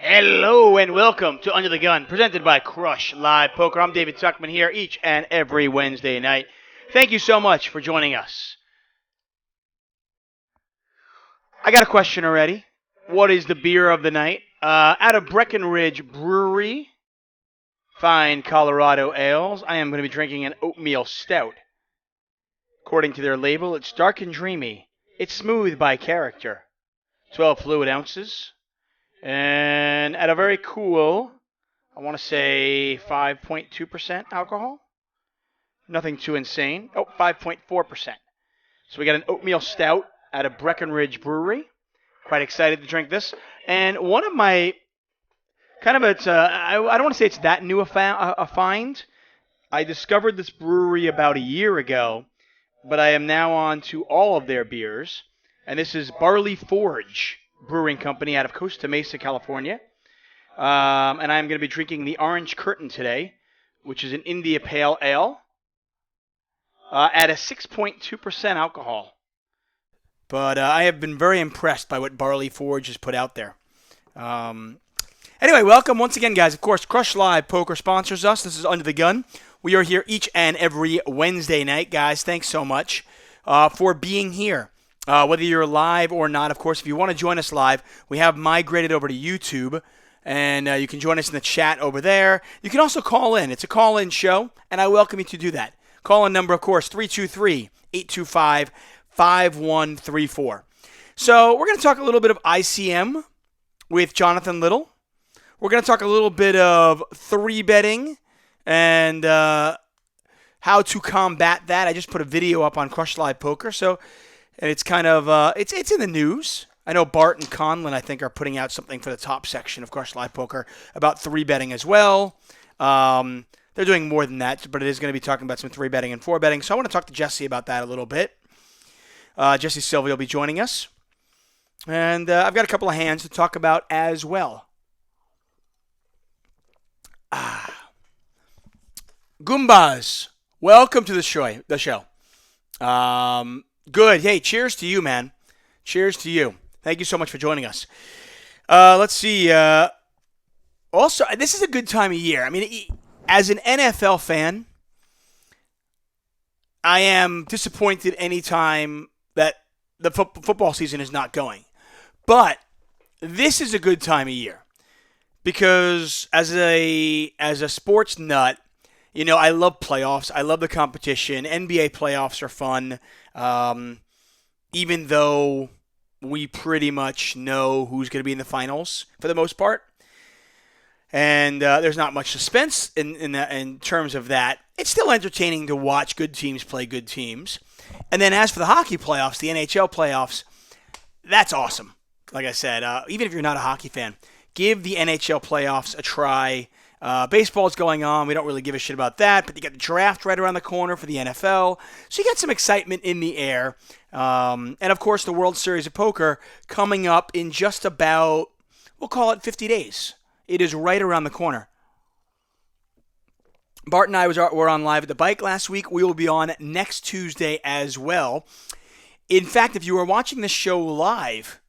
Hello and welcome to Under the Gun, presented by Crush Live Poker. I'm David Tuchman here each and every Wednesday night. Thank you so much for joining us. I got a question already. What is the beer of the night? Out of Breckenridge Brewery, fine Colorado ales. I am going to be drinking an oatmeal stout. According to their label, it's dark and dreamy. It's smooth by character. 12 fluid ounces. And at a very cool, I want to say 5.2% alcohol. Nothing too insane. Oh, 5.4%. So we got an oatmeal stout out of Breckenridge Brewery. Quite excited to drink this. And one of my I don't want to say it's that new a find. I discovered this brewery about a year ago, but I am now on to all of their beers. And this is Barley Forge Brewing Company out of Costa Mesa, California. And I'm going to be drinking the Orange Curtain today, which is an India Pale Ale at a 6.2% alcohol. But I have been very impressed by what Barley Forge has put out there. Anyway, welcome once again, guys. Of course, Crush Live Poker sponsors us. This is Under the Gun. We are here each and every Wednesday night, guys. Thanks so much for being here. Whether you're live or not, of course, if you want to join us live, we have migrated over to YouTube, and you can join us in the chat over there. You can also call in. It's a call-in show, and I welcome you to do that. Call-in number, of course, 323-825-5134. So we're going to talk a little bit of ICM with Jonathan Little. We're going to talk a little bit of 3-betting and how to combat that. I just put a video up on Crush Live Poker, so and it's kind of it's in the news. I know Bart and Conlon, I think, are putting out something for the top section of Crush Live Poker about 3-betting as well. They're doing more than that, but it is going to be talking about some 3-betting and 4-betting. So I want to talk to Jesse about that a little bit. Jesse Sylvia will be joining us. And I've got a couple of hands to talk about as well. Goombas, welcome to the show. Good. Hey, cheers to you, man. Cheers to you. Thank you so much for joining us. Let's see. Also, this is a good time of year. I mean, as an NFL fan, I am disappointed anytime that the football season is not going. But this is a good time of year because as a sports nut, you know, I love playoffs. I love the competition. NBA playoffs are fun. Even though we pretty much know who's going to be in the finals for the most part. And there's not much suspense in terms of that. It's still entertaining to watch good teams play good teams. And then as for the hockey playoffs, the NHL playoffs, that's awesome. Like I said, even if you're not a hockey fan, give the NHL playoffs a try. Baseball's going on. We don't really give a shit about that, but you got the draft right around the corner for the NFL. So you got some excitement in the air. And, of course, the World Series of Poker coming up in just about, we'll call it 50 days. It is right around the corner. Bart and I were on Live at the Bike last week. We will be on next Tuesday as well. In fact, if you are watching this show live,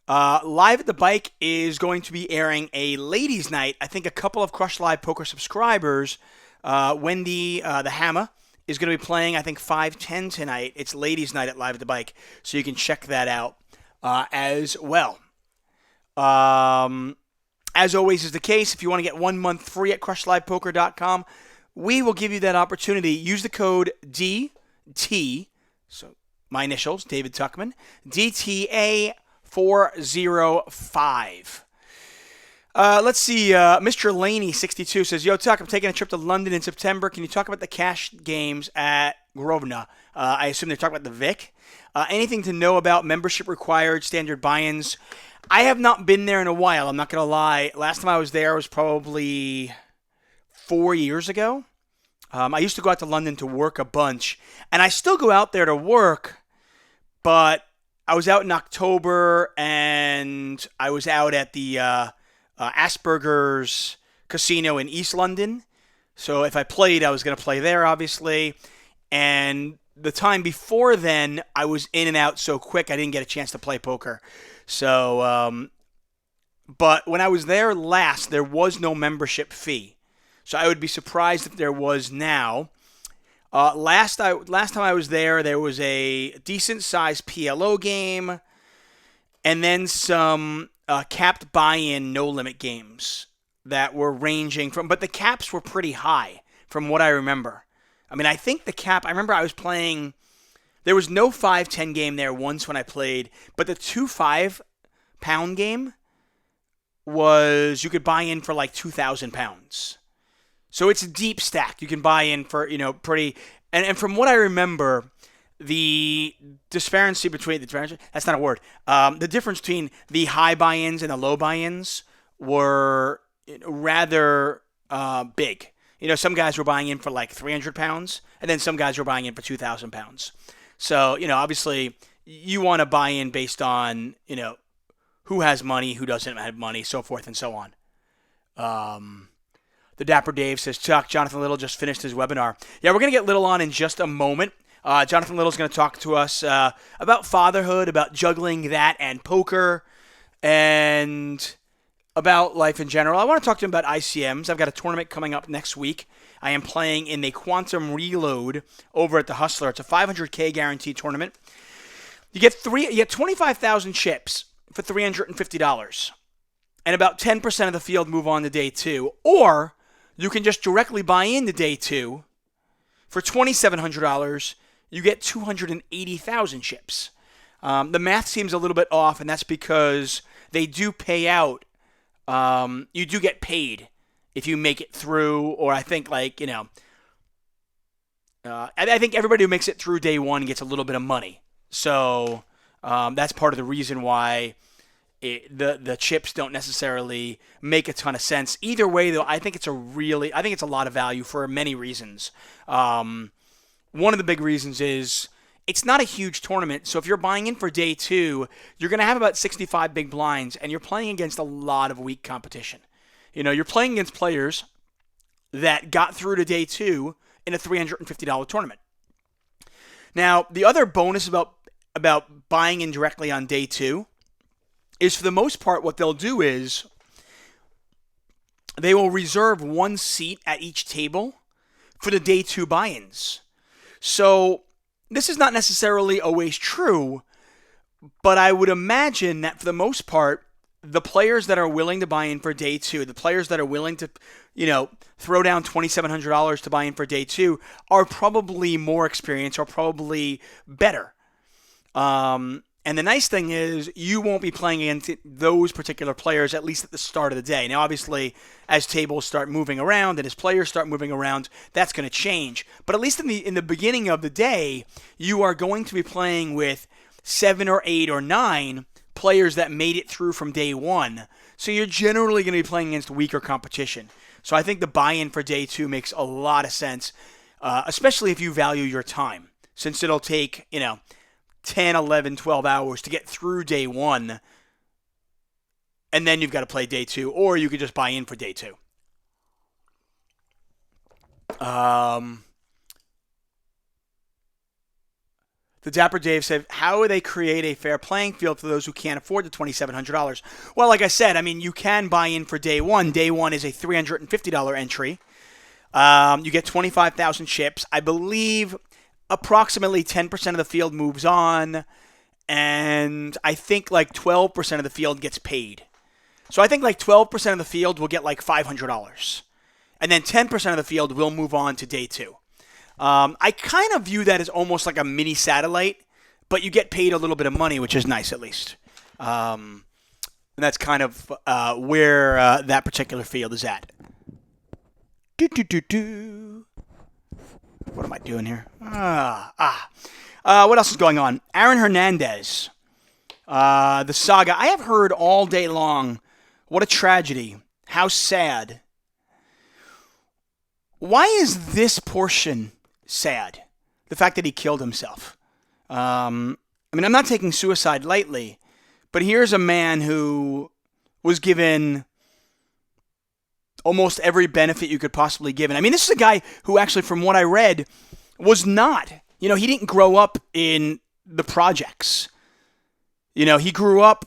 Live at the Bike is going to be airing a ladies' night. I think a couple of Crush Live Poker subscribers, Wendy the Hammer, is going to be playing, I think, 5:10 tonight. It's ladies' night at Live at the Bike, so you can check that out as well. As always is the case, if you want to get 1 month free at crushlivepoker.com, we will give you that opportunity. Use the code DT, so my initials, David Tuchman, DTA405. Let's see. Mr. Laney62 says, Yo, Tuck, I'm taking a trip to London in September. Can you talk about the cash games at Grosvenor? I assume they're talking about the Vic. Anything to know about membership required, standard buy-ins? I have not been there in a while. I'm not going to lie. Last time I was there was probably 4 years ago. I used to go out to London to work a bunch. And I still go out there to work, but I was out in October, and I was out at the Asperger's Casino in East London. So if I played, I was going to play there, obviously. And the time before then, I was in and out so quick, I didn't get a chance to play poker. So But when I was there last, there was no membership fee. So I would be surprised if there was now. Last time I was there was a decent-sized PLO game, and then some capped buy-in no-limit games that were ranging from, but the caps were pretty high from what I remember. I mean, I think the cap, I remember I was playing, there was no 5-10 game there once when I played, but the 2 5-pound game was, you could buy in for like 2,000 pounds. So it's a deep stack. You can buy in for, pretty, and from what I remember, the disparity between, that's not a word, the difference between the high buy-ins and the low buy-ins were rather big. Some guys were buying in for like 300 pounds, and then some guys were buying in for 2,000 pounds. So, obviously, you want to buy in based on, who has money, who doesn't have money, so forth and so on. The Dapper Dave says, Chuck, Jonathan Little just finished his webinar. Yeah, we're going to get Little on in just a moment. Jonathan Little's going to talk to us about fatherhood, about juggling that and poker, and about life in general. I want to talk to him about ICMs. I've got a tournament coming up next week. I am playing in the Quantum Reload over at the Hustler. It's a 500K guaranteed tournament. You get 25,000 chips for $350, and about 10% of the field move on to day 2, or you can just directly buy into day 2 for $2,700. You get 280,000 chips. The math seems a little bit off, and that's because they do pay out. You do get paid if you make it through, or I think I think everybody who makes it through day 1 gets a little bit of money. So that's part of the reason why the chips don't necessarily make a ton of sense. Either way, though, I think it's a lot of value for many reasons. One of the big reasons is it's not a huge tournament, so if you're buying in for day 2, you're going to have about 65 big blinds, and you're playing against a lot of weak competition. You're playing against players that got through to day 2 in a $350 tournament. Now, the other bonus about buying in directly on day 2 is, for the most part, what they'll do is they will reserve one seat at each table for the day 2 buy-ins. So this is not necessarily always true, but I would imagine that for the most part, the players that are willing to buy in for day 2, the players that are willing to, throw down $2,700 to buy in for day 2 are probably more experienced or probably better. And the nice thing is you won't be playing against those particular players, at least at the start of the day. Now, obviously, as tables start moving around and as players start moving around, that's going to change. But at least in the beginning of the day, you are going to be playing with 7 or 8 or 9 players that made it through from day 1. So you're generally going to be playing against weaker competition. So I think the buy-in for day 2 makes a lot of sense, especially if you value your time, since it'll take, 10, 11, 12 hours to get through day 1, and then you've got to play day 2, or you could just buy in for day 2. The Dapper Dave said, how would they create a fair playing field for those who can't afford the $2,700? Well, like I said, you can buy in for day 1. Day 1 is a $350 entry. You get 25,000 chips. I believe approximately 10% of the field moves on, and I think like 12% of the field gets paid. So I think like 12% of the field will get like $500, and then 10% of the field will move on to day 2. I kind of view that as almost like a mini satellite, but you get paid a little bit of money, which is nice at least. And that's kind of where that particular field is at. What am I doing here? What else is going on? Aaron Hernandez. The saga. I have heard all day long, what a tragedy. How sad. Why is this portion sad? The fact that he killed himself. I'm not taking suicide lightly, but here's a man who was given almost every benefit you could possibly give. And this is a guy who actually, from what I read, was not. He didn't grow up in the projects. He grew up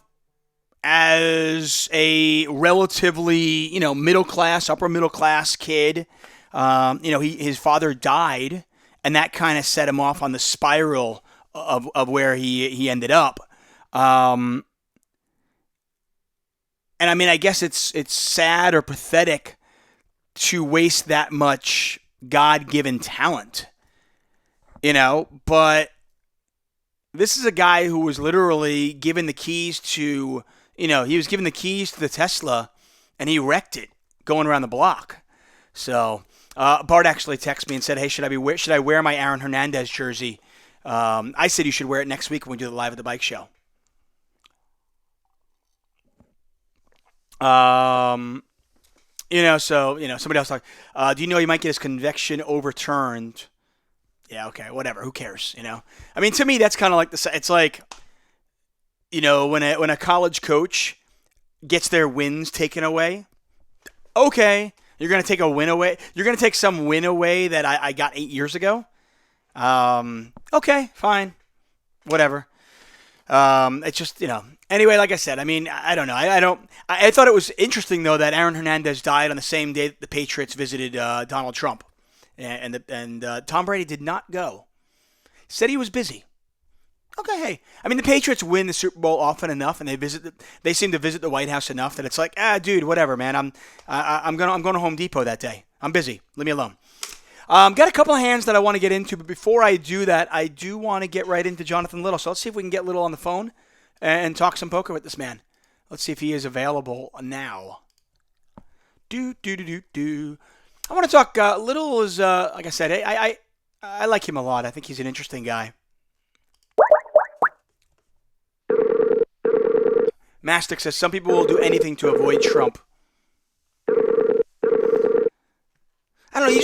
as a relatively, middle class, upper middle class kid, his father died, and that kind of set him off on the spiral of where he ended up. And I mean, I guess it's sad or pathetic to waste that much God-given talent, but this is a guy who was literally given the keys to, he was given the keys to the Tesla, and he wrecked it going around the block. So Bart actually texted me and said, "Hey, should I wear my Aaron Hernandez jersey?" I said you should wear it next week when we do the Live at the Bike show. Somebody else like, do you know he might get his conviction overturned? Yeah, okay, whatever. Who cares? I mean, to me, that's kind of like it's like, when a college coach gets their wins taken away. Okay, you're gonna take a win away. You're gonna take some win away that I got 8 years ago. Okay, fine, whatever. It's just Anyway, like I said, I mean, I don't know. I thought it was interesting though that Aaron Hernandez died on the same day that the Patriots visited Donald Trump. And Tom Brady did not go. He said he was busy. Okay, hey. I mean, the Patriots win the Super Bowl often enough, and they seem to visit the White House enough that it's like, dude, whatever, man. I'm going to Home Depot that day. I'm busy. Leave me alone. Got a couple of hands that I want to get into, but before I do that, I do want to get right into Jonathan Little. So let's see if we can get Little on the phone and talk some poker with this man. Let's see if he is available now. I want to talk. Little is, like I said, I like him a lot. I think he's an interesting guy. Mastic says some people will do anything to avoid Trump. I don't know.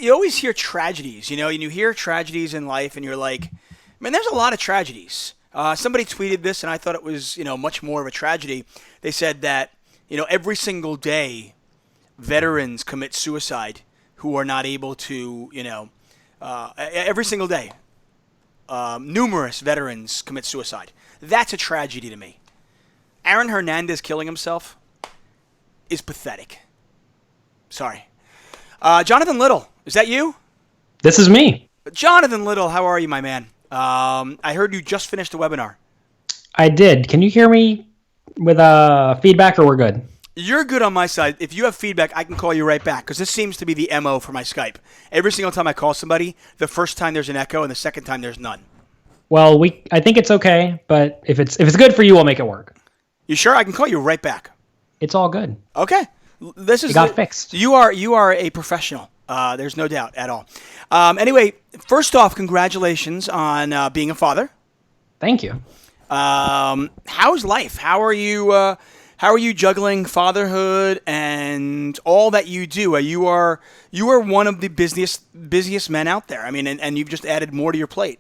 You always hear tragedies, and you hear tragedies in life, and you're like, man, there's a lot of tragedies. Somebody tweeted this, and I thought it was, much more of a tragedy. They said that, every single day, veterans commit suicide who are not able to, every single day, numerous veterans commit suicide. That's a tragedy to me. Aaron Hernandez killing himself is pathetic. Sorry. Jonathan Little, is that you? This is me. Jonathan Little, how are you, my man? I heard you just finished a webinar. I did. Can you hear me with feedback, or we're good? You're good on my side. If you have feedback, I can call you right back, because this seems to be the MO for my Skype. Every single time I call somebody, the first time there's an echo, and the second time there's none. Well, I think it's okay, but if it's good for you, we'll make it work. You sure? I can call you right back. It's all good. Okay. It got fixed. You are a professional. There's no doubt at all. Anyway, first off, congratulations on being a father. Thank you. How's life? How are you juggling fatherhood and all that you do? You are one of the busiest men out there. I mean, and you've just added more to your plate.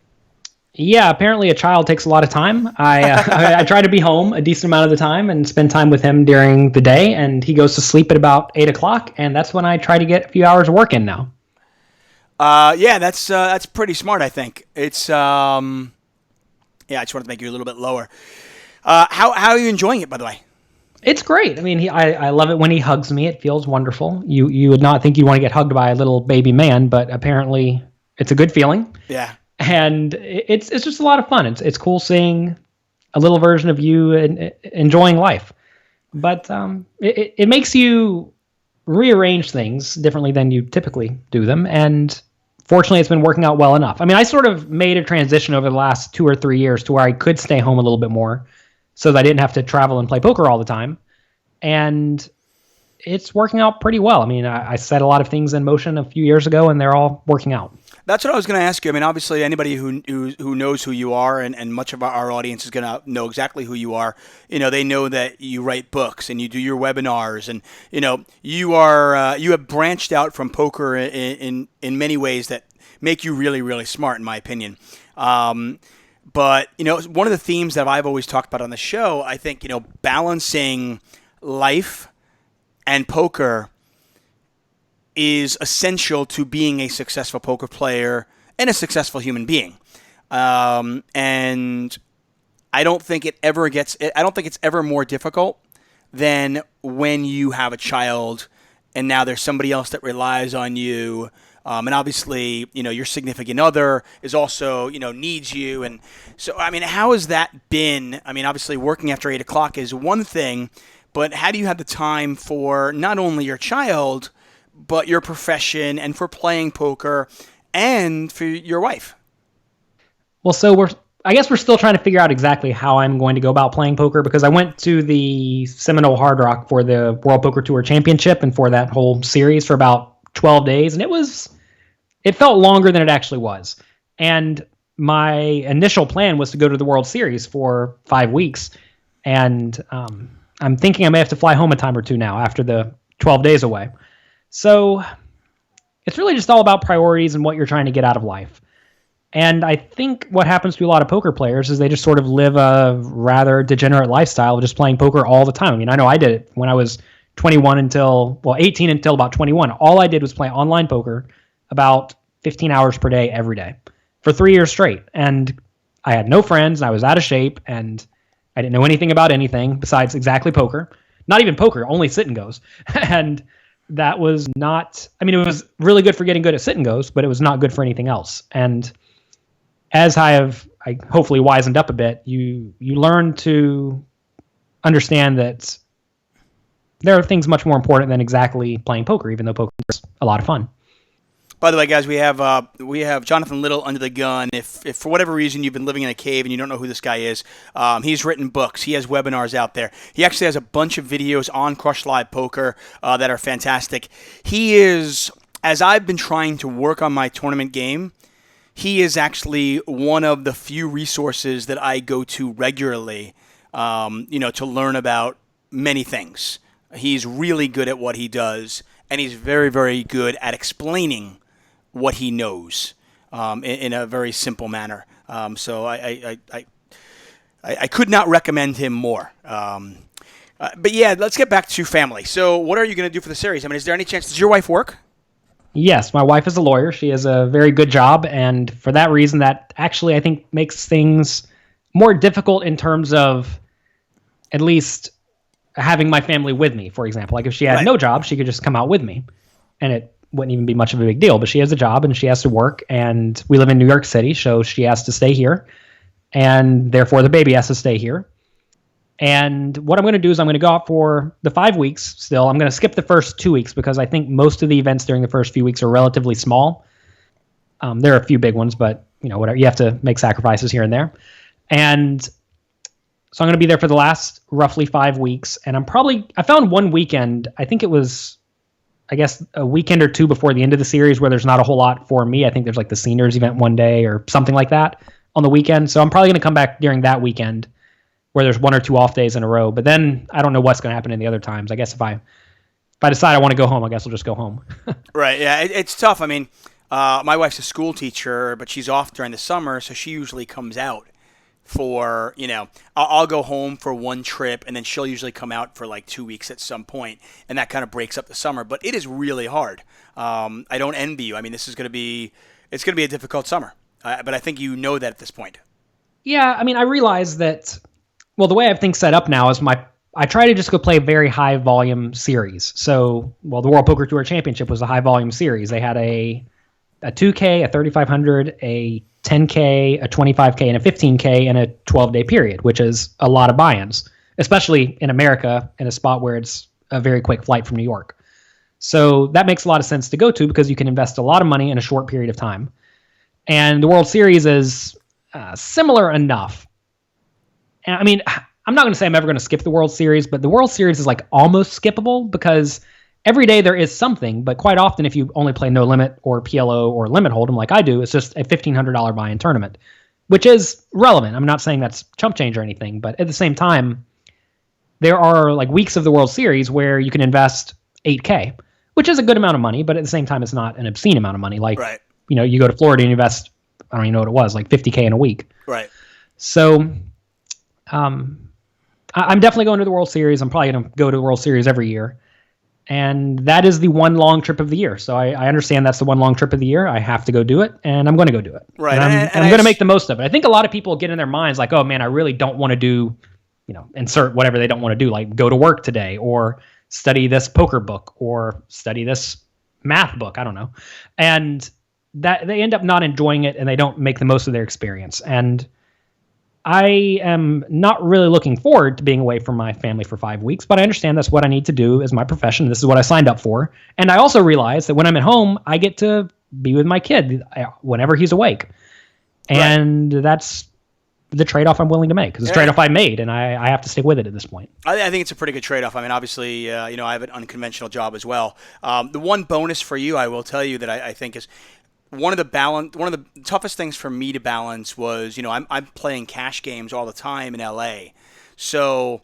Yeah, apparently a child takes a lot of time. I try to be home a decent amount of the time and spend time with him during the day, and he goes to sleep at about 8 o'clock, and that's when I try to get a few hours of work in now. Yeah, that's pretty smart, I think. It's I just wanted to make you a little bit lower. How are you enjoying it, by the way? It's great. I mean, I love it when he hugs me. It feels wonderful. You would not think you want to get hugged by a little baby man, but apparently it's a good feeling. Yeah. And it's just a lot of fun. It's cool seeing a little version of you enjoying life. But it makes you rearrange things differently than you typically do them. And fortunately, it's been working out well enough. I mean, I sort of made a transition over the last 2 or 3 years to where I could stay home a little bit more so that I didn't have to travel and play poker all the time. And it's working out pretty well. I mean, I set a lot of things in motion a few years ago, and they're all working out. That's what I was going to ask you. I mean, obviously, anybody who knows who you are, and much of our audience is going to know exactly who you are. They know that you write books and you do your webinars, and you have branched out from poker in many ways that make you really, really smart, in my opinion. But one of the themes that I've always talked about on the show, I think balancing life and poker is essential to being a successful poker player and a successful human being. And I don't think it's ever more difficult than when you have a child and now there's somebody else that relies on you. And obviously, your significant other is also, needs you. And so, I mean, how has that been? I mean, obviously working after 8 o'clock is one thing, but how do you have the time for not only your child, but your profession and for playing poker and for your wife? Well, I guess we're still trying to figure out exactly how I'm going to go about playing poker, because I went to the Seminole Hard Rock for the World Poker Tour Championship and for that whole series for about 12 days, and it felt longer than it actually was. And my initial plan was to go to the World Series for 5 weeks, and I'm thinking I may have to fly home a time or two now after the 12 days away. So it's really just all about priorities and what you're trying to get out of life. And I think what happens to a lot of poker players is they just sort of live a rather degenerate lifestyle of just playing poker all the time. I mean, I know I did it when I was 18 until about 21. All I did was play online poker about 15 hours per day every day for 3 years straight. And I had no friends, and I was out of shape, and I didn't know anything about anything besides exactly poker. Not even poker, only sit and goes. And that was not, I mean, it was really good for getting good at sit and goes, but it was not good for anything else. And as I hopefully wizened up a bit, you learn to understand that there are things much more important than exactly playing poker, even though poker is a lot of fun. By the way, guys, we have Jonathan Little under the gun. If for whatever reason you've been living in a cave and you don't know who this guy is, he's written books. He has webinars out there. He actually has a bunch of videos on Crush Live Poker that are fantastic. He is, as I've been trying to work on my tournament game, he is actually one of the few resources that I go to regularly, to learn about many things. He's really good at what he does, and he's very, very good at explaining what he knows in a very simple manner. So I could not recommend him more. But yeah, let's get back to family. So what are you going to do for the series? I mean, is there any chance, does your wife work? Yes, my wife is a lawyer. She has a very good job, and for that reason, that actually I think makes things more difficult in terms of at least having my family with me, for example. Like if she had no job, she could just come out with me, and it wouldn't even be much of a big deal. But she has a job, and she has to work, and we live in New York City, so she has to stay here, and therefore the baby has to stay here. And what I'm going to do is I'm going to go out for the 5 weeks still. I'm going to skip the first 2 weeks because I think most of the events during the first few weeks are relatively small. There are a few big ones, but whatever. You have to make sacrifices here and there. And so I'm going to be there for the last roughly 5 weeks. And I found one weekend, I think it was, I guess, a weekend or two before the end of the series where there's not a whole lot for me. I think there's like the seniors event one day or something like that on the weekend. So I'm probably going to come back during that weekend where there's 1 or 2 off days in a row. But then I don't know what's going to happen in the other times. I guess if I decide I want to go home, I guess I'll just go home. Right. Yeah, it's tough. I mean, my wife's a school teacher, but she's off during the summer, so she usually comes out for, I'll go home for one trip, and then she'll usually come out for like 2 weeks at some point, and that kind of breaks up the summer. But it is really hard. I don't envy you. I mean, it's going to be a difficult summer, but I think you know that at this point. Yeah, I mean, I realize that. Well, the way I have things set up now is I try to just go play very high volume series. So, the World Poker Tour Championship was a high volume series. They had a 2K, a 3,500, a 10K, a 25K, and a 15K in a 12-day period, which is a lot of buy-ins, especially in America in a spot where it's a very quick flight from New York. So that makes a lot of sense to go to because you can invest a lot of money in a short period of time. And the World Series is similar enough. I mean, I'm not going to say I'm ever going to skip the World Series, but the World Series is like almost skippable because every day there is something, but quite often if you only play no limit or PLO or limit hold'em like I do, it's just a $1,500 buy-in tournament, which is relevant. I'm not saying that's chump change or anything, but at the same time, there are like weeks of the World Series where you can invest $8K, which is a good amount of money, but at the same time, it's not an obscene amount of money. Like, you go to Florida and you invest, I don't even know what it was, like $50K in a week. Right. So, I'm definitely going to the World Series. I'm probably going to go to the World Series every year. And that is the one long trip of the year. So I understand that's the one long trip of the year. I have to go do it, and I'm going to go do it. Right. And I'm going to make the most of it. I think a lot of people get in their minds like, oh man, I really don't want to do, insert whatever they don't want to do, like go to work today or study this poker book or study this math book. I don't know. And that they end up not enjoying it and they don't make the most of their experience. And I am not really looking forward to being away from my family for 5 weeks, but I understand that's what I need to do as my profession. This is what I signed up for. And I also realize that when I'm at home, I get to be with my kid whenever he's awake. And that's the trade-off I'm willing to make. It's a trade-off I made, and I have to stick with it at this point. I think it's a pretty good trade-off. I mean, obviously, I have an unconventional job as well. The one bonus for you, I will tell you that I think is one of the toughest things for me to balance was, I'm playing cash games all the time in LA. So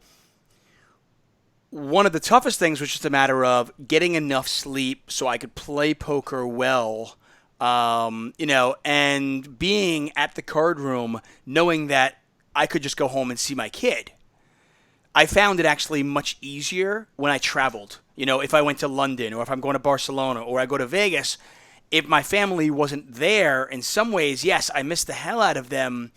one of the toughest things was just a matter of getting enough sleep so I could play poker well, and being at the card room knowing that I could just go home and see my kid. I found it actually much easier when I traveled. If I went to London or if I'm going to Barcelona or I go to Vegas, if my family wasn't there, in some ways, yes, I miss the hell out of them,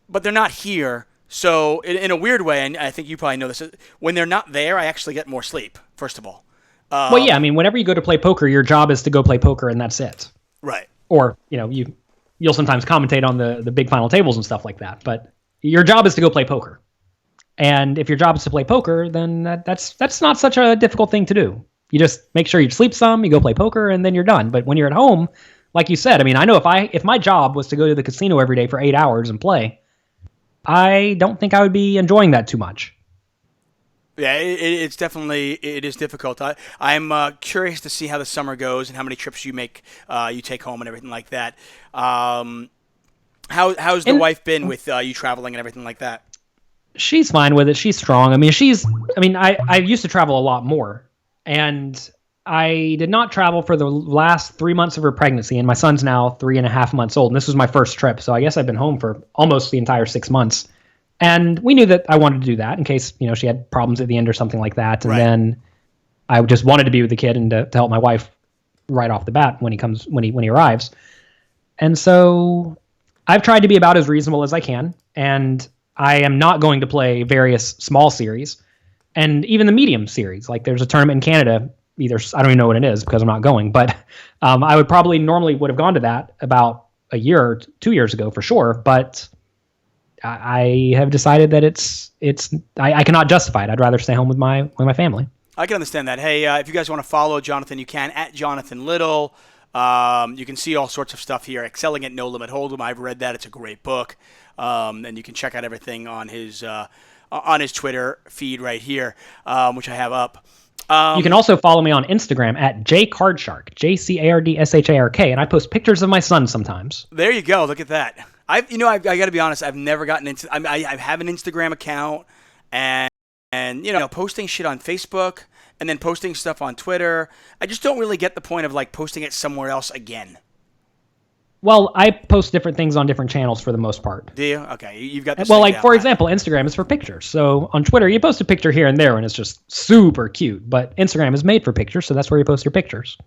but they're not here. So in a weird way, and I think you probably know this, when they're not there, I actually get more sleep, first of all. Well, yeah, I mean, whenever you go to play poker, your job is to go play poker, and that's it. Right. Or, you'll sometimes commentate on the big final tables and stuff like that, but your job is to go play poker. And if your job is to play poker, then that's not such a difficult thing to do. You just make sure you sleep some, you go play poker, and then you're done. But when you're at home, like you said, I mean, I know if my job was to go to the casino every day for 8 hours and play, I don't think I would be enjoying that too much. Yeah, it is difficult. I'm curious to see how the summer goes and how many trips you take home and everything like that. How's the wife been with you traveling and everything like that? She's fine with it. She's strong. I mean, I used to travel a lot more. And I did not travel for the last 3 months of her pregnancy, and my son's now 3.5 months old. And this was my first trip, so I guess I've been home for almost the entire 6 months. And we knew that I wanted to do that in case she had problems at the end or something like that. And then I just wanted to be with the kid and to help my wife right off the bat when he arrives. And so I've tried to be about as reasonable as I can, and I am not going to play various small series. And even the medium series, like there's a tournament in Canada, I don't even know what it is because I'm not going, but I would normally would have gone to that about a year or 2 years ago for sure. But I have decided that I cannot justify it. I'd rather stay home with my family. I can understand that. Hey, if you guys want to follow Jonathan, you can at Jonathan Little. You can see all sorts of stuff here. Excelling at No Limit Hold'em. I've read that. It's a great book. And you can check out everything on his Twitter feed right here, which I have up. You can also follow me on Instagram at jcardshark, JCARDSHARK, and I post pictures of my son sometimes. There you go. Look at that. I got to be honest. I've never gotten into. I have an Instagram account, and posting shit on Facebook, and then posting stuff on Twitter. I just don't really get the point of like posting it somewhere else again. Well, I post different things on different channels for the most part. Do you? Okay, you've got this. Well, like for example, Instagram is for pictures. So on Twitter, you post a picture here and there, and it's just super cute. But Instagram is made for pictures, so that's where you post your pictures.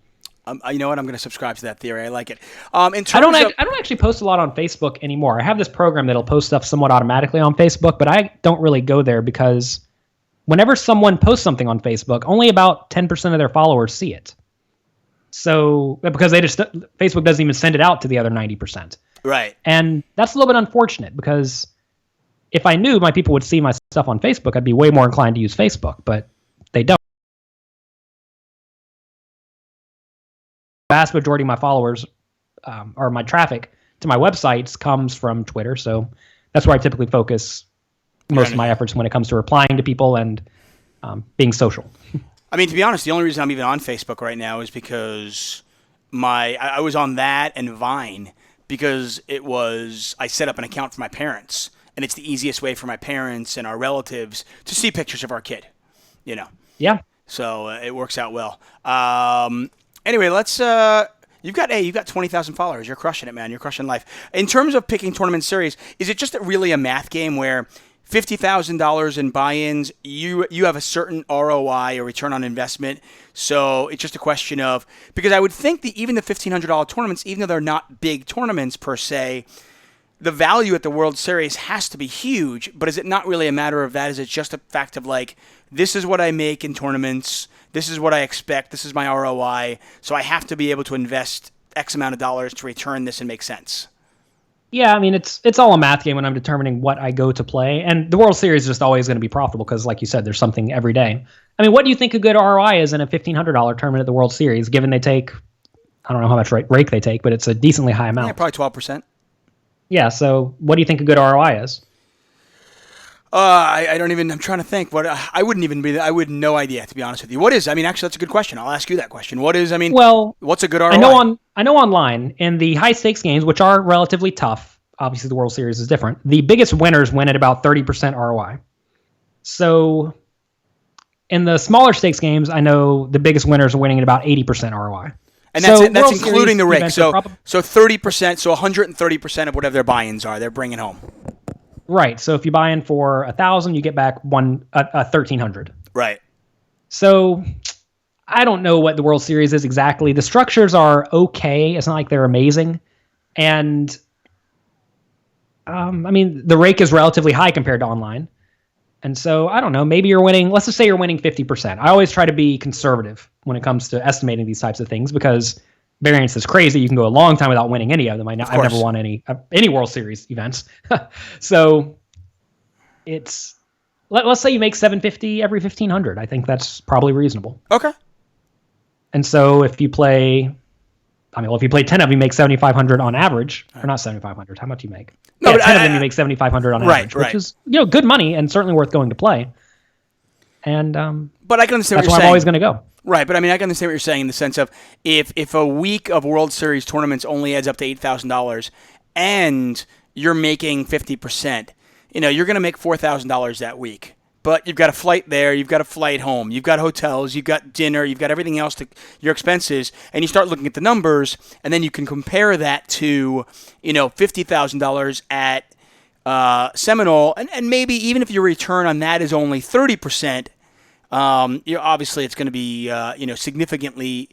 You know what? I'm going to subscribe to that theory. I like it. I don't actually post a lot on Facebook anymore. I have this program that'll post stuff somewhat automatically on Facebook, but I don't really go there because whenever someone posts something on Facebook, only about 10% of their followers see it. So, because Facebook doesn't even send it out to the other 90%. Right. And that's a little bit unfortunate because if I knew my people would see my stuff on Facebook, I'd be way more inclined to use Facebook, but they don't. The vast majority of my followers or my traffic to my websites comes from Twitter. So that's where I typically focus most of my efforts when it comes to replying to people and being social. I mean, to be honest, the only reason I'm even on Facebook right now is because I was on that and Vine because I set up an account for my parents, and it's the easiest way for my parents and our relatives to see pictures of our kid, Yeah. So it works out well. Anyway, let's. You've got 20,000 followers. You're crushing it, man. You're crushing life. In terms of picking tournament series, is it just really a math game where $50,000 in buy-ins, you have a certain ROI or return on investment. So it's just a question of, because I would think that even the $1,500 tournaments, even though they're not big tournaments per se, the value at the World Series has to be huge. But is it not really a matter of that? Is it just a fact of like, this is what I make in tournaments, this is what I expect, this is my ROI, so I have to be able to invest X amount of dollars to return this and make sense? Yeah, I mean, it's all a math game when I'm determining what I go to play. And the World Series is just always going to be profitable because, like you said, there's something every day. I mean, what do you think a good ROI is in a $1,500 tournament at the World Series, given they take, I don't know how much rake they take, but it's a decently high amount. Yeah, probably 12%. Yeah, so what do you think a good ROI is? I don't even, I'm trying to think. I wouldn't even be, I would no idea, to be honest with you. What is, I mean, actually, that's a good question. I'll ask you that question. What is, I mean, well, what's a good ROI? I know online, in the high stakes games, which are relatively tough, obviously the World Series is different, the biggest winners win at about 30% ROI. So in the smaller stakes games, I know the biggest winners are winning at about 80% ROI. And that's including the rig. So 30%, so 130% of whatever their buy-ins are, they're bringing home. Right. So if you buy in for 1,000, you get back 1,300. Right. So I don't know what the World Series is exactly. The structures are okay. It's not like they're amazing. And I mean, the rake is relatively high compared to online. And so I don't know, maybe you're winning, let's just say you're winning 50%. I always try to be conservative when it comes to estimating these types of things because variance is crazy. You can go a long time without winning any of them. I've never won any World Series events. So let's say you make 750 every 1,500. I think that's probably reasonable. Okay. And so if you play 10 of them, you make 7,500 on average. Or not 7,500. How much do you make? No, yeah, 10 of them you make 7,500 on average, which is good money and certainly worth going to play. And but I can understand what you're saying. That's why I'm always going to go. Right, but I mean, I can understand what you're saying in the sense of if a week of World Series tournaments only adds up to $8,000 and you're making 50%, you're going to make $4,000 that week. But you've got a flight there, you've got a flight home, you've got hotels, you've got dinner, you've got everything else to your expenses, and you start looking at the numbers, and then you can compare that to, $50,000 at Seminole, and maybe even if your return on that is only 30%, obviously it's going to be significantly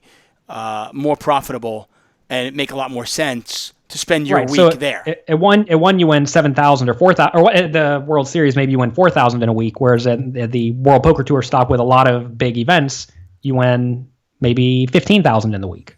more profitable and make a lot more sense to spend your week there. At one you win 7,000 or 4,000, or at the World Series maybe you win 4,000 in a week, whereas at the World Poker Tour stop with a lot of big events, you win maybe 15,000 in the week,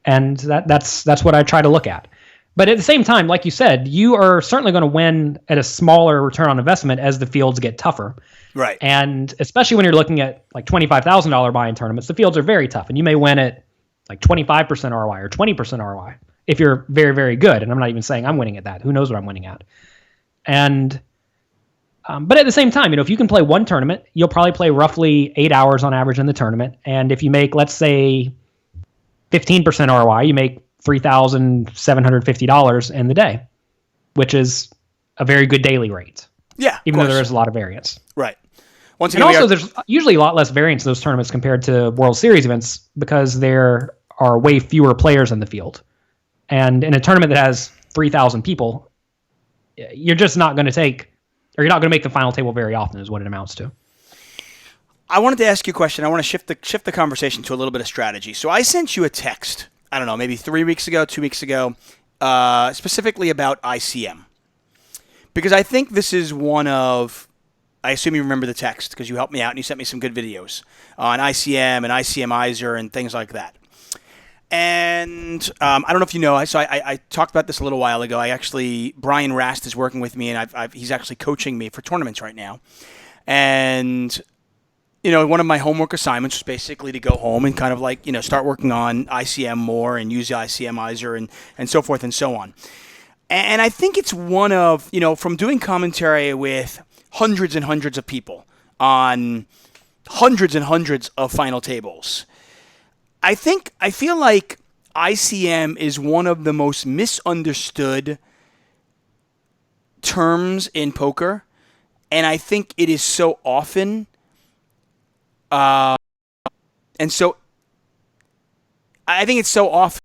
and that's what I try to look at. But at the same time, like you said, you are certainly going to win at a smaller return on investment as the fields get tougher. Right. And especially when you're looking at like $25,000 buy-in tournaments, the fields are very tough, and you may win at like 25% ROI or 20% ROI if you're very, very good. And I'm not even saying I'm winning at that. Who knows what I'm winning at? And but at the same time, if you can play one tournament, you'll probably play roughly 8 hours on average in the tournament. And if you make, let's say, 15% ROI, you make $3,750 in the day, which is a very good daily rate. Yeah, even though there is a lot of variance. Right. There's usually a lot less variance in those tournaments compared to World Series events because there are way fewer players in the field. And in a tournament that has 3,000 people, you're just not going to you're not going to make the final table very often is what it amounts to. I wanted to ask you a question. I want to shift the conversation to a little bit of strategy. So I sent you a text, I don't know, maybe 2 weeks ago, specifically about ICM. Because I think this is one of, I assume you remember the text because you helped me out and you sent me some good videos on ICM and ICMizer and things like that. And I don't know if you know, I talked about this a little while ago. Brian Rast is working with me, and he's actually coaching me for tournaments right now. And one of my homework assignments was basically to go home and kind of start working on ICM more and use the ICMizer and so forth and so on. And I think it's one of, from doing commentary with hundreds and hundreds of people on hundreds and hundreds of final tables, I feel like ICM is one of the most misunderstood terms in poker, and I think it is so often, I think it's so often,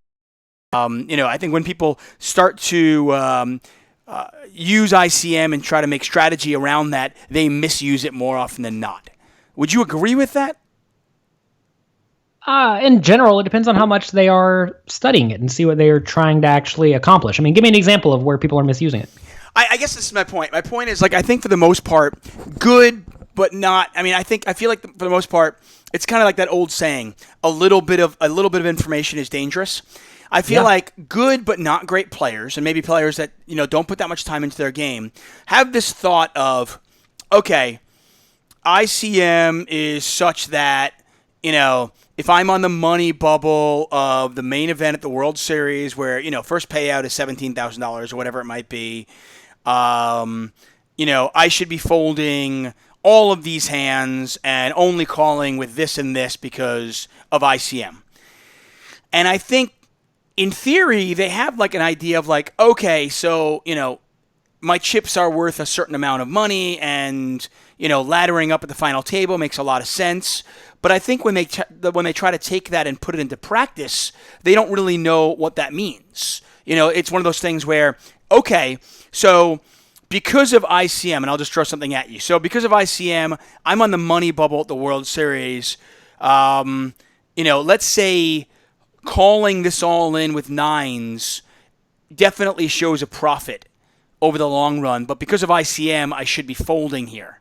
I think when people start to use ICM and try to make strategy around that, they misuse it more often than not. Would you agree with that? In general, it depends on how much they are studying it and see what they are trying to actually accomplish. I mean, give me an example of where people are misusing it. I guess this is my point. My point is, like, I think for the most part, good, but not. I mean, I feel like for the most part, it's kind of like that old saying: a little bit of information is dangerous. I feel like good but not great players, and maybe players that don't put that much time into their game, have this thought of, okay, ICM is such that if I'm on the money bubble of the main event at the World Series, where first payout is $17,000 or whatever it might be. I should be folding all of these hands and only calling with this and this because of ICM. And I think, in theory, they have like an idea of like, okay, so, my chips are worth a certain amount of money and, laddering up at the final table makes a lot of sense. But I think when they try to take that and put it into practice, they don't really know what that means. It's one of those things where, okay, so because of ICM, and I'll just throw something at you. So because of ICM, I'm on the money bubble at the World Series. Let's say calling this all in with nines definitely shows a profit over the long run. But because of ICM, I should be folding here.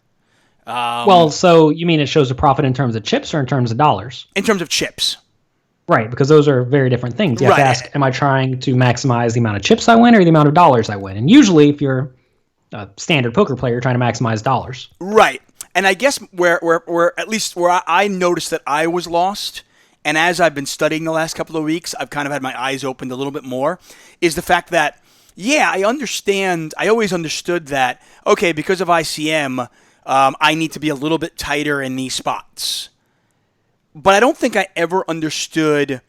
So you mean it shows a profit in terms of chips or in terms of dollars? In terms of chips. Right, because those are very different things. You have to ask, am I trying to maximize the amount of chips I win or the amount of dollars I win? And usually, if you're a standard poker player, you're trying to maximize dollars. Right. And I guess where at least where I noticed that I was lost, and as I've been studying the last couple of weeks, I've kind of had my eyes opened a little bit more, is the fact that, I understand, I always understood that, okay, because of ICM, I need to be a little bit tighter in these spots. But I don't think I ever understood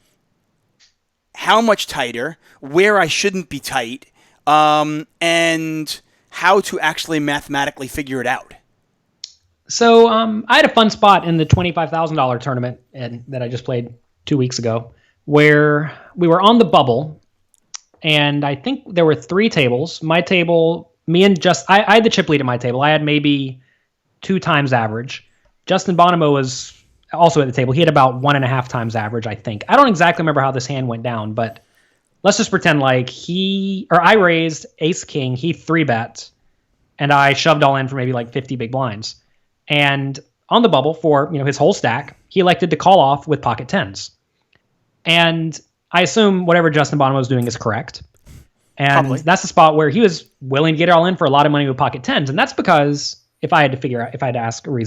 how much tighter, where I shouldn't be tight, and how to actually mathematically figure it out. So I had a fun spot in the $25,000 tournament that I just played 2 weeks ago, where we were on the bubble, and I think there were 3 tables. My table, I had the chip lead at my table. I had maybe 2 times average. Justin Bonomo was also at the table. He had about 1.5 times average, I think. I don't exactly remember how this hand went down, but let's just pretend like I raised ace king, he 3-bet, and I shoved all in for maybe like 50 big blinds. And on the bubble for his whole stack, he elected to call off with pocket tens. And I assume whatever Justin Bonomo was doing is correct. And Probably. That's the spot where he was willing to get it all in for a lot of money with pocket tens. And that's because if I had to ask a reason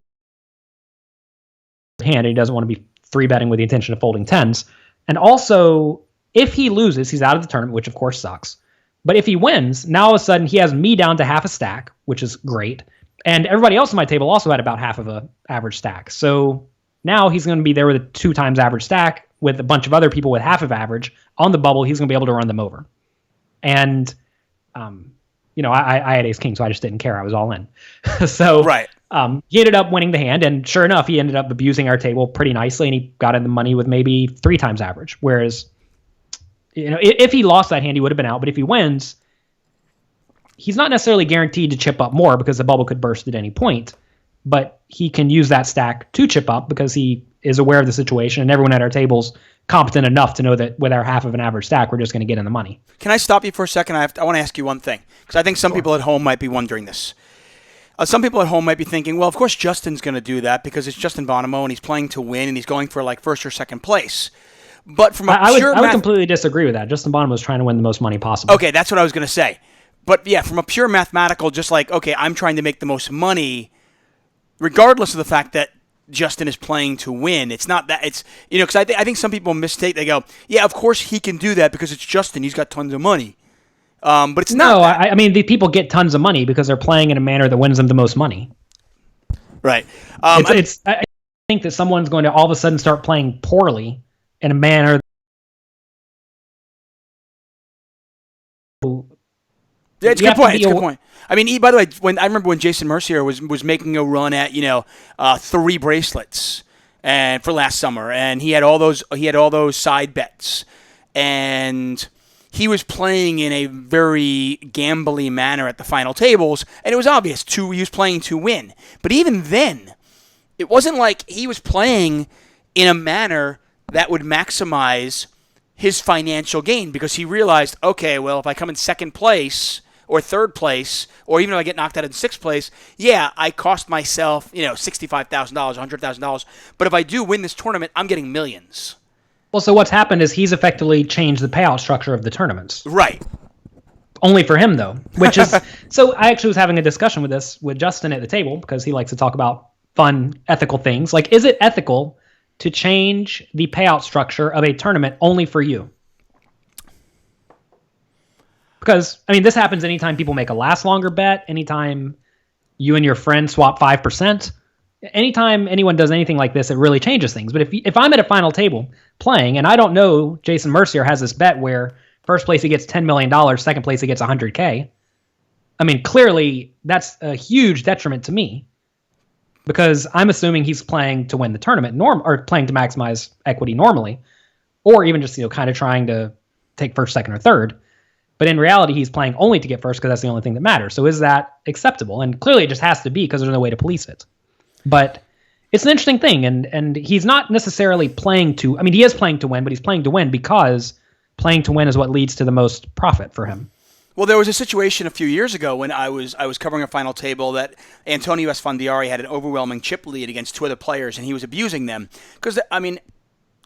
hand, he doesn't want to be 3-betting with the intention of folding tens. And also, if he loses, he's out of the tournament, which of course sucks. But if he wins, now all of a sudden he has me down to half a stack, which is great. And everybody else on my table also had about half of a average stack. So now he's going to be there with a 2 times average stack with a bunch of other people with half of average. On the bubble, he's going to be able to run them over. And, I had ace king, so I just didn't care. I was all in. So right. He ended up winning the hand, and sure enough, he ended up abusing our table pretty nicely, and he got in the money with maybe 3 times average. Whereas, if he lost that hand, he would have been out. But if he wins, he's not necessarily guaranteed to chip up more because the bubble could burst at any point. But he can use that stack to chip up because he is aware of the situation, and everyone at our table's competent enough to know that with our half of an average stack, we're just going to get in the money. Can I stop you for a second? I want to ask you one thing, because I think some people at home might be wondering this. Some people at home might be thinking, well, of course Justin's going to do that because it's Justin Bonomo and he's playing to win and he's going for like first or second place. But from I would completely disagree with that. Justin Bonomo is trying to win the most money possible. Okay, that's what I was going to say. But yeah, from a pure mathematical, just like, okay, I'm trying to make the most money, regardless of the fact that Justin is playing to win. It's not that it's, because I think some people mistake. They go, yeah, of course he can do that because it's Justin. He's got tons of money. But it's not. No, I mean, the people get tons of money because they're playing in a manner that wins them the most money. Right. I think that someone's going to all of a sudden start playing poorly in a manner. Yeah, it's a good point. It's a good point. I mean, by the way, I remember when Jason Mercier was making a run at 3 bracelets and for last summer, and he had all those side bets, and he was playing in a very gambly manner at the final tables, and it was obvious he was playing to win. But even then, it wasn't like he was playing in a manner that would maximize his financial gain, because he realized, okay, well, if I come in second place or third place, or even if I get knocked out in sixth place, yeah, I cost myself, $65,000, $100,000. But if I do win this tournament, I'm getting millions. Well, so what's happened is he's effectively changed the payout structure of the tournaments. Right. Only for him, though, which is... So I actually was having a discussion with Justin at the table, because he likes to talk about fun, ethical things. Like, is it ethical to change the payout structure of a tournament only for you? Because, I mean, this happens anytime people make a last longer bet, anytime you and your friend swap 5%. Anytime anyone does anything like this, it really changes things. But if I'm at a final table playing, and I don't know Jason Mercier has this bet where first place he gets $10 million, second place he gets $100K. I mean, clearly that's a huge detriment to me, because I'm assuming he's playing to win the tournament or playing to maximize equity normally, or even just, kind of trying to take first, second, or third. But in reality, he's playing only to get first, because that's the only thing that matters. So is that acceptable? And clearly it just has to be, because there's no way to police it. But it's an interesting thing, and he's not necessarily playing to... I mean, he is playing to win, but he's playing to win because playing to win is what leads to the most profit for him. Well, there was a situation a few years ago when I was covering a final table that Antonio Esfandiari had an overwhelming chip lead against two other players, and he was abusing them. Because, I mean,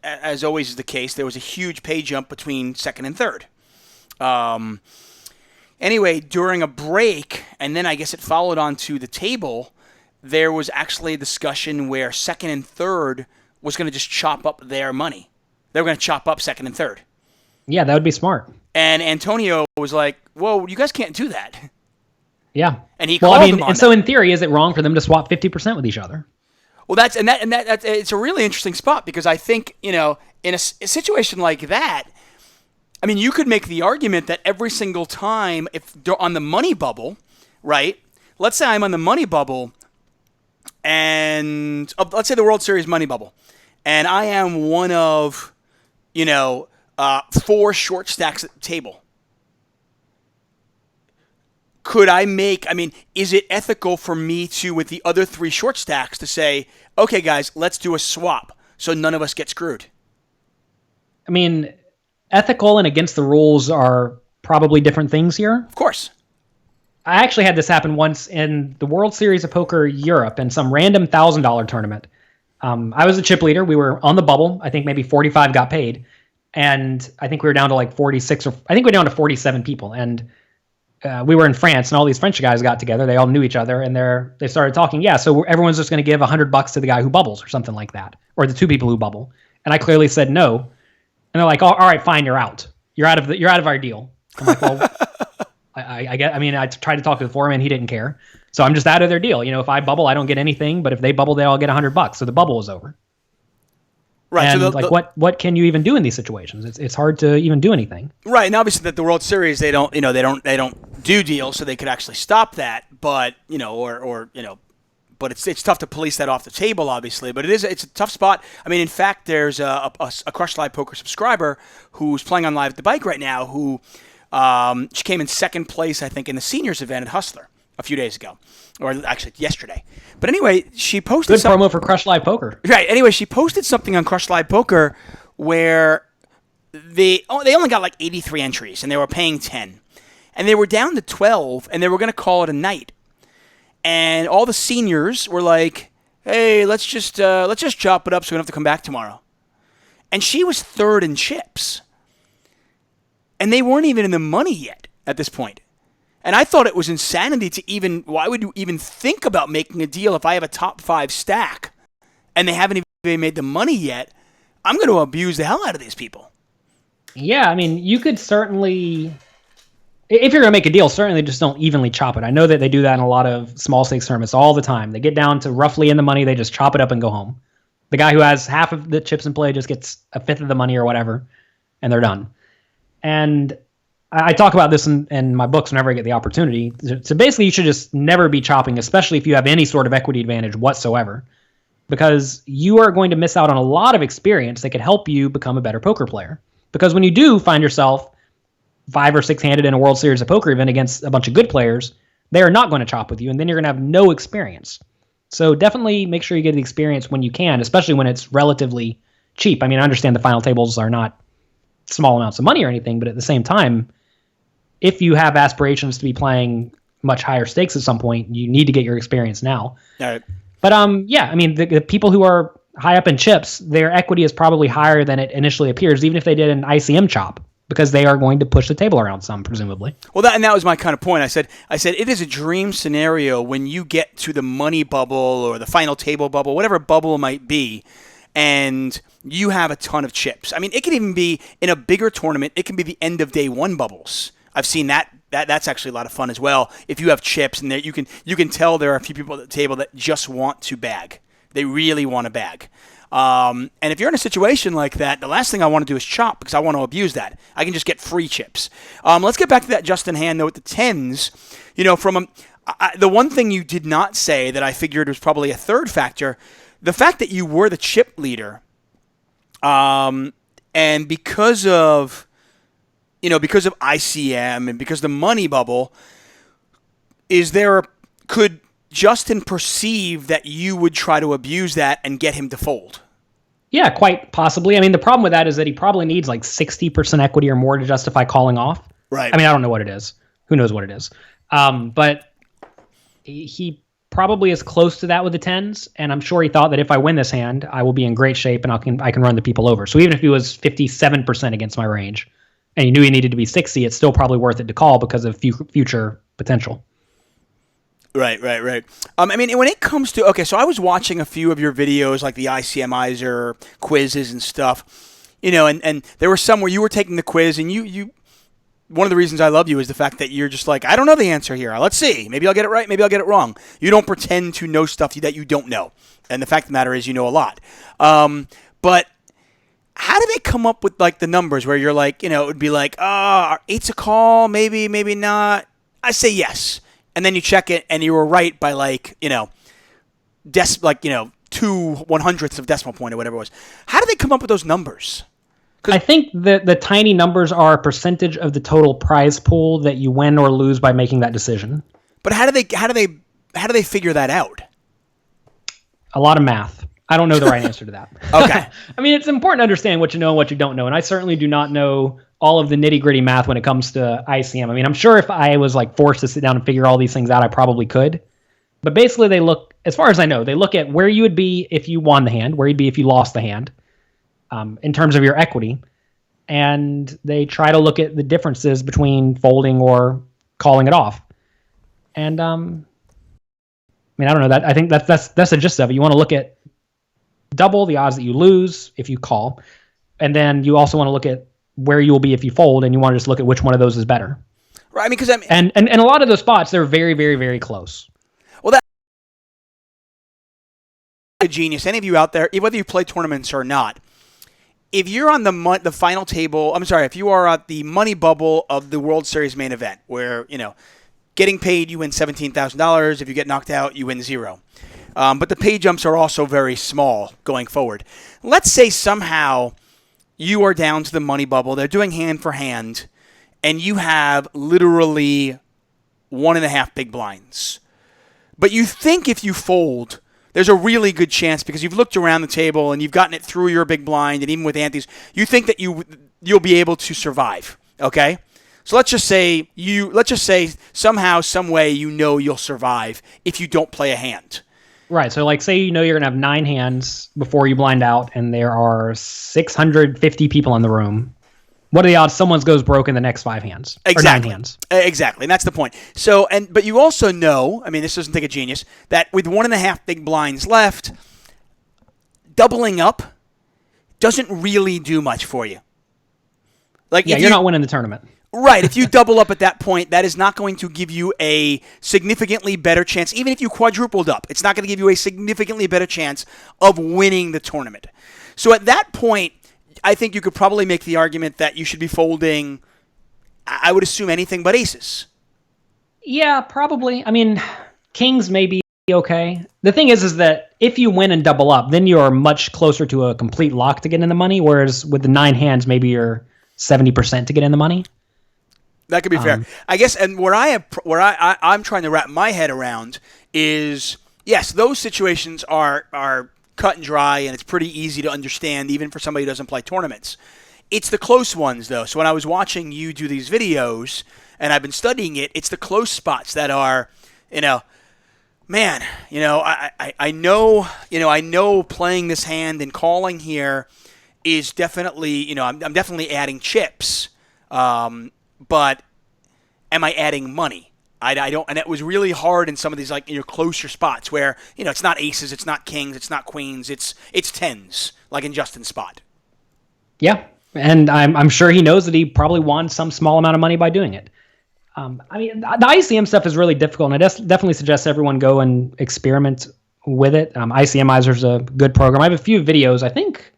as always is the case, there was a huge pay jump between second and third. Anyway, during a break, and then I guess it followed on to the table, there was actually a discussion where second and third was going to just chop up their money. They were going to chop up second and third. Yeah, that would be smart. And Antonio was like, whoa, you guys can't do that. Yeah. And he called them on and so in theory, is it wrong for them to swap 50% with each other? Well, that's it's a really interesting spot, because I think, in a situation like that, I mean, you could make the argument that every single time, if on the money bubble, right? Let's say I'm on the money bubble, and let's say the World Series money bubble, and I am one of, 4 short stacks at the table. Could I is it ethical for me to, with the other 3 short stacks, to say, okay, guys, let's do a swap so none of us get screwed? I mean, ethical and against the rules are probably different things here. Of course. I actually had this happen once in the World Series of Poker Europe in some random $1,000 tournament. I was a chip leader. We were on the bubble. I think maybe 45 got paid. And I think we were down to like 46, or I think we were down to 47 people. And we were in France, and all these French guys got together. They all knew each other, and they started talking. Yeah, so everyone's just going to give $100 to the guy who bubbles, or something like that, or the 2 people who bubble. And I clearly said no. And they're like, all right, fine, you're out. You're out of our deal. I'm like, well, I tried to talk to the foreman, he didn't care. So I'm just out of their deal. If I bubble, I don't get anything, but if they bubble, they all get $100. So the bubble is over. Right. And so what can you even do in these situations? It's hard to even do anything. Right. And obviously that the World Series, they don't do deals, so they could actually stop that, but but it's tough to police that off the table, obviously. But it's a tough spot. I mean, in fact, there's a Crush Live Poker subscriber who's playing on Live at the Bike right now, who she came in second place, I think, in the seniors event at Hustler a few days ago, or actually yesterday. But anyway, she posted good promo for Crush Live Poker. Right. Anyway, she posted something on Crush Live Poker where they only got like 83 entries, and they were paying 10, and they were down to 12, and they were going to call it a night. And all the seniors were like, "Hey, let's just chop it up so we don't have to come back tomorrow." And she was third in chips, and they weren't even in the money yet at this point. And I thought it was insanity to why would you even think about making a deal if I have a top 5 stack and they haven't even made the money yet? I'm going to abuse the hell out of these people. Yeah, I mean, you could certainly, if you're going to make a deal, certainly just don't evenly chop it. I know that they do that in a lot of small stakes tournaments all the time. They get down to roughly in the money, they just chop it up and go home. The guy who has half of the chips in play just gets a fifth of the money or whatever, and they're done. And I talk about this in my books whenever I get the opportunity. So basically, you should just never be chopping, especially if you have any sort of equity advantage whatsoever, because you are going to miss out on a lot of experience that could help you become a better poker player. Because when you do find yourself 5 or 6-handed in a World Series of Poker event against a bunch of good players, they are not going to chop with you, and then you're going to have no experience. So definitely make sure you get the experience when you can, especially when it's relatively cheap. I mean, I understand the final tables are not small amounts of money or anything, but at the same time, if you have aspirations to be playing much higher stakes at some point, you need to get your experience now. All right. But yeah, I mean, the people who are high up in chips, their equity is probably higher than it initially appears, even if they did an ICM chop, because they are going to push the table around some, presumably. Well, that was my kind of point. I said it is a dream scenario when you get to the money bubble or the final table bubble, whatever bubble it might be, and you have a ton of chips. I mean, it can even be in a bigger tournament. It can be the end of day one bubbles. I've seen that. That's actually a lot of fun as well. If you have chips, and you can tell there are a few people at the table that just want to bag. They really want to bag. And if you're in a situation like that, the last thing I want to do is chop because I want to abuse that. I can just get free chips. Let's get back to that just in hand though. With the tens, the one thing you did not say that I figured was probably a third factor, the fact that you were the chip leader, and because of ICM and because the money bubble, could Justin perceive that you would try to abuse that and get him to fold? Yeah, quite possibly. I mean, the problem with that is that he probably needs like 60% equity or more to justify calling off. Right. I mean, I don't know what it is. Who knows what it is? But he probably is close to that with the tens, and I'm sure he thought that if I win this hand, I will be in great shape and I can run the people over. So even if he was 57% against my range, and he knew he needed to be 60, it's still probably worth it to call because of future potential. Right. I mean, when it comes to, okay, so I was watching a few of your videos, like the ICMizer quizzes and stuff, and there were some where you were taking the quiz, and you one of the reasons I love you is the fact that you're just like, I don't know the answer here. Let's see. Maybe I'll get it right. Maybe I'll get it wrong. You don't pretend to know stuff that you don't know. And the fact of the matter is you know a lot. But how do they come up with like the numbers where you're like, it would be like, are eight's a call? Maybe not. I say yes. And then you check it and you were right by like, 2/100ths of decimal point or whatever it was. How do they come up with those numbers? I think the tiny numbers are a percentage of the total prize pool that you win or lose by making that decision. But how do they figure that out? A lot of math. I don't know the right answer to that. Okay. I mean, it's important to understand what you know and what you don't know, and I certainly do not know all of the nitty-gritty math when it comes to ICM. I mean, I'm sure if I was like forced to sit down and figure all these things out, I probably could. But basically, they look, as far as I know, they look at where you would be if you won the hand, where you'd be if you lost the hand, in terms of your equity, and they try to look at the differences between folding or calling it off. And I mean, I don't know. That I think that's the gist of it. You want to look at double the odds that you lose if you call, and then you also want to look at where you will be if you fold, and you want to just look at which one of those is better. Right, because and a lot of those spots, they're very, very, very close. Well, that's a genius. Any of you out there, whether you play tournaments or not, if you're on the final table, if you are at the money bubble of the World Series main event, where getting paid, you win $17,000. If you get knocked out, you win $0. But the pay jumps are also very small going forward. Let's say somehow you are down to the money bubble. They're doing hand for hand, and you have literally 1.5 big blinds. But you think if you fold, there's a really good chance because you've looked around the table and you've gotten it through your big blind, and even with antes, you think that you'll be able to survive. Okay, so let's just say somehow, some way you'll survive if you don't play a hand. Right. So, like, say you're going to have 9 hands before you blind out, and there are 650 people in the room. What are the odds someone goes broke in the next 5 hands? Exactly. Or 9 hands? Exactly. And that's the point. So, but you also know, I mean, this doesn't take a genius, that with 1.5 big blinds left, doubling up doesn't really do much for you. Like, yeah, you're not winning the tournament. Right. If you double up at that point, that is not going to give you a significantly better chance. Even if you quadrupled up, it's not going to give you a significantly better chance of winning the tournament. So at that point, I think you could probably make the argument that you should be folding, I would assume, anything but aces. Yeah, probably. I mean, kings may be okay. The thing is that if you win and double up, then you're much closer to a complete lock to get in the money, whereas with the 9 hands, maybe you're 70% to get in the money. That could be fair. I guess, and I'm trying to wrap my head around is, yes, those situations are cut and dry, and it's pretty easy to understand even for somebody who doesn't play tournaments. It's the close ones, though. So when I was watching you do these videos, and I've been studying it, it's the close spots that are, man, I know playing this hand and calling here is definitely, I'm definitely adding chips. But am I adding money? I don't, and it was really hard in some of these closer spots where it's not aces, it's not kings, it's not queens, it's tens, like in Justin's spot. Yeah, and I'm sure he knows that he probably won some small amount of money by doing it. The ICM stuff is really difficult, and I definitely suggest everyone go and experiment with it. ICMizer is a good program. I have a few videos. I think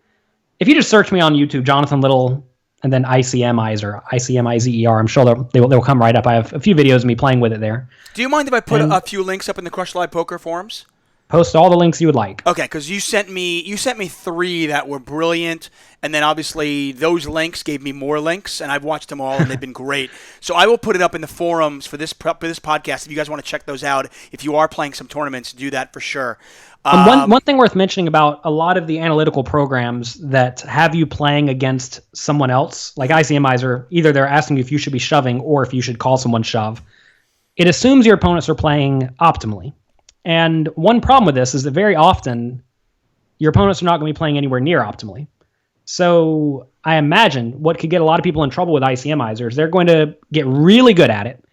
if you just search me on YouTube, Jonathan Little, and then ICMizer, ICMizer, I'm sure they'll come right up. I have a few videos of me playing with it there. Do you mind if I put a few links up in the Crush Live Poker forums? Post all the links you would like. Okay, because you sent me 3 that were brilliant, and then obviously those links gave me more links, and I've watched them all, and they've been great. So I will put it up in the forums for this podcast if you guys want to check those out. If you are playing some tournaments, do that for sure. One thing worth mentioning about a lot of the analytical programs that have you playing against someone else, like ICMizer, either they're asking you if you should be shoving or if you should call someone shove. It assumes your opponents are playing optimally. And one problem with this is that very often your opponents are not going to be playing anywhere near optimally. So I imagine what could get a lot of people in trouble with ICMizers, they're going to get really good at it,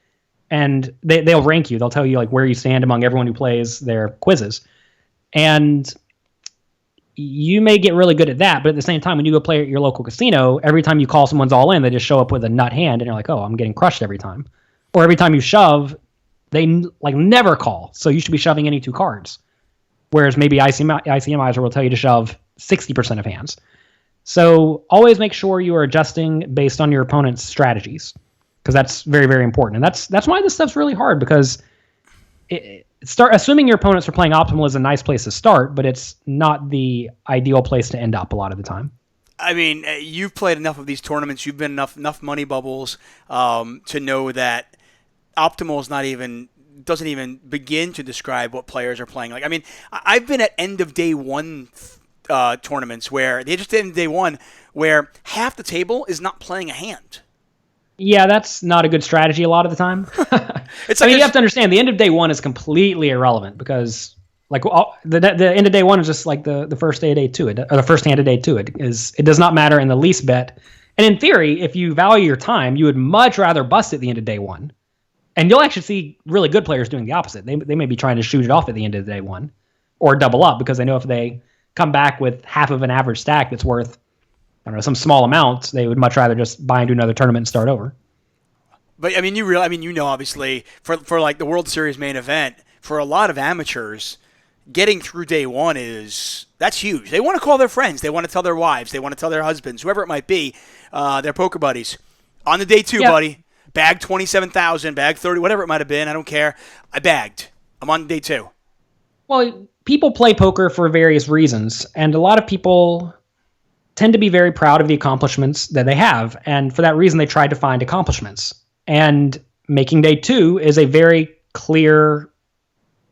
and they'll rank you. They'll tell you where you stand among everyone who plays their quizzes. And you may get really good at that, but at the same time, when you go play at your local casino, every time you call someone's all in, they just show up with a nut hand, and you're like, oh, I'm getting crushed every time. Or every time you shove, they never call, so you should be shoving any 2 cards. Whereas maybe ICMizer will tell you to shove 60% of hands. So always make sure you are adjusting based on your opponent's strategies, because that's very, very important. And that's why this stuff's really hard, because assuming your opponents are playing optimal is a nice place to start, but it's not the ideal place to end up a lot of the time. I mean, you've played enough of these tournaments. You've been enough money bubbles to know that optimal is doesn't even begin to describe what players are playing. I've been at end of day one tournaments where they just end day one where half the table is not playing a hand. Yeah, that's not a good strategy a lot of the time. You have to understand the end of day one is completely irrelevant, because the end of day one is just like the first day of day two, or the first hand of day two. It does not matter in the least bit. And in theory, if you value your time, you would much rather bust at the end of day one. And you'll actually see really good players doing the opposite. They may be trying to shoot it off at the end of day one, or double up, because they know if they come back with half of an average stack that's worth, I don't know, some small amount, they would much rather just buy into another tournament and start over. But obviously for the World Series main event, for a lot of amateurs, getting through day one that's huge. They want to call their friends, they want to tell their wives, they want to tell their husbands, whoever it might be, their poker buddies. On the day two, buddy, bag 27,000, bag 30, whatever it might have been, I don't care. I bagged. I'm on day two. Well, people play poker for various reasons, and a lot of people tend to be very proud of the accomplishments that they have, and for that reason they try to find accomplishments. And making day two is a very clear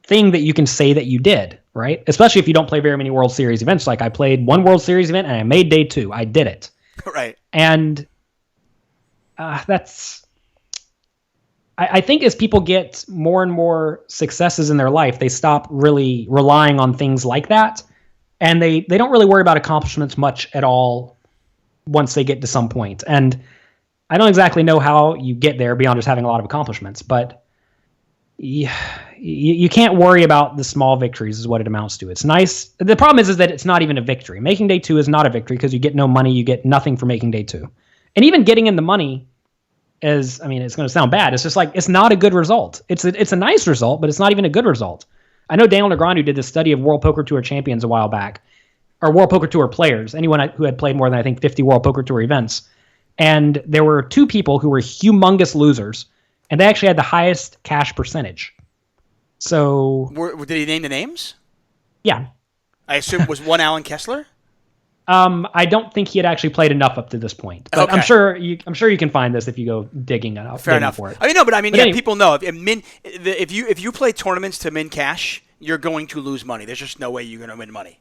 thing that you can say that you did, right? Especially if you don't play very many World Series events. Like, I played one World Series event and I made day two. I did it. Right. And I think as people get more and more successes in their life, they stop really relying on things like that. And they don't really worry about accomplishments much at all once they get to some point. And I don't exactly know how you get there beyond just having a lot of accomplishments, but you can't worry about the small victories is what it amounts to. It's nice. The problem is that it's not even a victory. Making day two is not a victory because you get no money. You get nothing for making day two. And even getting in the money it's going to sound bad. It's just it's not a good result. It's a nice result, but it's not even a good result. I know Daniel Negreanu did this study of World Poker Tour champions a while back, or World Poker Tour players, anyone who had played more than, I think, 50 World Poker Tour events. And there were two people who were humongous losers, and they actually had the highest cash percentage. So... Did he name the names? Yeah. I assume, was one Alan Kessler? I don't think he had actually played enough up to this point, but Okay. I'm sure you can find this if you go digging it up. Fair enough. For it. I mean, no, but I mean, But yeah, anyway- people know if you play tournaments to min cash, you're going to lose money. There's just no way you're going to win money.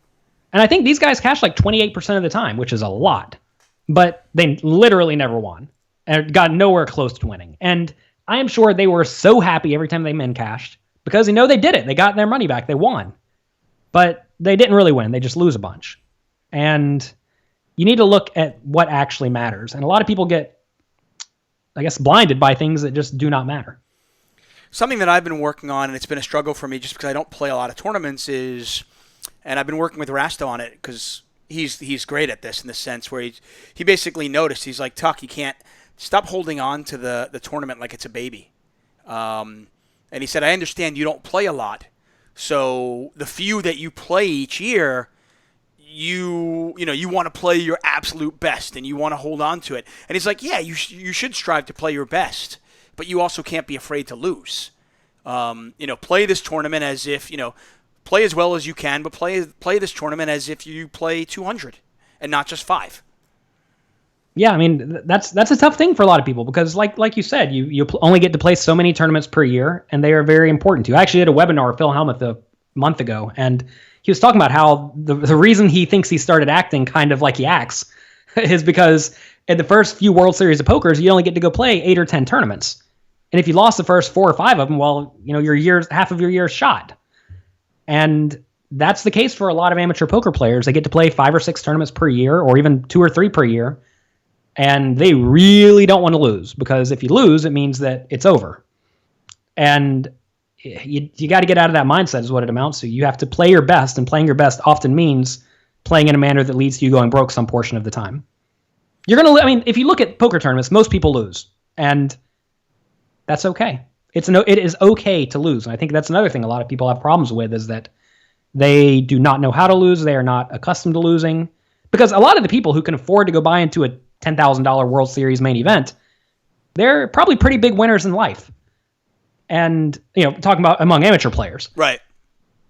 And I think these guys cash like 28% of the time, which is a lot, but they literally never won and got nowhere close to winning. And I am sure they were so happy every time they min cashed because they did it. They got their money back. They won, but they didn't really win. They just lose a bunch. And you need to look at what actually matters. And a lot of people get, I guess, blinded by things that just do not matter. Something that I've been working on, and it's been a struggle for me just because I don't play a lot of tournaments, and I've been working with Rasto on it because he's great at this in the sense where he basically noticed, he's like, Tuck, you can't stop holding on to the tournament like it's a baby. And he said, I understand you don't play a lot, so the few that you play each year, you want to play your absolute best and you want to hold on to it. And he's like, yeah, you should strive to play your best, but you also can't be afraid to lose. Play this tournament as if, play as well as you can, but play this tournament as if you play 200 and not just 5. Yeah, I mean, that's a tough thing for a lot of people because like you said, you only get to play so many tournaments per year, and they are very important to you. I actually did a webinar with Phil Hellmuth a month ago, and he was talking about how the reason he thinks he started acting kind of like he acts is because in the first few World Series of Pokers, you only get to go play 8 or 10 tournaments. And if you lost the first 4 or 5 of them, well, half of your year is shot. And that's the case for a lot of amateur poker players. They get to play 5 or 6 tournaments per year, or even 2 or 3 per year. And they really don't want to lose because if you lose, it means that it's over. And you got to get out of that mindset is what it amounts to. You have to play your best, and playing your best often means playing in a manner that leads to you going broke some portion of the time. If you look at poker tournaments, most people lose, and that's okay. It is okay to lose. And I think that's another thing a lot of people have problems with is that they do not know how to lose. They are not accustomed to losing because a lot of the people who can afford to go buy into a $10,000 World Series main event, they're probably pretty big winners in life. And, talking about among amateur players. Right.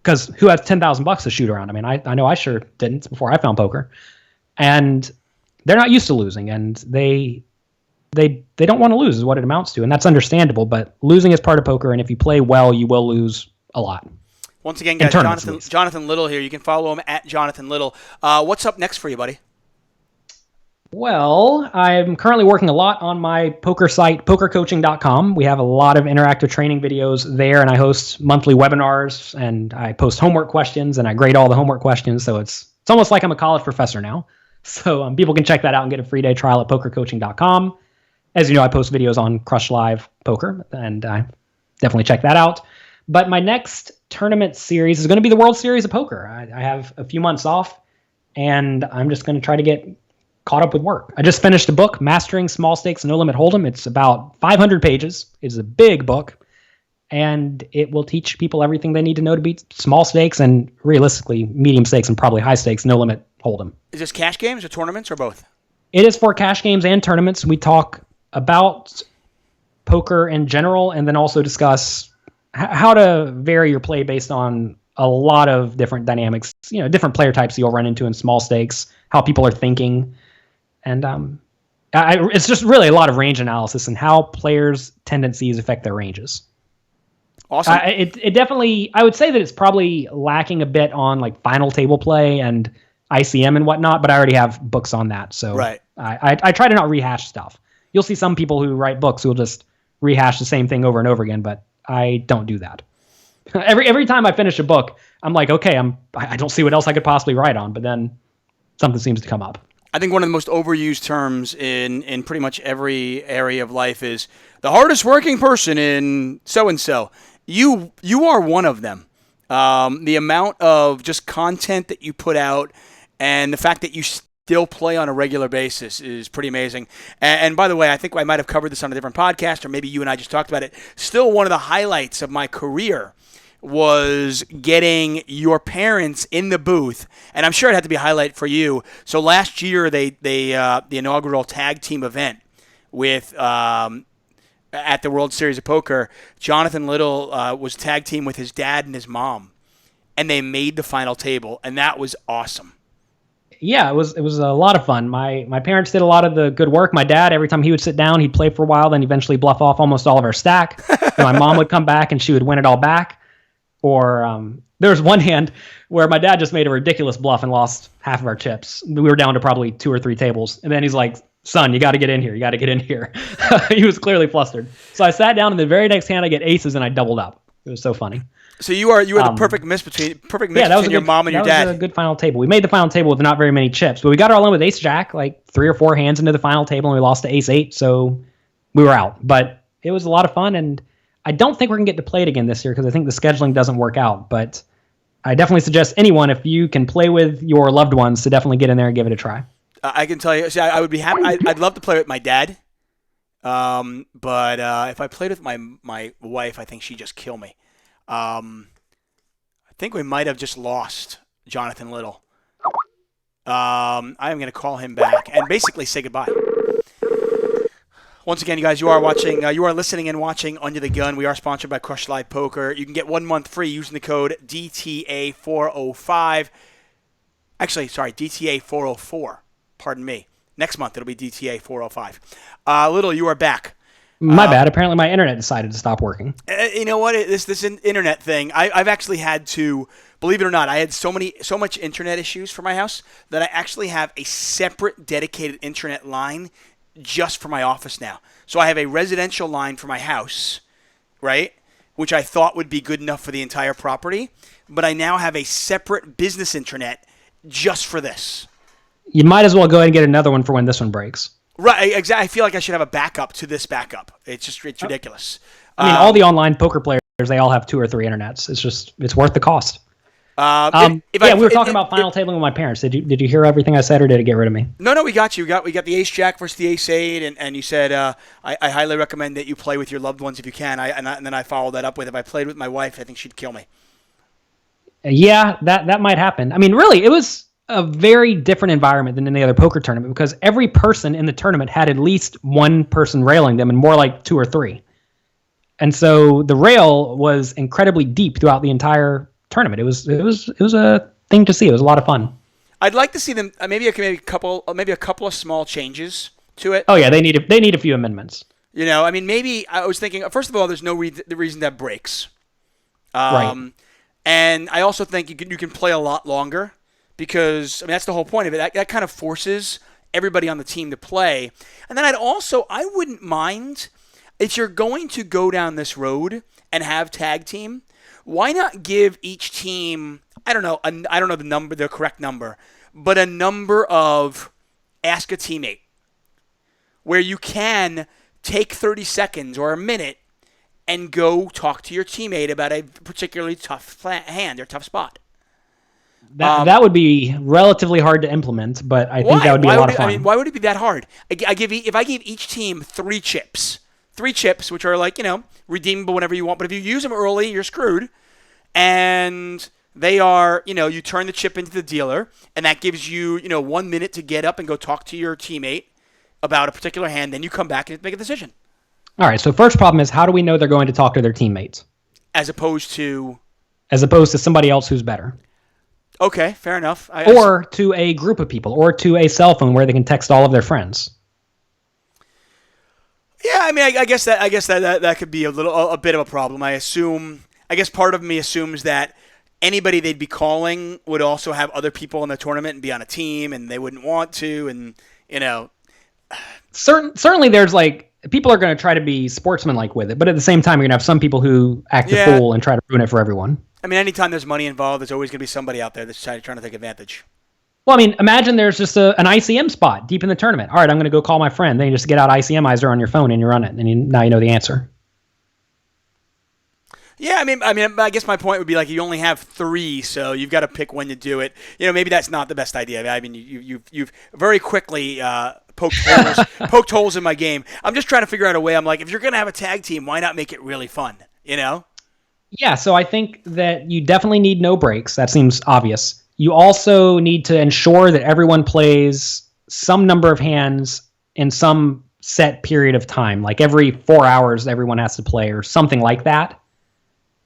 Because who has $10,000 to shoot around? I mean, I know I sure didn't before I found poker. And they're not used to losing, and they don't want to lose is what it amounts to. And that's understandable, but losing is part of poker, and if you play well, you will lose a lot. Once again, guys, Jonathan Little here. You can follow him at Jonathan Little. What's up next for you, buddy? Well, I'm currently working a lot on my poker site, pokercoaching.com. We have a lot of interactive training videos there, and I host monthly webinars, and I post homework questions, and I grade all the homework questions, so it's almost like I'm a college professor now. So people can check that out and get a free day trial at pokercoaching.com. As you know, I post videos on Crush Live Poker, and I definitely check that out. But my next tournament series is going to be the World Series of Poker. I have a few months off, and I'm just going to try to get caught up with work. I just finished a book, Mastering Small Stakes No Limit Hold'em. It's about 500 pages. It's a big book, and it will teach people everything they need to know to beat small stakes and realistically medium stakes and probably high stakes no limit hold'em. Is this cash games or tournaments or both? It is for cash games and tournaments. We talk about poker in general and then also discuss how to vary your play based on a lot of different dynamics, different player types you'll run into in small stakes, how people are thinking. And it's just really a lot of range analysis and how players' tendencies affect their ranges. Awesome. It definitely, I would say that it's probably lacking a bit on like final table play and ICM and whatnot, but I already have books on that. So right. I try to not rehash stuff. You'll see some people who write books who will just rehash the same thing over and over again, but I don't do that. Every time I finish a book, I'm like, okay, I don't see what else I could possibly write on, but then something seems to come up. I think one of the most overused terms in pretty much every area of life is the hardest working person in so-and-so. You are one of them. The amount of just content that you put out and the fact that you still play on a regular basis is pretty amazing. And by the way, I think I might have covered this on a different podcast, or maybe you and I just talked about it. Still, one of the highlights of my career was getting your parents in the booth, and I'm sure it had to be a highlight for you. So last year, the inaugural tag team event with at the World Series of Poker, Jonathan Little was tag team with his dad and his mom, and they made the final table, and that was awesome. Yeah, it was a lot of fun. My parents did a lot of the good work. My dad, every time he would sit down, he'd play for a while, then eventually bluff off almost all of our stack. My mom would come back and she would win it all back. Or there was one hand where my dad just made a ridiculous bluff and lost half of our chips. We were down to probably 2 or 3 tables, and then he's like, "Son, you got to get in here. You got to get in here." He was clearly flustered. So I sat down, and the very next hand I get aces, and I doubled up. It was so funny. So you are the perfect mix between your mom and your dad. That was a good final table. We made the final table with not very many chips, but we got our all in with ace jack, like 3 or 4 hands into the final table, and we lost to ace 8, so we were out. But it was a lot of fun, and I don't think we're gonna get to play it again this year because I think the scheduling doesn't work out. But I definitely suggest anyone, if you can play with your loved ones, to definitely get in there and give it a try. I can tell you. See, I would be happy. I'd love to play with my dad. But if I played with my wife, I think she'd just kill me. I think we might have just lost Jonathan Little. I am going to call him back and basically say goodbye. Once again, you guys, you are listening and watching Under the Gun. We are sponsored by Crush Live Poker. You can get 1 month free using the code DTA405. Actually, sorry, DTA404. Pardon me. Next month, it'll be DTA405. Little, you are back. My bad. Apparently, my internet decided to stop working. You know what? This internet thing, I've actually had to, believe it or not, I had so much internet issues for my house that I actually have a separate dedicated internet line just for my office now. So I have a residential line for my house, right, which I thought would be good enough for the entire property, but I now have a separate business internet just for this. You might as well go ahead and get another one for when this one breaks. Right, exactly. I feel like I should have a backup to this backup. It's ridiculous. I mean, all the online poker players, they all have 2 or 3 internets. It's worth the cost. We were talking about final tabling with my parents. Did you hear everything I said, or did it get rid of me? No, we got you. We got the ace jack versus the ace 8, and you said I highly recommend that you play with your loved ones if you can. And then I followed that up with, if I played with my wife, I think she'd kill me. Yeah, that might happen. I mean, really, it was a very different environment than any other poker tournament because every person in the tournament had at least one person railing them, and more like 2 or 3. And so the rail was incredibly deep throughout the entire tournament. It was a thing to see. It was a lot of fun. I'd like to see them maybe a couple of small changes to it. Oh yeah, they need a few amendments. You know, I mean, maybe I was thinking. First of all, there's no reason to have breaks. Right. And I also think you can play a lot longer. Because, I mean, that's the whole point of it. That kind of forces everybody on the team to play. And then I wouldn't mind, if you're going to go down this road and have tag team, why not give each team, I don't know the correct number, but a number of ask a teammate, where you can take 30 seconds or a minute and go talk to your teammate about a particularly tough hand or tough spot. That would be relatively hard to implement, but I think that would be a lot of fun. I mean, why would it be that hard? If I give each team 3 chips, which are like, redeemable whenever you want, but if you use them early, you're screwed. And they are, you turn the chip into the dealer, and that gives you, 1 minute to get up and go talk to your teammate about a particular hand. Then you come back and make a decision. All right. So first problem is, how do we know they're going to talk to their teammates? As opposed to somebody else who's better. Okay, fair enough. Or to a group of people, or to a cell phone where they can text all of their friends. Yeah, I mean, I guess that could be a bit of a problem. I guess part of me assumes that anybody they'd be calling would also have other people in the tournament and be on a team, and they wouldn't want to, and Certainly, there's people are going to try to be sportsmanlike with it, but at the same time, you're going to have some people who act a fool and try to ruin it for everyone. I mean, anytime there's money involved, there's always going to be somebody out there that's trying to take advantage. Well, I mean, imagine there's just an ICM spot deep in the tournament. All right, I'm going to go call my friend. Then you just get out ICMizer on your phone and you run it, and now you know the answer. Yeah, I mean, I guess my point would be you only have 3, so you've got to pick when to do it. Maybe that's not the best idea. I mean, you've very quickly poked holes in my game. I'm just trying to figure out a way. I'm like, if you're going to have a tag team, why not make it really fun? Yeah, so I think that you definitely need no breaks. That seems obvious. You also need to ensure that everyone plays some number of hands in some set period of time. Like every 4 hours, everyone has to play or something like that.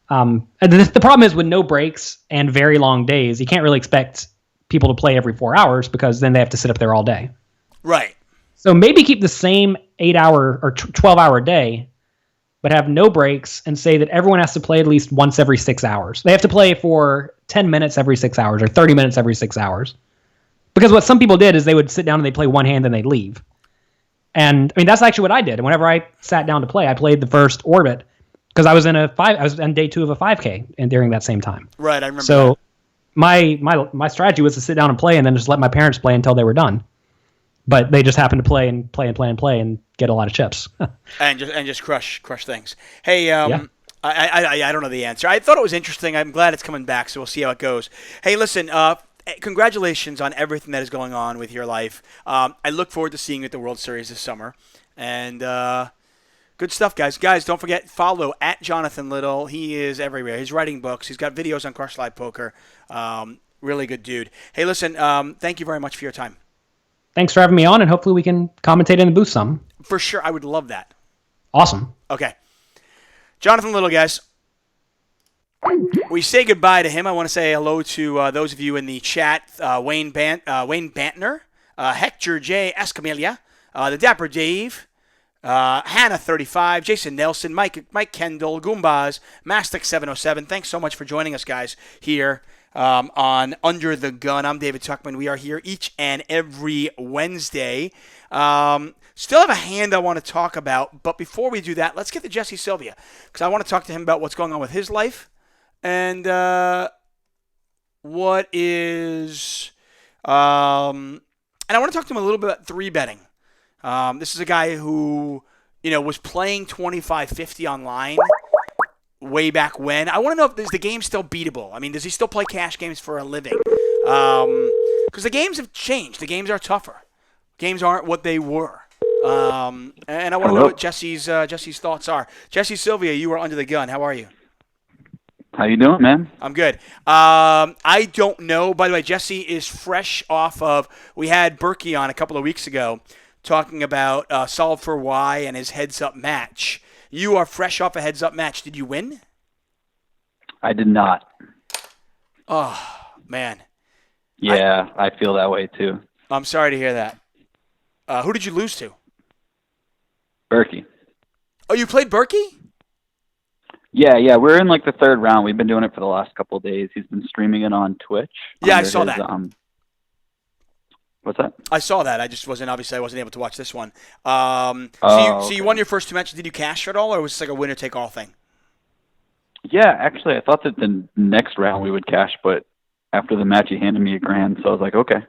And the problem is with no breaks and very long days, you can't really expect people to play every 4 hours because then they have to sit up there all day. Right. So maybe keep the same 8-hour or 12-hour day, but have no breaks and say that everyone has to play at least once every 6 hours. They have to play for 10 minutes every 6 hours or 30 minutes every 6 hours. Because what some people did is they would sit down and they'd play one hand and they'd leave. And I mean, that's actually what I did. And whenever I sat down to play, I played the first orbit because I was on day 2 of a 5K and during that same time. Right, I remember so that. my strategy was to sit down and play and then just let my parents play until they were done. But they just happened to play and get a lot of chips. and just crush things. Hey, Yeah. I don't know the answer. I thought it was interesting. I'm glad it's coming back, so we'll see how it goes. Hey, listen, congratulations on everything that is going on with your life. I look forward to seeing you at the World Series this summer. And good stuff, guys. Guys, don't forget, follow at Jonathan Little. He is everywhere. He's writing books. He's got videos on Crush Live Poker. Really good dude. Hey, listen, thank you very much for your time. Thanks for having me on, and hopefully we can commentate in the booth some. For sure. I would love that. Awesome. Okay. Jonathan Little, guys. We say goodbye to him. I want to say hello to those of you in the chat. Wayne Bantner, Hector J. Escamilla, the Dapper Dave, Hannah35, Jason Nelson, Mike Kendall, Goombas, Mastic707. Thanks so much for joining us, guys, here on Under the Gun. I'm David Tuchman. We are here each and every Wednesday. Still have a hand I want to talk about, but before we do that, let's get to Jesse Sylvia, because I want to talk to him about what's going on with his life and what is and I want to talk to him a little bit about 3-betting. This is a guy who, was playing 25-50 online way back when. I want to know if the game still beatable. I mean, does he still play cash games for a living? Because the games have changed. The games are tougher. Games aren't what they were. And I want to know what Jesse's thoughts are. Jesse Sylvia, you are under the gun. How are you? How you doing, man? I'm good. I don't know. By the way, Jesse is fresh off of, we had Berkey on a couple of weeks ago talking about Solve for Why and his heads-up match. You are fresh off a heads-up match. Did you win? I did not. Oh, man. Yeah, I feel that way, too. I'm sorry to hear that. Who did you lose to? Berkey. Oh, you played Berkey? Yeah, we're in like the 3rd round. We've been doing it for the last couple of days. He's been streaming it on Twitch. Yeah, I saw that. What's that? I saw that. I wasn't able to watch this one. So you won your first 2 matches. Did you cash at all, or was this like a winner-take-all thing? Yeah, actually, I thought that the next round we would cash, but after the match, he handed me $1,000, so I was like, okay.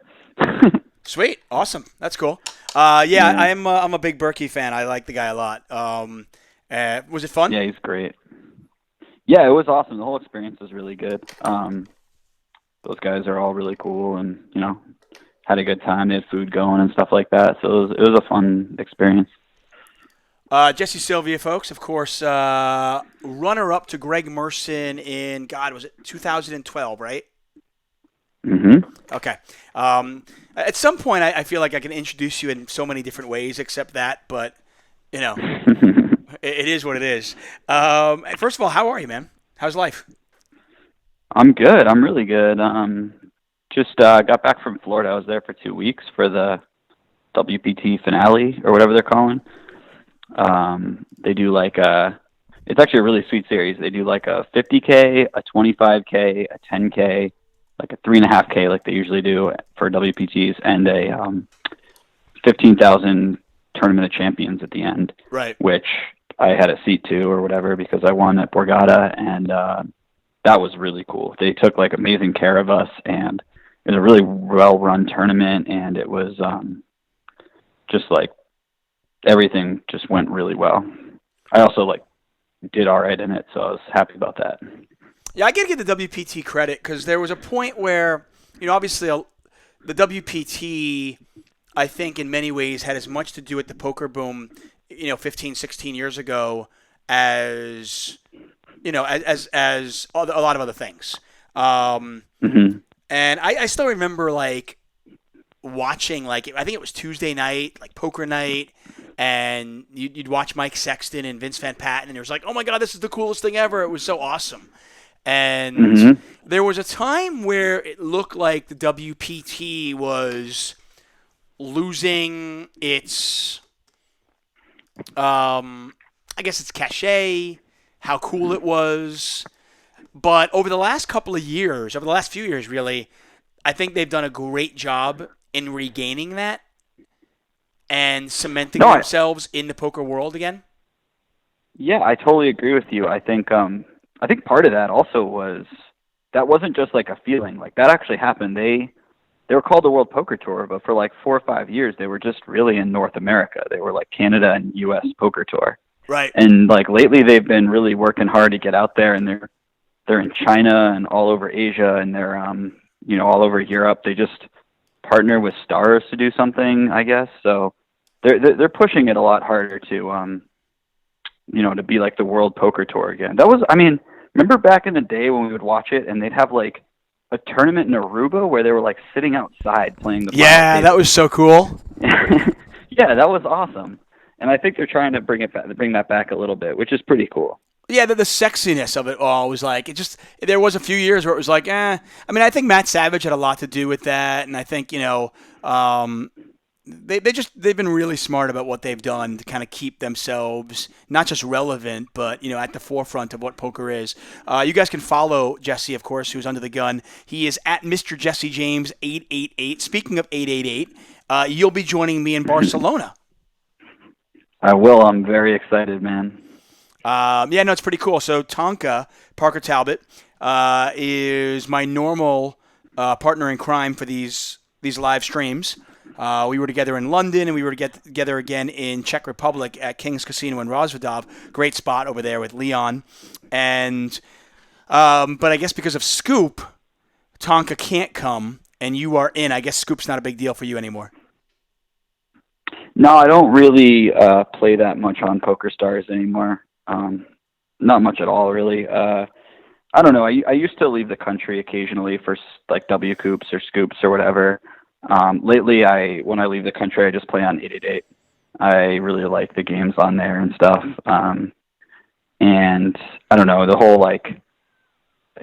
Sweet, awesome, that's cool. I'm a big Berkey fan. I like the guy a lot. Was it fun? Yeah, he's great. Yeah, it was awesome. The whole experience was really good. Those guys are all really cool, and had a good time. They had food going and stuff like that, so it was a fun experience. Jesse Sylvia, folks, of course, runner-up to Greg Merson in, was it 2012, right? Mm-hmm. Okay. At some point, I feel like I can introduce you in so many different ways except that, but, it is what it is. First of all, how are you, man? How's life? I'm good. I'm really good. Just got back from Florida. I was there for 2 weeks for the WPT finale or whatever they're calling. They do it's actually a really sweet series. They do like a 50K, a 25K, a 10K, like a 3.5K like they usually do for WPTs, and a 15,000 tournament of champions at the end. Right. Which I had a seat to or whatever because I won at Borgata, and that was really cool. They took amazing care of us, and it was a really well-run tournament, and it was just everything just went really well. I also did all right in it, so I was happy about that. Yeah, I got to give the WPT credit because there was a point where, obviously the WPT, I think in many ways had as much to do with the poker boom, 15, 16 years ago as, as a lot of other things. Mm-hmm. And I still remember watching, I think it was Tuesday night, poker night, and you'd watch Mike Sexton and Vince Van Patten, and it was oh my God, this is the coolest thing ever. It was so awesome. And there was a time where it looked like the WPT was losing its, I guess its cachet, how cool it was. But over the last couple of years, over the last few years really, I think they've done a great job in regaining that and cementing themselves in the poker world again. Yeah, I totally agree with you. I think part of that also was that wasn't just like a feeling. Like that actually happened. They were called the World Poker Tour, but for like 4 or 5 years they were just really in North America. They were like Canada and US Poker Tour. Right. And like lately they've been really working hard to get out there, and they're in China and all over Asia, and they're all over Europe. They just partner with stars to do something, I guess. So they're pushing it a lot harder to to be like the World Poker Tour again. That was, remember back in the day when we would watch it and they'd have like a tournament in Aruba where they were like sitting outside playing the Yeah, that was so cool. Yeah, that was awesome. And I think they're trying to bring that back a little bit, which is pretty cool. Yeah, the sexiness of it all was like, there was a few years where it was like, I think Matt Savage had a lot to do with that, and I think, they've been really smart about what they've done to kind of keep themselves not just relevant, but at the forefront of what poker is. You guys can follow Jesse, of course, who's under the gun. He is at Mr. Jesse James 888. Speaking of 888, you'll be joining me in Barcelona. I will. I'm very excited, man. It's pretty cool. So Tonka, Parker Talbot, is my normal partner in crime for these live streams. We were together in London, and we were together again in Czech Republic at King's Casino in Rozvadov. Great spot over there with Leon. And but I guess because of Scoop, Tonka can't come, and you are in. I guess Scoop's not a big deal for you anymore. No, I don't really play that much on PokerStars anymore. Not much at all, really. I don't know. I used to leave the country occasionally for like W Coops or Scoops or whatever. Lately, when I leave the country, I just play on 888. I really like the games on there and stuff. And I don't know, the whole like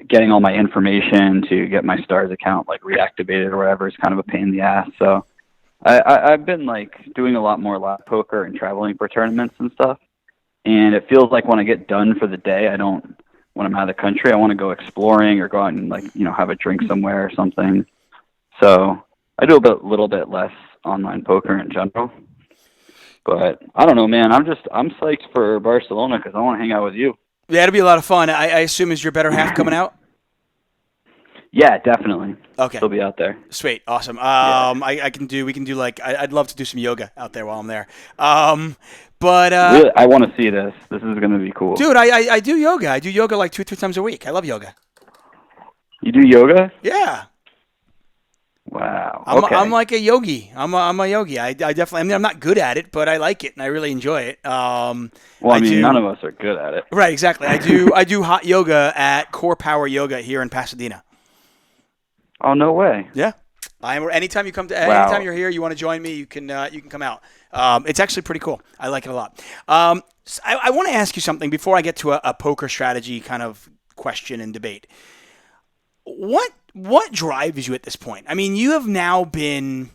getting all my information to get my Stars account like reactivated or whatever is kind of a pain in the ass. So I've been like doing a lot more live poker and traveling for tournaments and stuff. And it feels like when I get done for the day, when I'm out of the country, I want to go exploring or go out and like, have a drink somewhere or something. So I do a little bit less online poker in general. But I don't know, man. I'm psyched for Barcelona because I want to hang out with you. Yeah, it'll be a lot of fun. I assume is your better half coming out? Yeah, definitely. Okay. He'll be out there. Sweet. Awesome. We can do like, I'd love to do some yoga out there while I'm there. But really, I want to see this. This is going to be cool. Dude, I do yoga. I do yoga like 2-3 times a week. I love yoga. You do yoga? Yeah. Wow. I'm like a yogi. I'm a yogi. I definitely, I'm not good at it, but I like it and I really enjoy it. None of us are good at it. Right, exactly. I do hot yoga at Core Power Yoga here in Pasadena. Oh, no way. Yeah. Anytime you're here, you want to join me, you can come out. It's actually pretty cool. I like it a lot. I want to ask you something before I get to a poker strategy kind of question and debate. What drives you at this point? I mean, you have now been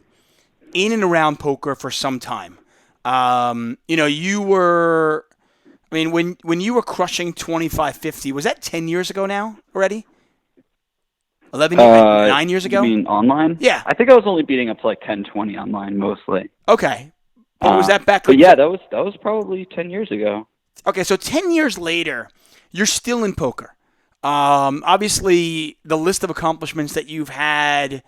in and around poker for some time. You were, when you were crushing 25-50, was that 10 years ago now already? 9 years ago? You mean online? Yeah. I think I was only beating up to like 10-20 online mostly. Okay. But was that back? But yeah, that was probably 10 years ago. Okay, so 10 years later, you're still in poker. Obviously, the list of accomplishments that you've had,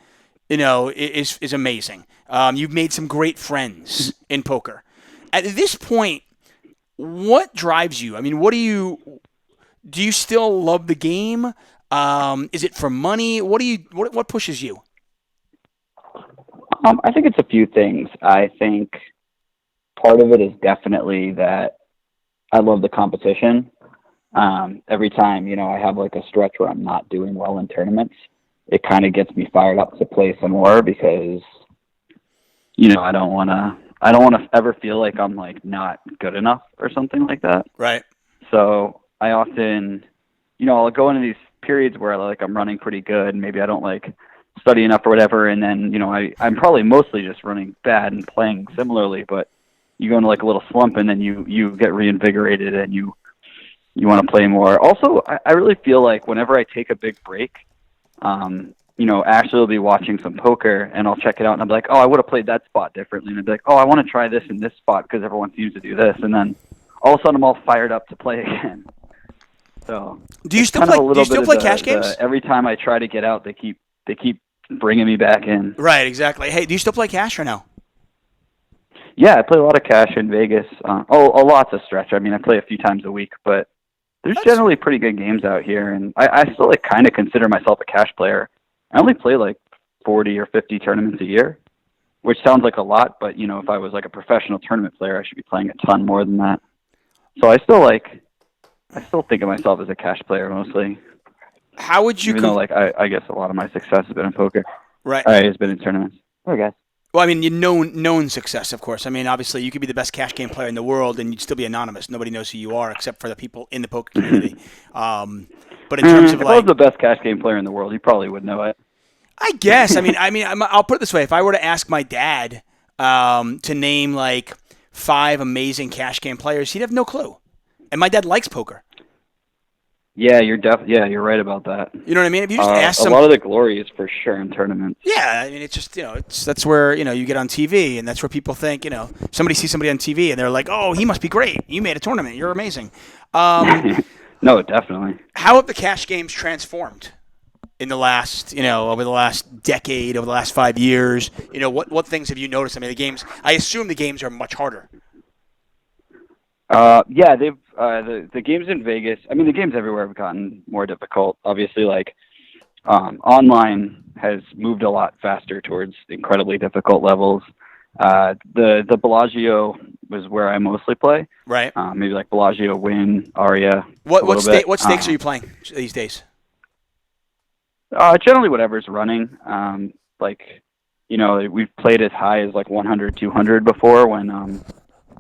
is amazing. You've made some great friends in poker. At this point, what drives you? I mean, do you still love the game? Is it for money? What pushes you? I think it's a few things. I think part of it is definitely that I love the competition. Every time, I have like a stretch where I'm not doing well in tournaments, it kind of gets me fired up to play some more because, I don't want to ever feel like I'm like not good enough or something like that. Right. So I often, I'll go into these periods where like I'm running pretty good, and maybe I don't like study enough or whatever, and then I'm probably mostly just running bad and playing similarly, but you go into like a little slump, and then you get reinvigorated, and you want to play more. Also, I really feel like whenever I take a big break, Ashley will be watching some poker, and I'll check it out, and I'm like, oh, I would have played that spot differently, and I'd be like, oh, I want to try this in this spot because everyone seems to do this, and then all of a sudden I'm all fired up to play again. So do you still play cash games? Every time I try to get out, they keep bringing me back in. Right, exactly. Hey, do you still play cash or no? Yeah, I play a lot of cash in Vegas. A lot's a stretch. I mean, I play a few times a week, but there's generally pretty good games out here, and I still like kind of consider myself a cash player. I only play like 40 or 50 tournaments a year, which sounds like a lot, but if I was like a professional tournament player, I should be playing a ton more than that. So I still think of myself as a cash player mostly. How would you? Even though, like, I guess a lot of my success has been in poker. Right. Has been in tournaments. Oh, guys. Well, I mean, known success, of course. I mean, obviously, you could be the best cash game player in the world, and you'd still be anonymous. Nobody knows who you are except for the people in the poker community. But in terms of if I was the best cash game player in the world, you probably would know it. I guess. I mean, I'll put it this way: if I were to ask my dad to name like 5 amazing cash game players, he'd have no clue. And my dad likes poker. Yeah, you're right about that. You know what I mean? If you just ask a lot of the glory is for sure in tournaments. Yeah, I mean, it's just that's where you get on TV, and that's where people think somebody sees somebody on TV, and they're like, oh, he must be great. You made a tournament. You're amazing. No, definitely. How have the cash games transformed in the last over the last decade, over the last 5 years? What things have you noticed? I mean, the games. I assume the games are much harder. Yeah, they've the games in Vegas. I mean, the games everywhere have gotten more difficult. Obviously, like online has moved a lot faster towards incredibly difficult levels. The Bellagio was where I mostly play. Right. Maybe like Bellagio, Wynn, Aria. What stakes are you playing these days? Generally, whatever's running. We've played as high as like 100, 200 before when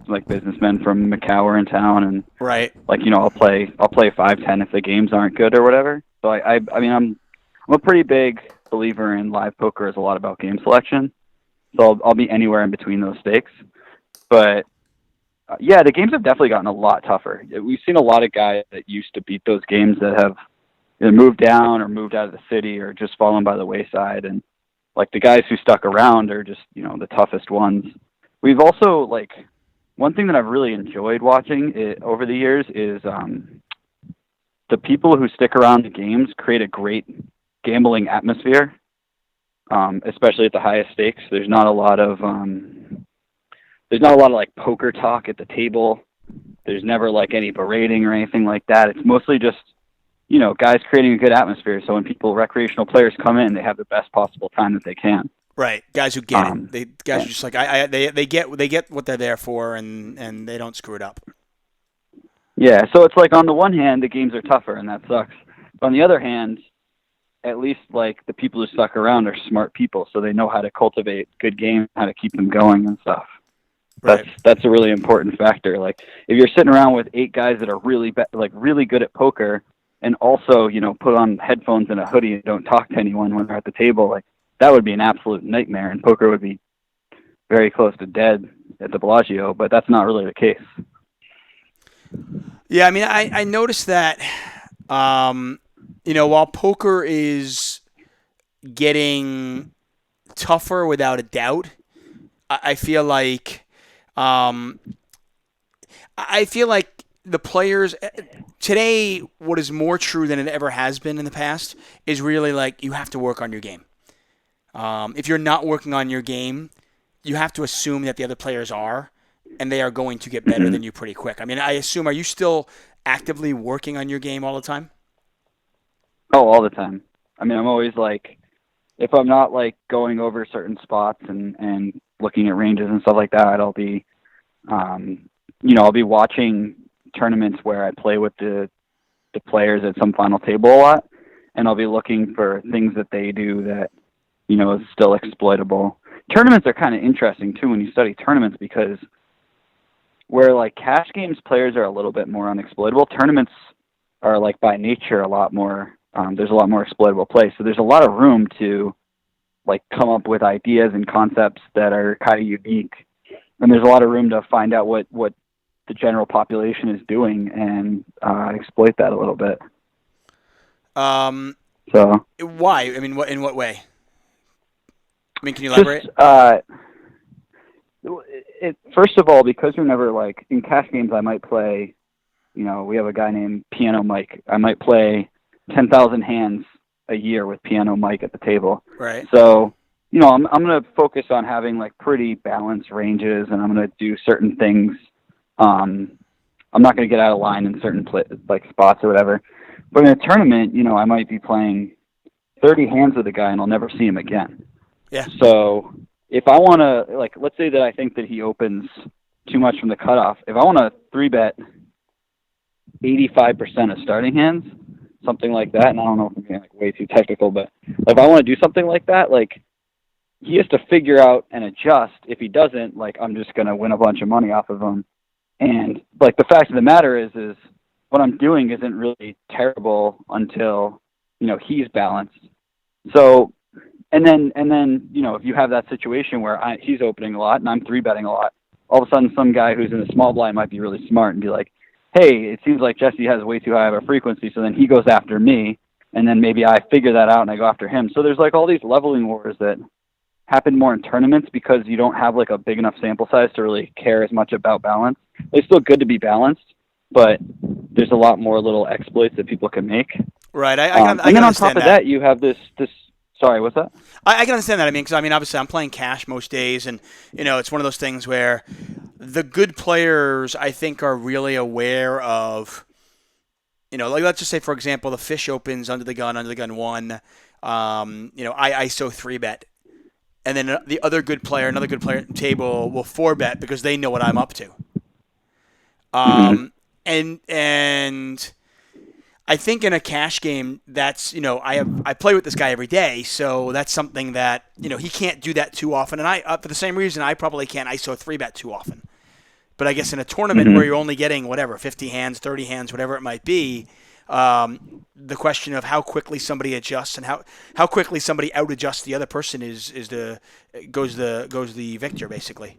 like businessmen from Macau are in town, and right. Like I'll play 5-10 if the games aren't good or whatever. So I mean I'm a pretty big believer in live poker. Is a lot about game selection. So I'll be anywhere in between those stakes. But yeah, the games have definitely gotten a lot tougher. We've seen a lot of guys that used to beat those games that have either moved down or moved out of the city or just fallen by the wayside. And like the guys who stuck around are just the toughest ones. We've also like. One thing that I've really enjoyed watching over the years is the people who stick around the games create a great gambling atmosphere, especially at the highest stakes. There's not a lot of like poker talk at the table. There's never like any berating or anything like that. It's mostly just guys creating a good atmosphere. So when recreational players come in, they have the best possible time that they can. Right, guys who get it. Guys who just like they get what they're there for, and they don't screw it up. Yeah, so it's like on the one hand, the games are tougher, and that sucks. But on the other hand, at least like the people who stuck around are smart people, so they know how to cultivate good games, how to keep them going and stuff. Right. That's a really important factor. Like if you're sitting around with 8 guys that are really really good at poker, and also put on headphones and a hoodie and don't talk to anyone when they're at the table, like. That would be an absolute nightmare, and poker would be very close to dead at the Bellagio, but that's not really the case. Yeah, I mean, I noticed that, while poker is getting tougher without a doubt, I feel like the players today, what is more true than it ever has been in the past, is really like you have to work on your game. If you're not working on your game, you have to assume that the other players are, and they are going to get better than you pretty quick. I mean, I assume, are you still actively working on your game all the time? Oh, all the time. I mean, I'm always like, if I'm not like going over certain spots and looking at ranges and stuff like that, I'll be, I'll be watching tournaments where I play with the players at some final table a lot, and I'll be looking for things that they do that, is still exploitable. Tournaments are kind of interesting too when you study tournaments, because where like cash games players are a little bit more unexploitable, tournaments are like by nature a lot more there's a lot more exploitable play. So there's a lot of room to like come up with ideas and concepts that are kind of unique, and there's a lot of room to find out what the general population is doing and exploit that a little bit. So why? I mean, in what way? I mean, can you elaborate? First of all, because you're never like in cash games, I might play. You know, we have a guy named Piano Mike. I might play 10,000 hands a year with Piano Mike at the table. Right. So, you know, I'm going to focus on having like pretty balanced ranges, and I'm going to do certain things. I'm not going to get out of line in certain like spots or whatever. But in a tournament, you know, I might be playing 30 hands with a guy, and I'll never see him again. Yeah. So if I want to, like, let's say that I think that he opens too much from the cutoff. If I want to 3-bet 85% of starting hands, something like that, and I don't know if I'm getting like way too technical, but if I want to do something like that, like, he has to figure out and adjust. If he doesn't, like, I'm just going to win a bunch of money off of him. And, like, the fact of the matter is what I'm doing isn't really terrible until, you know, he's balanced. So, and then, you know, if you have that situation where he's opening a lot and I'm 3-betting a lot, all of a sudden some guy who's in the small blind might be really smart and be like, hey, it seems like Jesse has way too high of a frequency, so then he goes after me, and then maybe I figure that out and I go after him. So there's like all these leveling wars that happen more in tournaments because you don't have like a big enough sample size to really care as much about balance. It's still good to be balanced, but there's a lot more little exploits that people can make. Right. I and then on top of that, you have this. Sorry, what's that? I can understand that. I mean, because obviously I'm playing cash most days, and you know, it's one of those things where the good players, I think, are really aware of. You know, like let's just say, for example, the fish opens under the gun 1. You know, I ISO 3-bet, and then another good player at the table will 4-bet because they know what I'm up to. And I think in a cash game, that's, you know, I play with this guy every day, so that's something that, you know, he can't do that too often, and I for the same reason I probably can't ISO 3-bet too often. But I guess in a tournament where you're only getting whatever 50 hands, 30 hands, whatever it might be, the question of how quickly somebody adjusts and how quickly somebody out adjusts the other person goes the victor basically.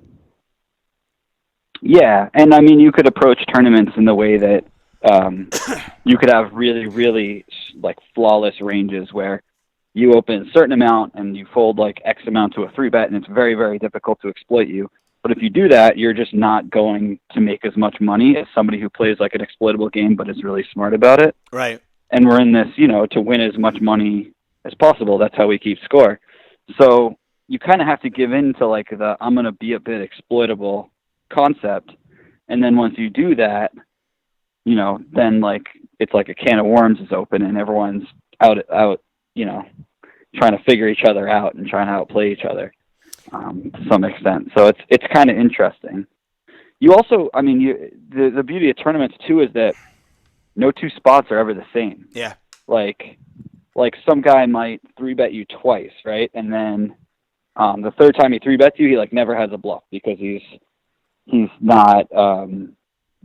Yeah, and I mean, you could approach tournaments in the way that you could have really, really like flawless ranges where you open a certain amount and you fold like X amount to a 3-bet, and it's very, very difficult to exploit you. But if you do that, you're just not going to make as much money as somebody who plays like an exploitable game but is really smart about it. Right. And we're in this, you know, to win as much money as possible. That's how we keep score. So you kind of have to give in to like the I'm going to be a bit exploitable concept. And then once you do that, you know, then like it's like a can of worms is open and everyone's out, you know, trying to figure each other out and trying to outplay each other to some extent. So it's kind of interesting. You also, I mean, the beauty of tournaments too is that no two spots are ever the same. Yeah. Like some guy might 3-bet you twice, right? And then the third time he 3-bets you, he like never has a bluff because he's not.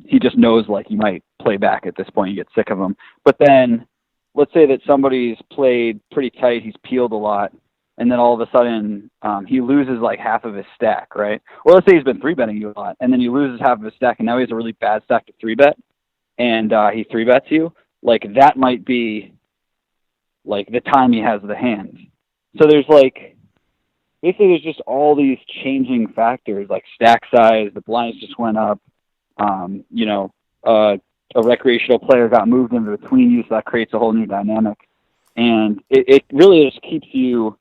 He just knows like you might play back at this point. You get sick of him. But then let's say that somebody's played pretty tight. He's peeled a lot. And then all of a sudden, he loses like half of his stack, right? Or let's say he's been 3-betting you a lot, and then he loses half of his stack, and now he has a really bad stack to 3-bet, and he 3-bets you. Like, that might be, like, the time he has the hand. So there's, like, basically there's just all these changing factors, like stack size, the blinds just went up, you know, a recreational player got moved in between you, so that creates a whole new dynamic. And it really just keeps you...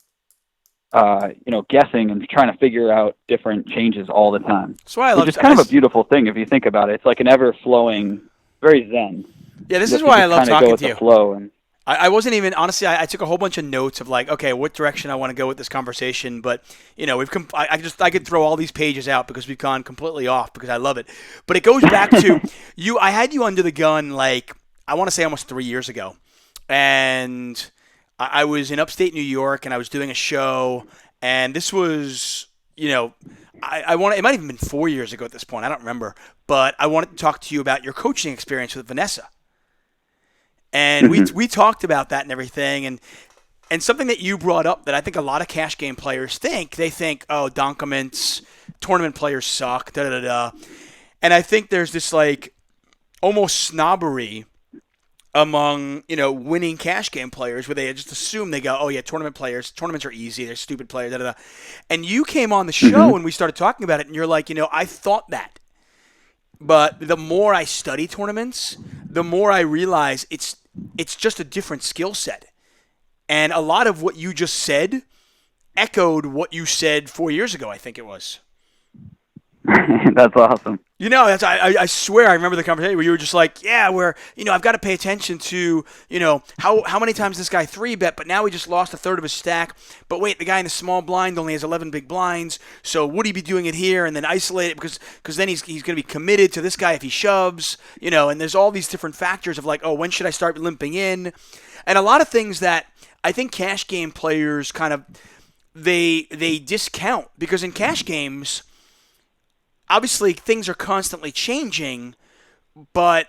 you know, guessing and trying to figure out different changes all the time. So I love which is kind of a beautiful thing if you think about it. It's like an ever-flowing, very zen. Yeah, this is why I love talking to you. Flow and I wasn't even, honestly, I took a whole bunch of notes of like, okay, what direction I want to go with this conversation, but, you know, I could throw all these pages out because we've gone completely off because I love it. But it goes back to, I had you under the gun like, I want to say almost 3 years ago. And I was in upstate New York, and I was doing a show, and this was, you know, it might have even been 4 years ago at this point. I don't remember. But I wanted to talk to you about your coaching experience with Vanessa. And we talked about that and everything, and something that you brought up that I think a lot of cash game players think, they think, oh, donkaments, tournament players suck, da-da-da-da. And I think there's this, like, almost snobbery among, winning cash game players where they just assume they go, oh, yeah, tournaments are easy, they're stupid players, da-da-da. And you came on the show and we started talking about it, and you're like, I thought that. But the more I study tournaments, the more I realize it's just a different skill set. And a lot of what you just said echoed what you said 4 years ago, I think it was. That's awesome. I swear I remember the conversation where you were just like, yeah, I've got to pay attention to, how many times this guy 3-bet, but now he just lost a third of his stack. But wait, the guy in the small blind only has 11 big blinds, so would he be doing it here and then isolate it because then he's going to be committed to this guy if he shoves, and there's all these different factors of like, oh, when should I start limping in? And a lot of things that I think cash game players kind of, they discount, because in cash games, obviously, things are constantly changing, but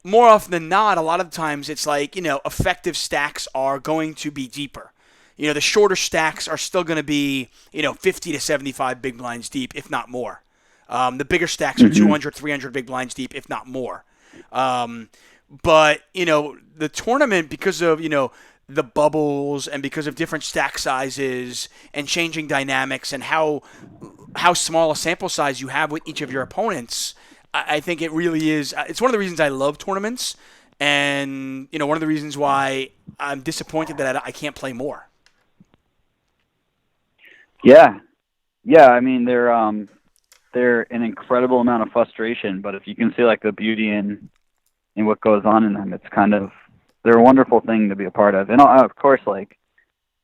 more often than not, a lot of times it's like, effective stacks are going to be deeper. The shorter stacks are still going to be, 50 to 75 big blinds deep, if not more. The bigger stacks are 200, 300 big blinds deep, if not more. But, the tournament, because of, the bubbles and because of different stack sizes and changing dynamics and how small a sample size you have with each of your opponents, I think it really is. It's one of the reasons I love tournaments, and one of the reasons why I'm disappointed that I can't play more. Yeah. I mean, they're an incredible amount of frustration, but if you can see like the beauty in what goes on in them, it's kind of, they're a wonderful thing to be a part of. And of course, like,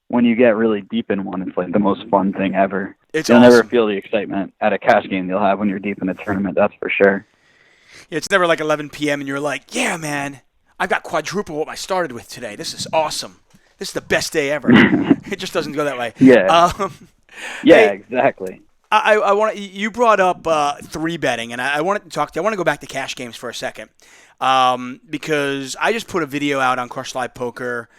when you get really deep in one, it's like the most fun thing ever. You'll never feel the excitement at a cash game you'll have when you're deep in a tournament, that's for sure. It's never like 11 p.m. and you're like, yeah, man, I've got quadruple what I started with today. This is awesome. This is the best day ever. It just doesn't go that way. Yeah. Hey, exactly. I want you brought up 3-betting, and I wanted to talk to you. I want to go back to cash games for a second, because I just put a video out on Crush Live Poker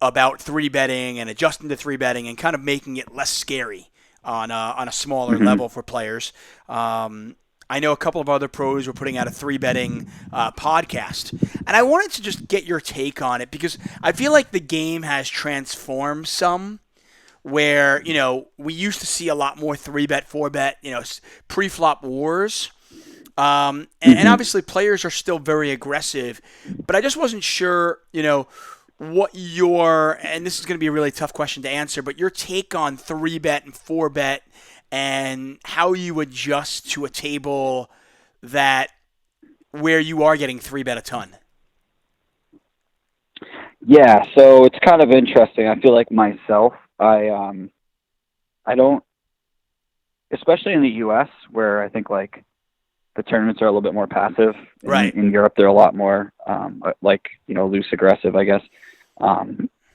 about 3-betting and adjusting to 3-betting and kind of making it less scary on a smaller level for players. I know a couple of other pros were putting out a 3-betting podcast, and I wanted to just get your take on it, because I feel like the game has transformed some, where, we used to see a lot more 3-bet, 4-bet, pre-flop wars. And obviously players are still very aggressive, but I just wasn't sure, what and this is going to be a really tough question to answer, but your take on 3-bet and 4-bet and how you adjust to a table where you are getting 3-bet a ton. Yeah, so it's kind of interesting. I feel like myself, I don't, especially in the U.S., where I think like the tournaments are a little bit more passive. Right. In Europe, they're a lot more loose aggressive, I guess.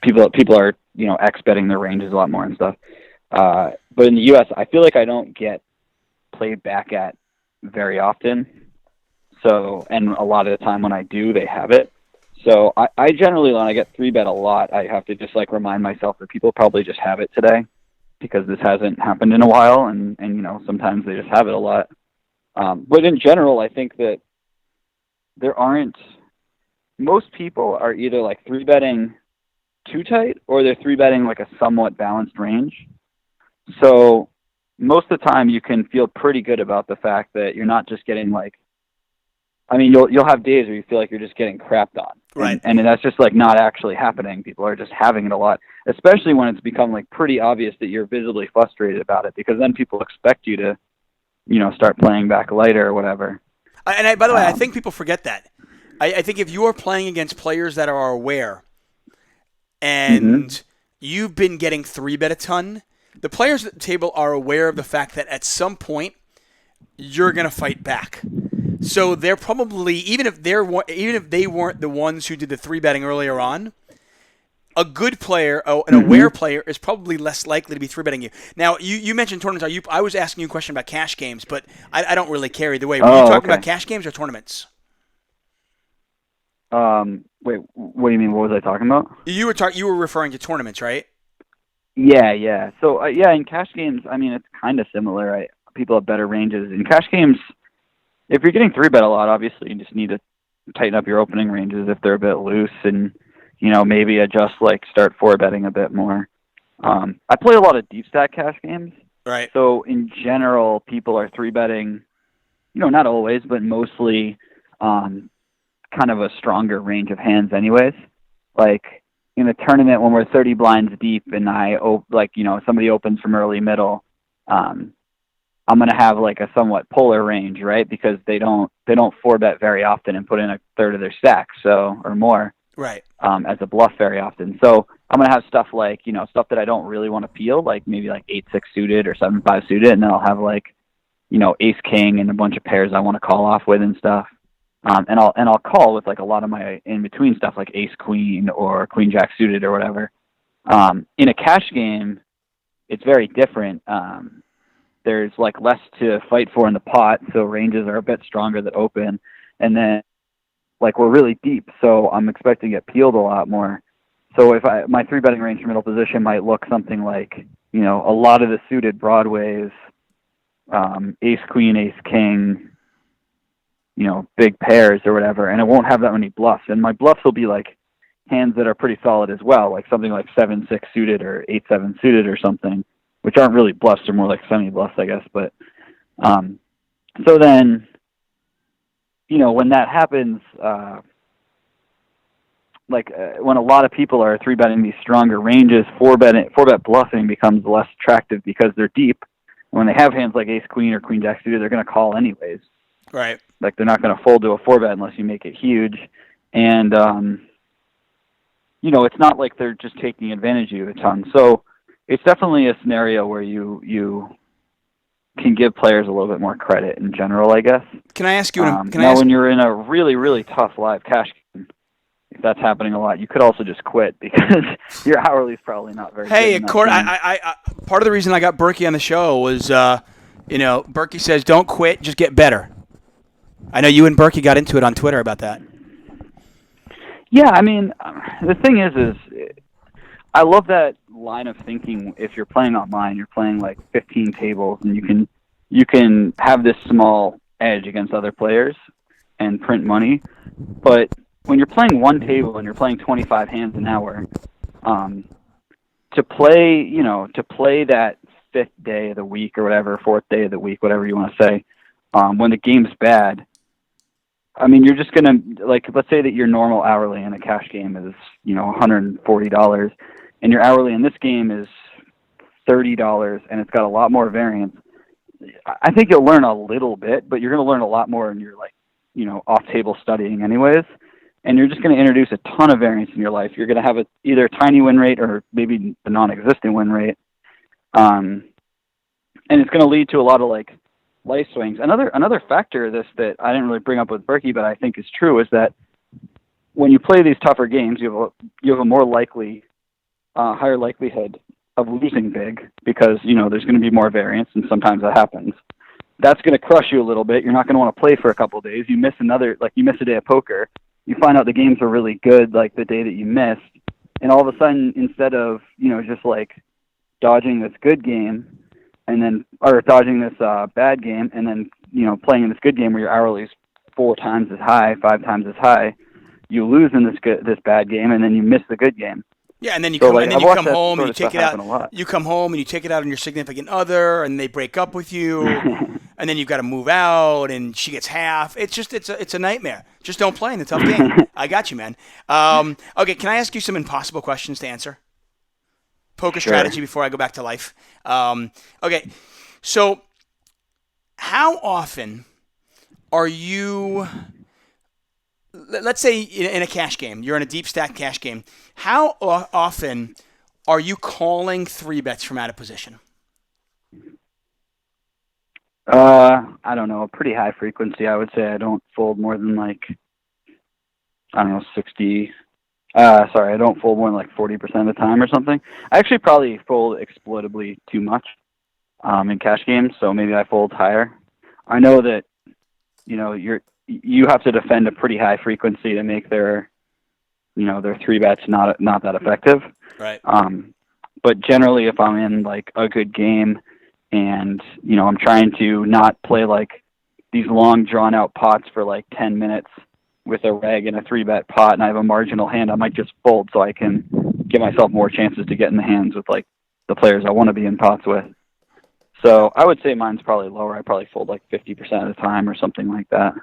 People are X-betting their ranges a lot more and stuff. But in the U.S., I feel like I don't get played back at very often. So, and a lot of the time when I do, they have it. So I generally, when I get 3-bet a lot, I have to just like remind myself that people probably just have it today because this hasn't happened in a while, and sometimes they just have it a lot. But in general, I think that most people are either like 3-betting too tight or they're 3-betting like a somewhat balanced range. So most of the time you can feel pretty good about the fact that you're not just getting like, I mean, you'll have days where you feel like you're just getting crapped on. Right. And that's just like not actually happening. People are just having it a lot, especially when it's become like pretty obvious that you're visibly frustrated about it, because then people expect you to, start playing back lighter or whatever. And by the way, I think people forget that. I think if you are playing against players that are aware and you've been getting 3-bet a ton, the players at the table are aware of the fact that at some point you're going to fight back. So they're probably, even if they weren't the ones who did the 3-betting earlier on, a good player, an aware player, is probably less likely to be 3-betting you. Now, you mentioned tournaments. I was asking you a question about cash games, but I don't really care either way. Were you talking about cash games or tournaments? Wait, what do you mean? What was I talking about? You were referring to tournaments, right? Yeah. So in cash games, I mean, it's kind of similar. People have better ranges in cash games. If you're getting 3-bet a lot, obviously you just need to tighten up your opening ranges if they're a bit loose, and maybe adjust, like start 4-betting a bit more. I play a lot of deep stack cash games. Right. So in general, people are 3-betting. Not always, but mostly kind of a stronger range of hands anyways. Like in a tournament when we're 30 blinds deep and somebody opens from early middle, I'm going to have like a somewhat polar range, right? Because they don't 4-bet very often and put in a third of their stack, or more. Right. As a bluff very often. So I'm going to have stuff like, stuff that I don't really want to peel, like maybe like 8-6 suited or 7-5 suited, and then I'll have like, ace king and a bunch of pairs I want to call off with and stuff. And I'll call with like a lot of my in between stuff like ace queen or queen jack suited or whatever. In a cash game, it's very different. There's like less to fight for in the pot, so ranges are a bit stronger that open, and then like we're really deep, so I'm expecting to get peeled a lot more. So if my 3-betting range for middle position might look something like, a lot of the suited broadways, ace queen, ace king, big pairs or whatever, and it won't have that many bluffs. And my bluffs will be like hands that are pretty solid as well, like something like 7-6 suited or 8-7 suited or something, which aren't really bluffs, they're more like semi-bluffs, I guess. But so then, when that happens, when a lot of people are 3-betting these stronger ranges, 4-bet bluffing becomes less attractive because they're deep. When they have hands like ace queen or queen jack suited, they're going to call anyways. Right. Like they're not going to fold to a 4-bet unless you make it huge. And, it's not like they're just taking advantage of you a ton. So it's definitely a scenario where you can give players a little bit more credit in general, I guess. Can I ask you? When you're in a really, really tough live cash game, if that's happening a lot, you could also just quit because your hourly is probably not very good. Hey, I part of the reason I got Berkey on the show was, Berkey says don't quit, just get better. I know you and Berkey got into it on Twitter about that. Yeah, I mean, the thing is I love that line of thinking. If you're playing online, you're playing like 15 tables, and you can have this small edge against other players and print money. But when you're playing one table and you're playing 25 hands an hour, to play that 5th day of the week or whatever, 4th day of the week, whatever you want to say, when the game's bad, I mean, you're just going to, like, let's say that your normal hourly in a cash game is, $140, and your hourly in this game is $30, and it's got a lot more variance. I think you'll learn a little bit, but you're going to learn a lot more in your, off-table studying anyways, and you're just going to introduce a ton of variance in your life. You're going to have either a tiny win rate or maybe a non-existent win rate, and it's going to lead to a lot of, life swings. Another factor of this that I didn't really bring up with Berkey, but I think is true, is that when you play these tougher games, you have a more higher likelihood of losing big because there's going to be more variance, and sometimes that happens. That's going to crush you a little bit. You're not going to want to play for a couple of days. You miss a day of poker. You find out the games were really good, like the day that you missed, and all of a sudden, instead of just dodging this good game, or dodging this bad game, and then playing in this good game where your hourly is 4 times as high, 5 times as high, you lose in this bad game, and then you miss the good game. Yeah, and then you come home and you take it out. You come home and you take it out on your significant other, and they break up with you, and then you've got to move out, and she gets half. It's a nightmare. Just don't play in the tough game. I got you, man. Okay, can I ask you some impossible questions to answer? Poker strategy before I go back to life. Okay, so how often are you, let's say in a cash game, you're in a deep stack cash game, how often are you calling 3-bets from out of position? I don't know, a pretty high frequency. I would say I don't fold more than 60. I don't fold more than 40% of the time or something. I actually probably fold exploitably too much in cash games, so maybe I fold higher. I know that, you have to defend a pretty high frequency to make their 3-bets not that effective. Right. But generally, if I'm in like a good game and, I'm trying to not play like these long drawn out pots for like 10 minutes with a reg and a 3-bet pot and I have a marginal hand, I might just fold so I can give myself more chances to get in the hands with like the players I want to be in pots with. So I would say mine's probably lower. I probably fold like 50% of the time or something like that.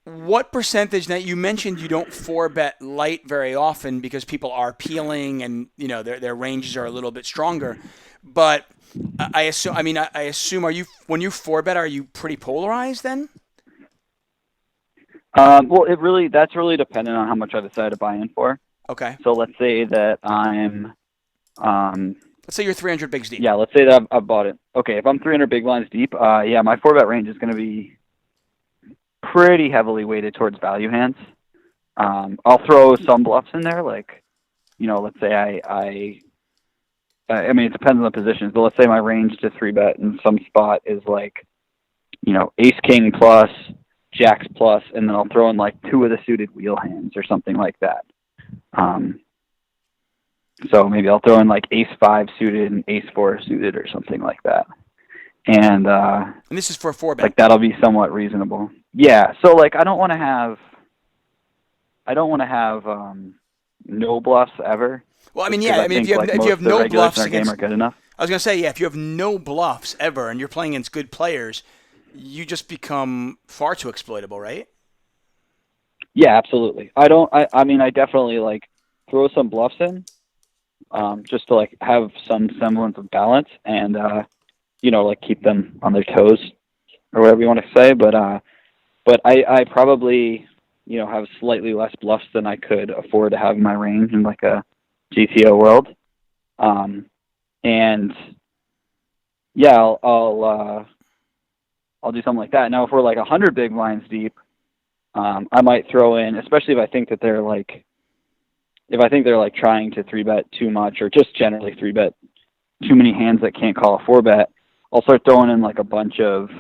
What percentage? Now you mentioned you don't 4-bet light very often because people are peeling and their ranges are a little bit stronger. But I assume. I assume. Are you when you 4-bet? Are you pretty polarized then? Well, that's really dependent on how much I decide to buy in for. Okay. So let's say that I'm. Let's say you're 300 bigs deep. Yeah, let's say that I've bought it. Okay, if I'm 300 big blinds deep, my 4-bet range is going to be pretty heavily weighted towards value hands. I'll throw some bluffs in there, like, let's say I mean, it depends on the positions, but let's say my range to 3-bet in some spot is like, ace king plus, jacks plus, and then I'll throw in like 2 of the suited wheel hands or something like that. So maybe I'll throw in like ace 5 suited and ace 4 suited or something like that. And this is for a 4-bet. Like that'll be somewhat reasonable. Yeah. So like I don't want to have no bluffs ever. Well, I mean, yeah. I mean, if you have no bluffs against, are good enough. I was gonna say, yeah. If you have no bluffs ever and you're playing against good players, you just become far too exploitable, right? Yeah, absolutely. I definitely like throw some bluffs in, just to like have some semblance of balance and like keep them on their toes or whatever you want to say. But I probably have slightly less bluffs than I could afford to have in my range in like a GTO world. And yeah, I'll do something like that. Now, if we're like 100 big blinds deep, I might throw in, especially if I think they're like trying to 3-bet too much or just generally 3-bet too many hands that can't call a 4-bet. I'll start throwing in like a bunch of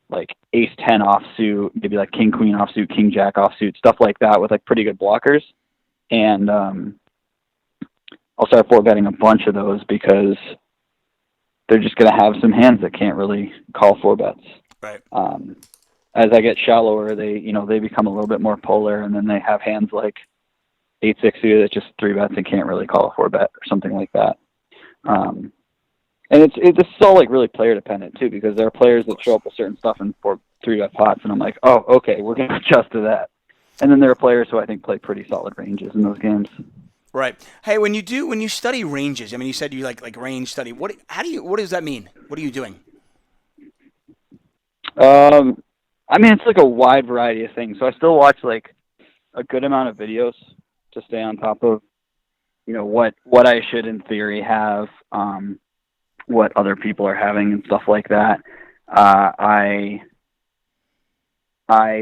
like ace 10 offsuit, maybe like king queen offsuit, king jack offsuit, stuff like that with like pretty good blockers. And I'll start 4-betting a bunch of those because they're just going to have some hands that can't really call 4-bets. Right. As I get shallower, they become a little bit more polar, and then they have hands like 8-6 suited that just 3-bets and can't really call a 4-bet or something like that. And this is all like really player dependent too, because there are players that show up with certain stuff in 3-bet pots, and I'm like, oh, okay, we're going to adjust to that. And then there are players who I think play pretty solid ranges in those games. Right. Hey, when you study ranges, I mean, you said you like range study. What does that mean? What are you doing? I mean, it's like a wide variety of things. So I still watch like a good amount of videos to stay on top of, what I should in theory have, what other people are having and stuff like that. I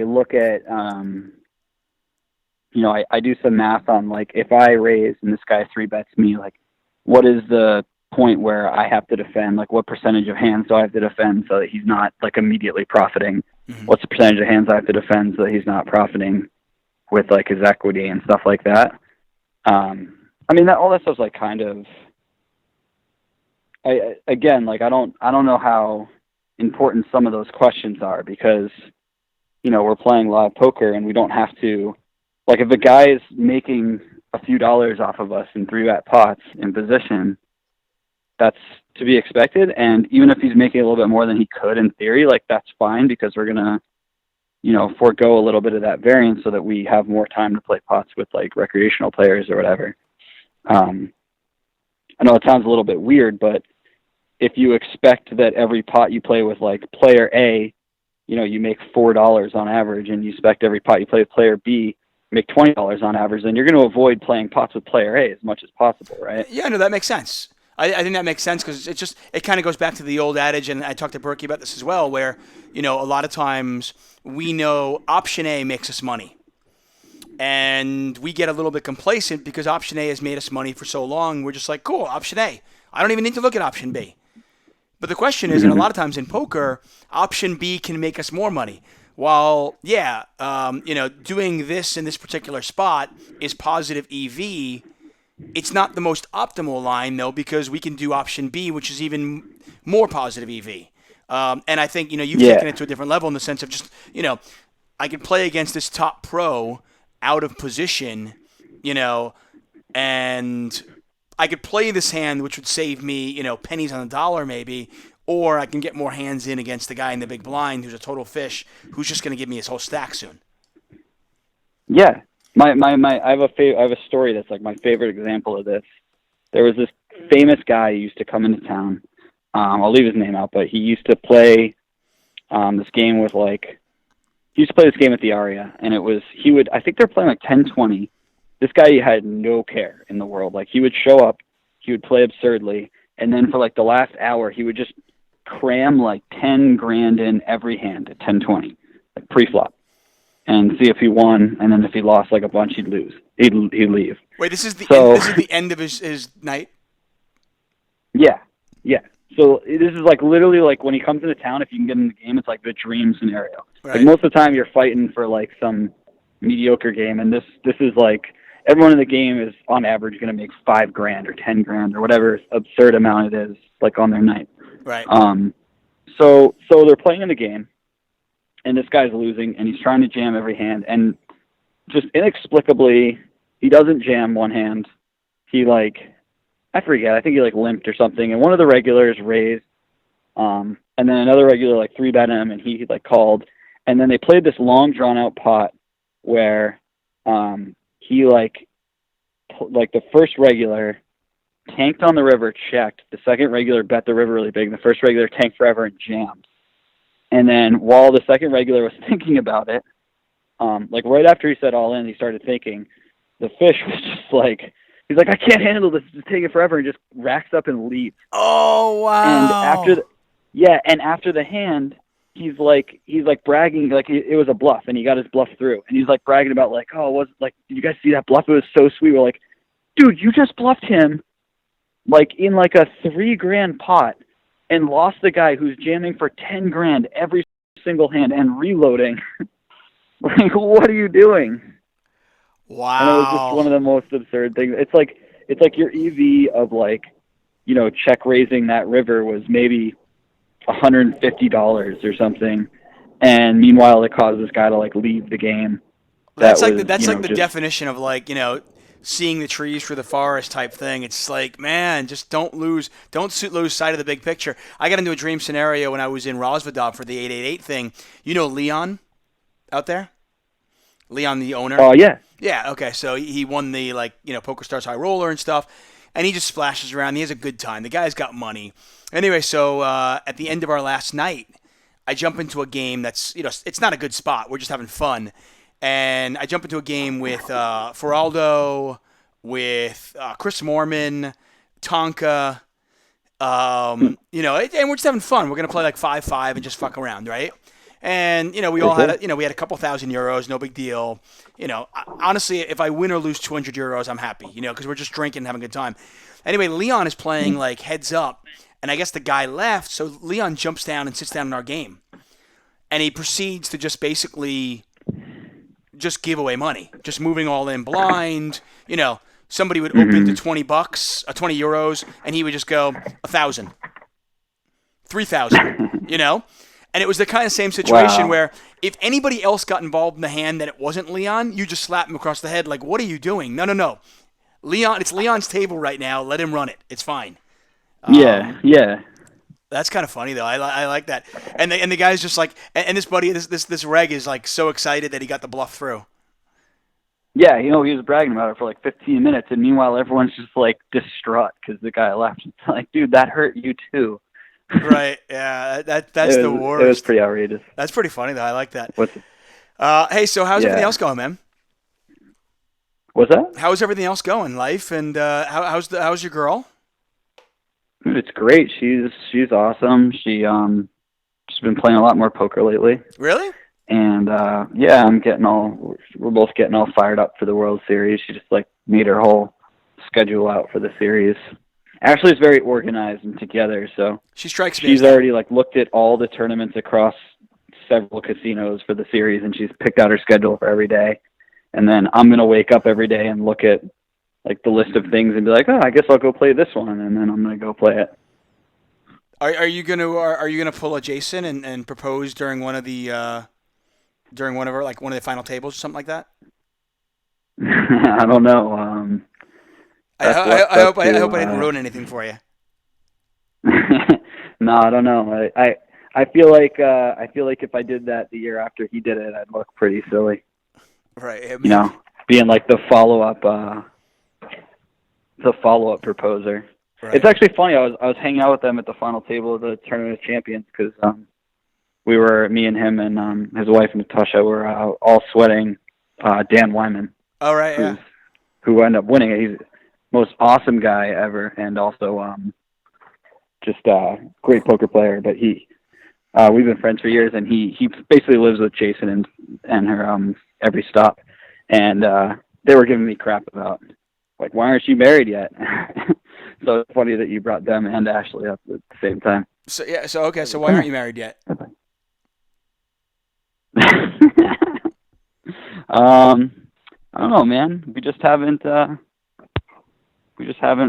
look at, I do some math on like if I raise and this guy 3-bets me, like what is the point where I have to defend? Like what percentage of hands do I have to defend so that he's not like immediately profiting? Mm-hmm. What's the percentage of hands I have to defend so that he's not profiting with like his equity and stuff like that? I mean, all that stuff's like kind of. I don't know how important some of those questions are because, we're playing live poker and we don't have to, like if a guy is making a few dollars off of us in 3-bet pots in position, that's to be expected. And even if he's making a little bit more than he could in theory, like that's fine because we're going to, forego a little bit of that variance so that we have more time to play pots with like recreational players or whatever. I know it sounds a little bit weird, but if you expect that every pot you play with like player A, you make $4 on average, and you expect every pot you play with player B make $20 on average, then you're going to avoid playing pots with player A as much as possible, right? Yeah, no, that makes sense. I think that makes sense because it kind of goes back to the old adage, and I talked to Berkey about this as well, where, a lot of times we know option A makes us money. And we get a little bit complacent because option A has made us money for so long. We're just like, cool, option A. I don't even need to look at option B. But the question is, and a lot of times in poker, option B can make us more money. while, doing this in this particular spot is positive EV, it's not the most optimal line, though, because we can do option B, which is even more positive EV. And I think, you've taken it to a different level in the sense of just, I can play against this top pro out of position, and I could play this hand, which would save me, pennies on the dollar maybe, or I can get more hands in against the guy in the big blind who's a total fish, who's just going to give me his whole stack soon. Yeah. I have a story that's like my favorite example of this. There was this famous guy who used to come into town. I'll leave his name out, but he used to play this game with at the Aria, and I think they're playing like 10-20. This guy had no care in the world. Like, he would show up, he would play absurdly, and then for like the last hour, he would just cram like 10 grand in every hand at 10-20, like pre-flop, and see if he won, and then if he lost like a bunch, he'd lose. He'd leave. Wait, this is the end of his night? Yeah. So this is like literally like when he comes into town, if you can get in the game, it's like the dream scenario. Right. Like, most of the time you're fighting for like some mediocre game, and this is like everyone in the game is on average going to make $5,000 or $10,000 or whatever absurd amount it is, like, on their night. Right. So they're playing in the game, and this guy's losing, and he's trying to jam every hand, and just inexplicably, he doesn't jam one hand. He I forget, I think he limped or something, and one of the regulars raised, and then another regular 3-bet him, and he called, and then they played this long drawn out pot where he the first regular tanked on the river, checked, the second regular bet the river really big, and the first regular tanked forever and jammed. And then while the second regular was thinking about it, right after he said all in, he started thinking, the fish was just he's like, I can't handle this, it's taking forever, and just racks up and leaves. Oh, wow. And after the hand, he's bragging, it was a bluff, and he got his bluff through. And he's bragging about did you guys see that bluff? It was so sweet. We're like, dude, you just bluffed him in a $3,000 pot and lost the guy who's jamming for $10,000 every single hand and reloading. What are you doing? Wow. And it was just one of the most absurd things. It's like your EV of check raising that river was maybe $150 or something, and meanwhile it caused this guy to leave the game. That's the definition of seeing the trees through the forest type thing. It's man, just don't lose sight of the big picture. I got into a dream scenario when I was in Rosvedov for the 888 thing. Leon out there? Leon, the owner? Oh, yeah. Yeah, okay. So he won the Poker Stars High Roller and stuff, and he just splashes around. He has a good time. The guy's got money. Anyway, so at the end of our last night, I jump into a game that's, it's not a good spot. We're just having fun. And I jump into a game with Feraldo, with Chris Moorman, Tonka, and we're just having fun. We're going to play 5-5 and just fuck around, right? And, we all had, we had a couple €1,000, no big deal. Honestly, if I win or lose €200, I'm happy, because we're just drinking and having a good time. Anyway, Leon is playing heads up, and I guess the guy left, so Leon jumps down and sits down in our game. And he proceeds to just basically just give away money, just moving all in blind. Somebody would open to $20, €20, and he would just go 1,000, 3,000, And it was the kind of same situation where if anybody else got involved in the hand that it wasn't Leon, you just slap him across the head what are you doing? No. Leon, it's Leon's table right now. Let him run it. It's fine. Yeah. That's kind of funny, though. I like that. And the guy's just and this buddy, this reg is so excited that he got the bluff through. Yeah, he was bragging about it for 15 minutes, and meanwhile everyone's just distraught because the guy left. It's dude, that hurt you too. Right, yeah, that's the worst. It was pretty outrageous. That's pretty funny, though. I like that. Hey, so how's everything else going, man? What's that? How's everything else going? Life, and how's your girl? Dude, it's great. She's awesome. She's been playing a lot more poker lately. Really? And we're both getting all fired up for the World Series. She just made her whole schedule out for the series. Ashley's very organized and together, so she strikes me. She's already looked at all the tournaments across several casinos for the series, and she's picked out her schedule for every day. And then I'm going to wake up every day and look at like the list of things and be like, oh, I guess I'll go play this one, and then I'm going to go play it. Are you gonna pull a Jason and propose during one of the one of the final tables or something like that? I don't know. I hope I didn't ruin anything for you. No, I don't know. I feel like if I did that the year after he did it, I'd look pretty silly. Right. You know, being like the follow up proposer. Right. It's actually funny. I was hanging out with them at the final table of the Tournament of Champions because me and him and his wife Natasha were all sweating Dan Wyman. Oh right, yeah. Who ended up winning it. He's the most awesome guy ever, and also just a great poker player. But we've been friends for years, and he basically lives with Jason and her every stop. And they were giving me crap about like, why aren't you married yet? So it's funny that you brought them and Ashley up at the same time. So yeah, so why aren't you married yet? I don't know, man. We just haven't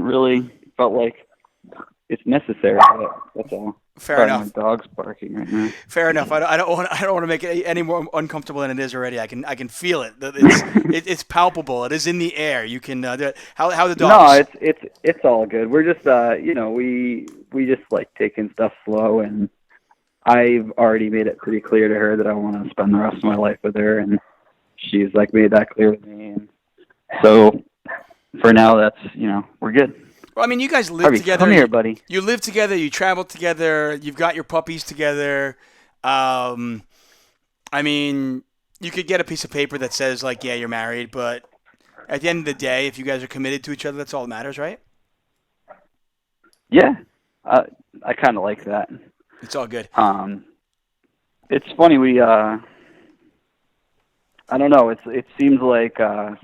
really felt like it's necessary. That's all. Fair enough. My dog's barking right now. Fair enough. I don't want to make it any more uncomfortable than it is already. I can feel it. It's palpable. It is in the air. You can do it. How the dogs? No, it's all good. We're just we just like taking stuff slow, and I've already made it pretty clear to her that I want to spend the rest of my life with her, and she's like made that clear with me. And so for now, that's we're good. Well, I mean, you guys live together. Come here, buddy. You live together. You travel together. You've got your puppies together. I mean, you could get a piece of paper that says, like, yeah, you're married. But at the end of the day, if you guys are committed to each other, that's all that matters, right? Yeah. I kind of like that. It's all good. It's funny. We, I don't know. It seems like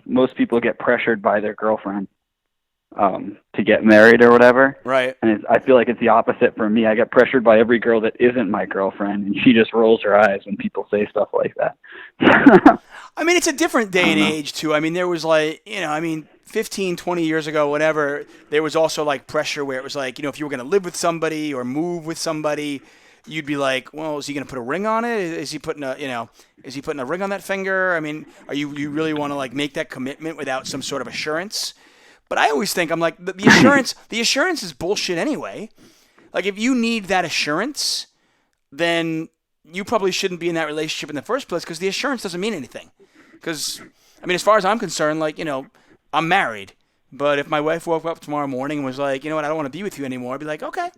most people get pressured by their girlfriend. To get married or whatever. Right. And I feel like it's the opposite for me. I get pressured by every girl that isn't my girlfriend, and she just rolls her eyes when people say stuff like that. I mean, it's a different day and age, too. I mean, there was 15, 20 years ago, whatever, there was also, like, pressure where it was like, if you were going to live with somebody or move with somebody, you'd be like, well, is he going to put a ring on it? Is he putting a ring on that finger? I mean, you really want to, like, make that commitment without some sort of assurance? But I always think, I'm like, the assurance is bullshit anyway. Like, if you need that assurance, then you probably shouldn't be in that relationship in the first place because the assurance doesn't mean anything. Because, I mean, as far as I'm concerned, like, I'm married. But if my wife woke up tomorrow morning and was like, you know what, I don't want to be with you anymore, I'd be like, okay.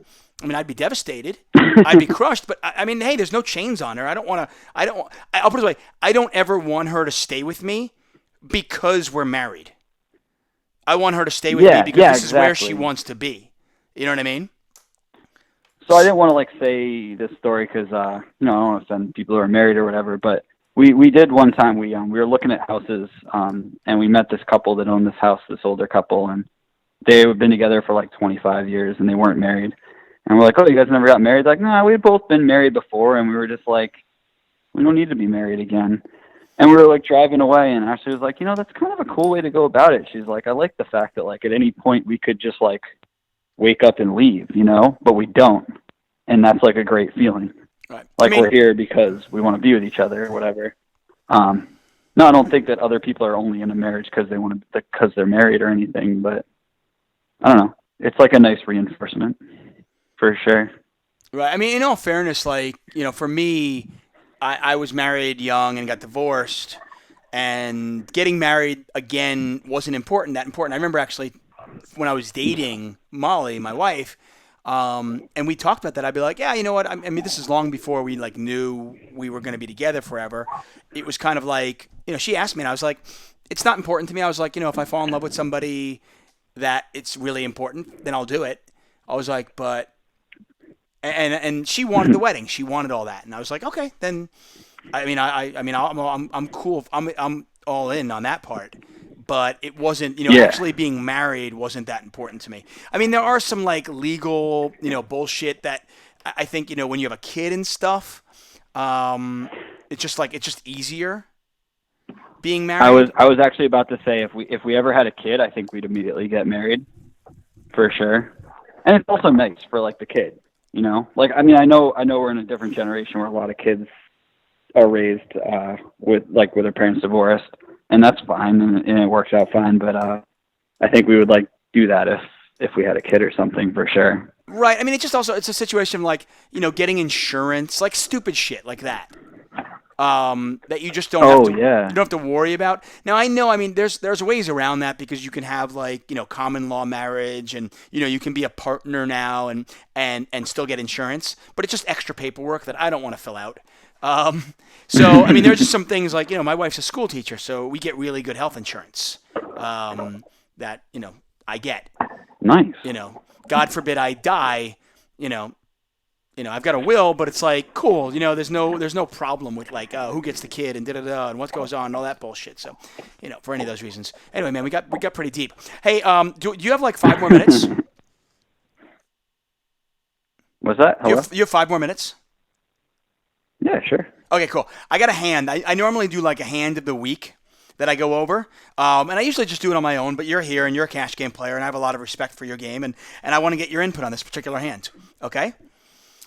I mean, I'd be devastated. I'd be crushed. But, I mean, hey, there's no chains on her. I'll put it this way. I don't ever want her to stay with me because we're married. I want her to stay with me because this is where she wants to be. You know what I mean? So I didn't want to like say this story because I don't want to offend people who are married or whatever. But we did one time. We were looking at houses and we met this couple that owned this house, this older couple, and they had been together for like 25 years and they weren't married. And we're like, oh, you guys never got married? Like, no, we had both been married before, and we were just like, we don't need to be married again. And we were like driving away, and Ashley was like, that's kind of a cool way to go about it. She's like, I like the fact that like at any point we could just like wake up and leave, but we don't. And that's like a great feeling. Right. Like we're here because we want to be with each other or whatever. No, I don't think that other people are only in a marriage because they're married or anything, but I don't know. It's like a nice reinforcement for sure. Right. I mean, in all fairness, like, for me, I was married young and got divorced, and getting married again wasn't that important. I remember actually when I was dating Molly, my wife, and we talked about that. I'd be like, yeah, you know what? I mean, this is long before we like knew we were going to be together forever. It was kind of like, she asked me, and I was like, it's not important to me. I was like, if I fall in love with somebody that it's really important, then I'll do it. I was like, but. And she wanted the wedding. She wanted all that, and I was like, okay, then. I mean, I'm cool. I'm all in on that part, but it wasn't. Actually being married wasn't that important to me. I mean, there are some like legal, bullshit that I think when you have a kid and stuff, It's just easier being married. I was actually about to say if we ever had a kid, I think we'd immediately get married for sure. And it's also nice for like the kid, you know. Like I mean, I know we're in a different generation where a lot of kids are raised with their parents divorced, and that's fine and it works out fine. But I think we would like do that if we had a kid or something for sure. Right. I mean, it's a situation like, you know, getting insurance, like stupid shit like that. That you just don't have to, you don't have to worry about. Now I know, I mean, there's ways around that because you can have like, you know, common law marriage and, you know, you can be a partner now and still get insurance, but it's just extra paperwork that I don't want to fill out. So, I mean, there's just some things like, you know, my wife's a school teacher, so we get really good health insurance, that, you know, I get. Nice. You know, God forbid I die, you know, I've got a will, but it's like, cool, you know, there's no problem with like, who gets the kid and da-da-da and what goes on and all that bullshit. So, you know, for any of those reasons. Anyway, man, we got pretty deep. Hey, do you have like 5 more minutes? What's that? Hello? You have 5 more minutes? Yeah, sure. Okay, cool. I got a hand. I normally do like a hand of the week that I go over. And I usually just do it on my own, but you're here and you're a cash game player and I have a lot of respect for your game and I want to get your input on this particular hand. Okay?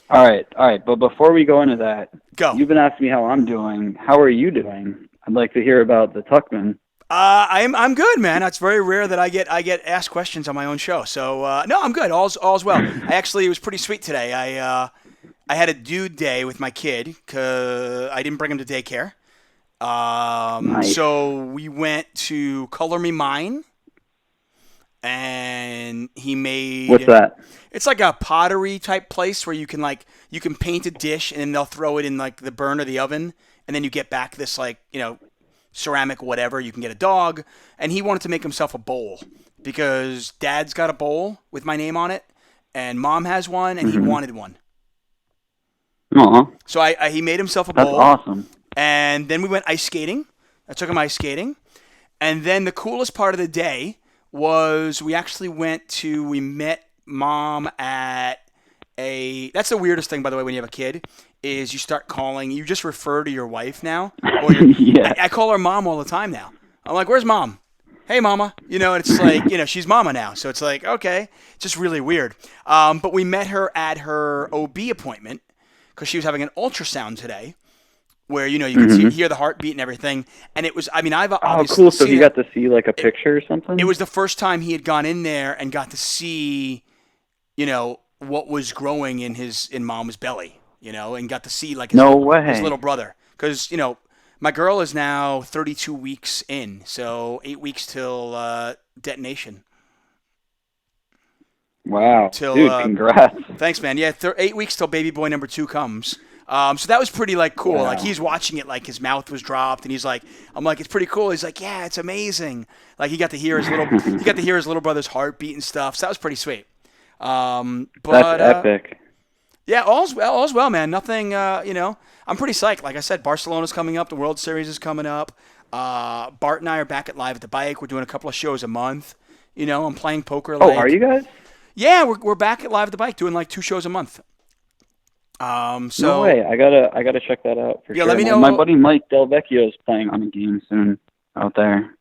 All right. But before we go into that, go. You've been asking me how I'm doing. How are you doing? I'd like to hear about the Tuchman. I'm good, man. It's very rare that I get asked questions on my own show. So no, I'm good. All's well. It was pretty sweet today. I had a dude day with my kid because I didn't bring him to daycare. Nice. So we went to Color Me Mine, and he made. What's that? It's like a pottery type place where you can paint a dish and then they'll throw it in like the burn or the oven, and then you get back this like, you know, ceramic whatever. You can get a dog, and he wanted to make himself a bowl because Dad's got a bowl with my name on it, and Mom has one, and he wanted one. Uh-huh. So he made himself a bowl. That's awesome. And then we went ice skating. I took him ice skating. And then the coolest part of the day was we met Mom at that's the weirdest thing, by the way, when you have a kid, is you start calling, you just refer to your wife now. Or Yeah. I call her Mom all the time now. I'm like, where's Mom? Hey, Mama. You know, it's like, you know, she's Mama now. So it's like, okay. It's just really weird. But we met her at her OB appointment because she was having an ultrasound today where, you know, you can hear the heartbeat and everything. And it was, I mean, I've obviously cool. So you got to see like a picture or something? It was the first time he had gone in there and got to see, you know, what was growing in Mom's belly, you know, and got to see like his little brother. Because, you know, my girl is now 32 weeks in, so 8 weeks till detonation. Wow. Dude, congrats. Thanks, man. Yeah, 8 weeks till baby boy number 2 comes. So that was pretty like cool. Wow. Like he's watching it, like his mouth was dropped, and he's like, I'm like, it's pretty cool. He's like, yeah, it's amazing. Like he got to hear his little brother's heartbeat and stuff. So that was pretty sweet. But that's epic. Yeah, all's well, man. Nothing, you know. I'm pretty psyched. Like I said, Barcelona's coming up. The World Series is coming up. Bart and I are back at Live at the Bike. We're doing a couple of shows a month. You know, I'm playing poker. Oh, are you guys? Yeah, we're back at Live at the Bike, doing like 2 shows a month. So no way. I gotta check that out for sure. Let me know. My buddy Mike Delvecchio is playing on a game soon out there.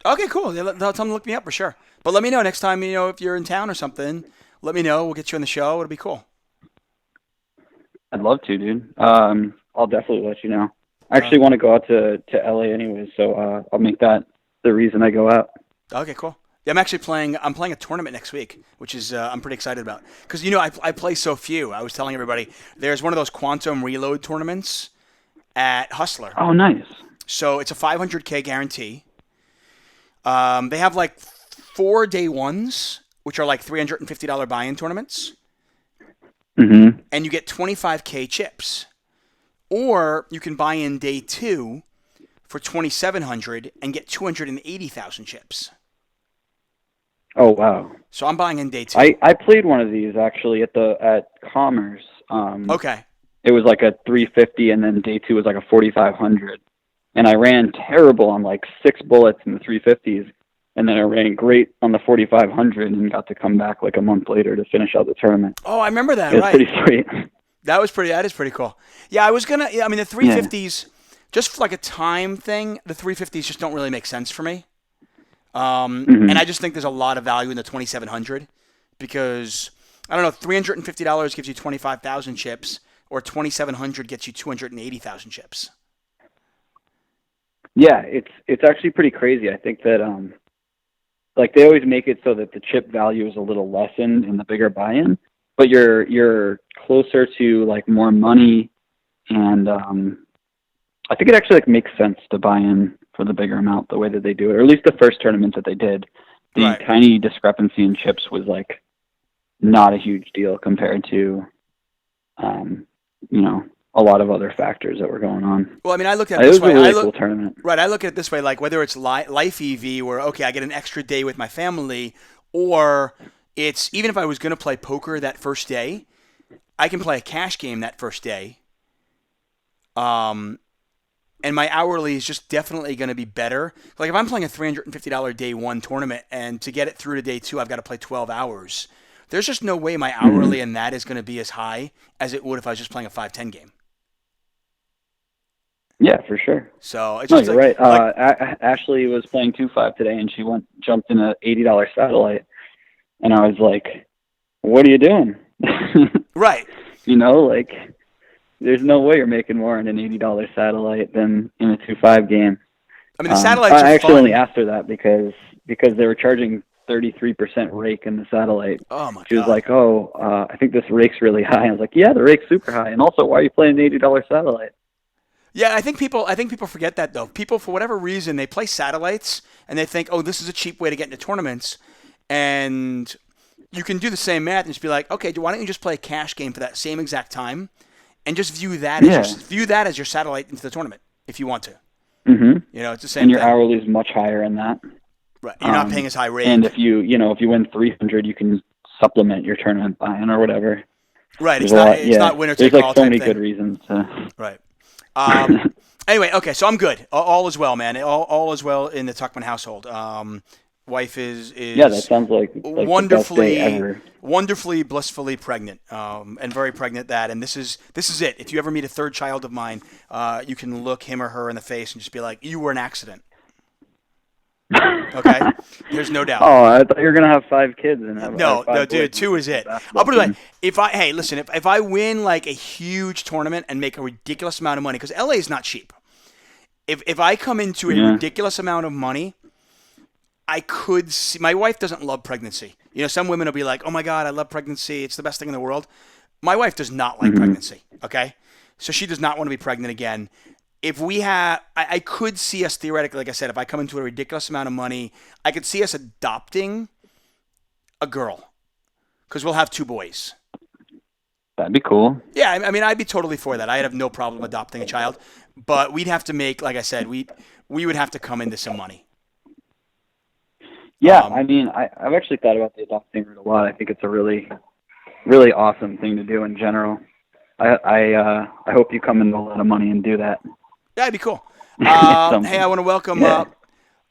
Okay, cool. Yeah, tell him to look me up for sure. But let me know next time, you know, if you're in town or something. Let me know. We'll get you on the show. It'll be cool. I'd love to, dude. I'll definitely let you know. I actually want to go out to LA anyways, so I'll make that the reason I go out. Okay, cool. Yeah, I'm playing a tournament next week, which is I'm pretty excited about. Because, you know, I play so few. I was telling everybody, there's one of those Quantum Reload tournaments at Hustler. Oh, nice. So it's a $500K guarantee. They have like 4 day ones, which are like $350 buy-in tournaments. Mm-hmm. And you get 25K chips. Or you can buy in day 2 for $2,700 and get 280,000 chips. Oh, wow. So I'm buying in day 2. I played one of these actually at Commerce. Okay. It was like a 350 and then day 2 was like a 4,500. And I ran terrible on like 6 bullets in the 350s. And then I ran great on the 4,500 and got to come back like a month later to finish out the tournament. Oh, I remember that, It was right. pretty sweet. That is pretty cool. Yeah, I was gonna. Yeah, I mean, the 350s, just for like a time thing, the 350s just don't really make sense for me. And I just think there's a lot of value in the 2700 because I don't know, $350 gives you 25,000 chips, or 2700 gets you 280,000 chips. Yeah, it's actually pretty crazy. I think that like they always make it so that the chip value is a little lessened in the bigger buy-in, but you're closer to like more money, and I think it actually like makes sense to buy in for the bigger amount the way that they do it, or at least the first tournament that they did. The tiny discrepancy in chips was like not a huge deal compared to a lot of other factors that were going on. Well, I mean, I look at it this way. It was a really cool tournament. Right, I look at it this way, like whether it's Life EV, where okay, I get an extra day with my family, or it's even if I was going to play poker that first day, I can play a cash game that first day. And my hourly is just definitely going to be better. Like if I'm playing a $350 day one tournament, and to get it through to day two, I've got to play 12 hours. There's just no way my hourly in that is going to be as high as it would if I was just playing a 5-10 game. Yeah, for sure. So it's just you're right. Ashley was playing 2-5 today, and she jumped in a $80 satellite, and I was like, "What are you doing?" Right. Like there's no way you're making more in an $80 satellite than in a 2-5 game. I mean, the satellites are I actually fun. only asked her that because they were charging 33% rake in the satellite. Oh my God. She was like, I think this rake's really high. I was like, yeah, the rake's super high. And also, why are you playing an $80 satellite? Yeah, I think people forget that though. People, for whatever reason, they play satellites and they think, oh, this is a cheap way to get into tournaments. And you can do the same math and just be like, okay, why don't you just play a cash game for that same exact time, and just view that as your satellite into the tournament if you want to. Mm-hmm. It's the same. And your thing. hourly is much higher in that. Right, you're not paying as high rate. And if you win 300, you can supplement your tournament buy-in or whatever. Right, it's not winner take all. There's like so many good reasons to. Right. Anyway, okay, so I'm good. All is well, man. All is well in the Tuchman household. Wife is that sounds like wonderfully, the best day ever. Wonderfully, blissfully pregnant, and very pregnant that. And this is it. If you ever meet a third child of mine, you can look him or her in the face and just be like, "You were an accident." Okay, there's no doubt. Oh, I thought you were gonna have 5 kids and have no, five dude, 2 is it. I'll put it like, if I win like a huge tournament and make a ridiculous amount of money, because LA is not cheap. If I come into a ridiculous amount of money, I could see. My wife doesn't love pregnancy. Some women will be like, "Oh my God, I love pregnancy. It's the best thing in the world." My wife does not like pregnancy. Okay, so she does not want to be pregnant again. If we have, I could see us theoretically, like I said, if I come into a ridiculous amount of money, I could see us adopting a girl, because we'll have 2 boys. That'd be cool. Yeah, I mean, I'd be totally for that. I'd have no problem adopting a child, but we'd have to make, like I said, we would have to come into some money. Yeah, I mean, I've actually thought about the adopting route a lot. I think it's a really, really awesome thing to do in general. I hope you come into a lot of money and do that. That'd be cool. Hey, I want to welcome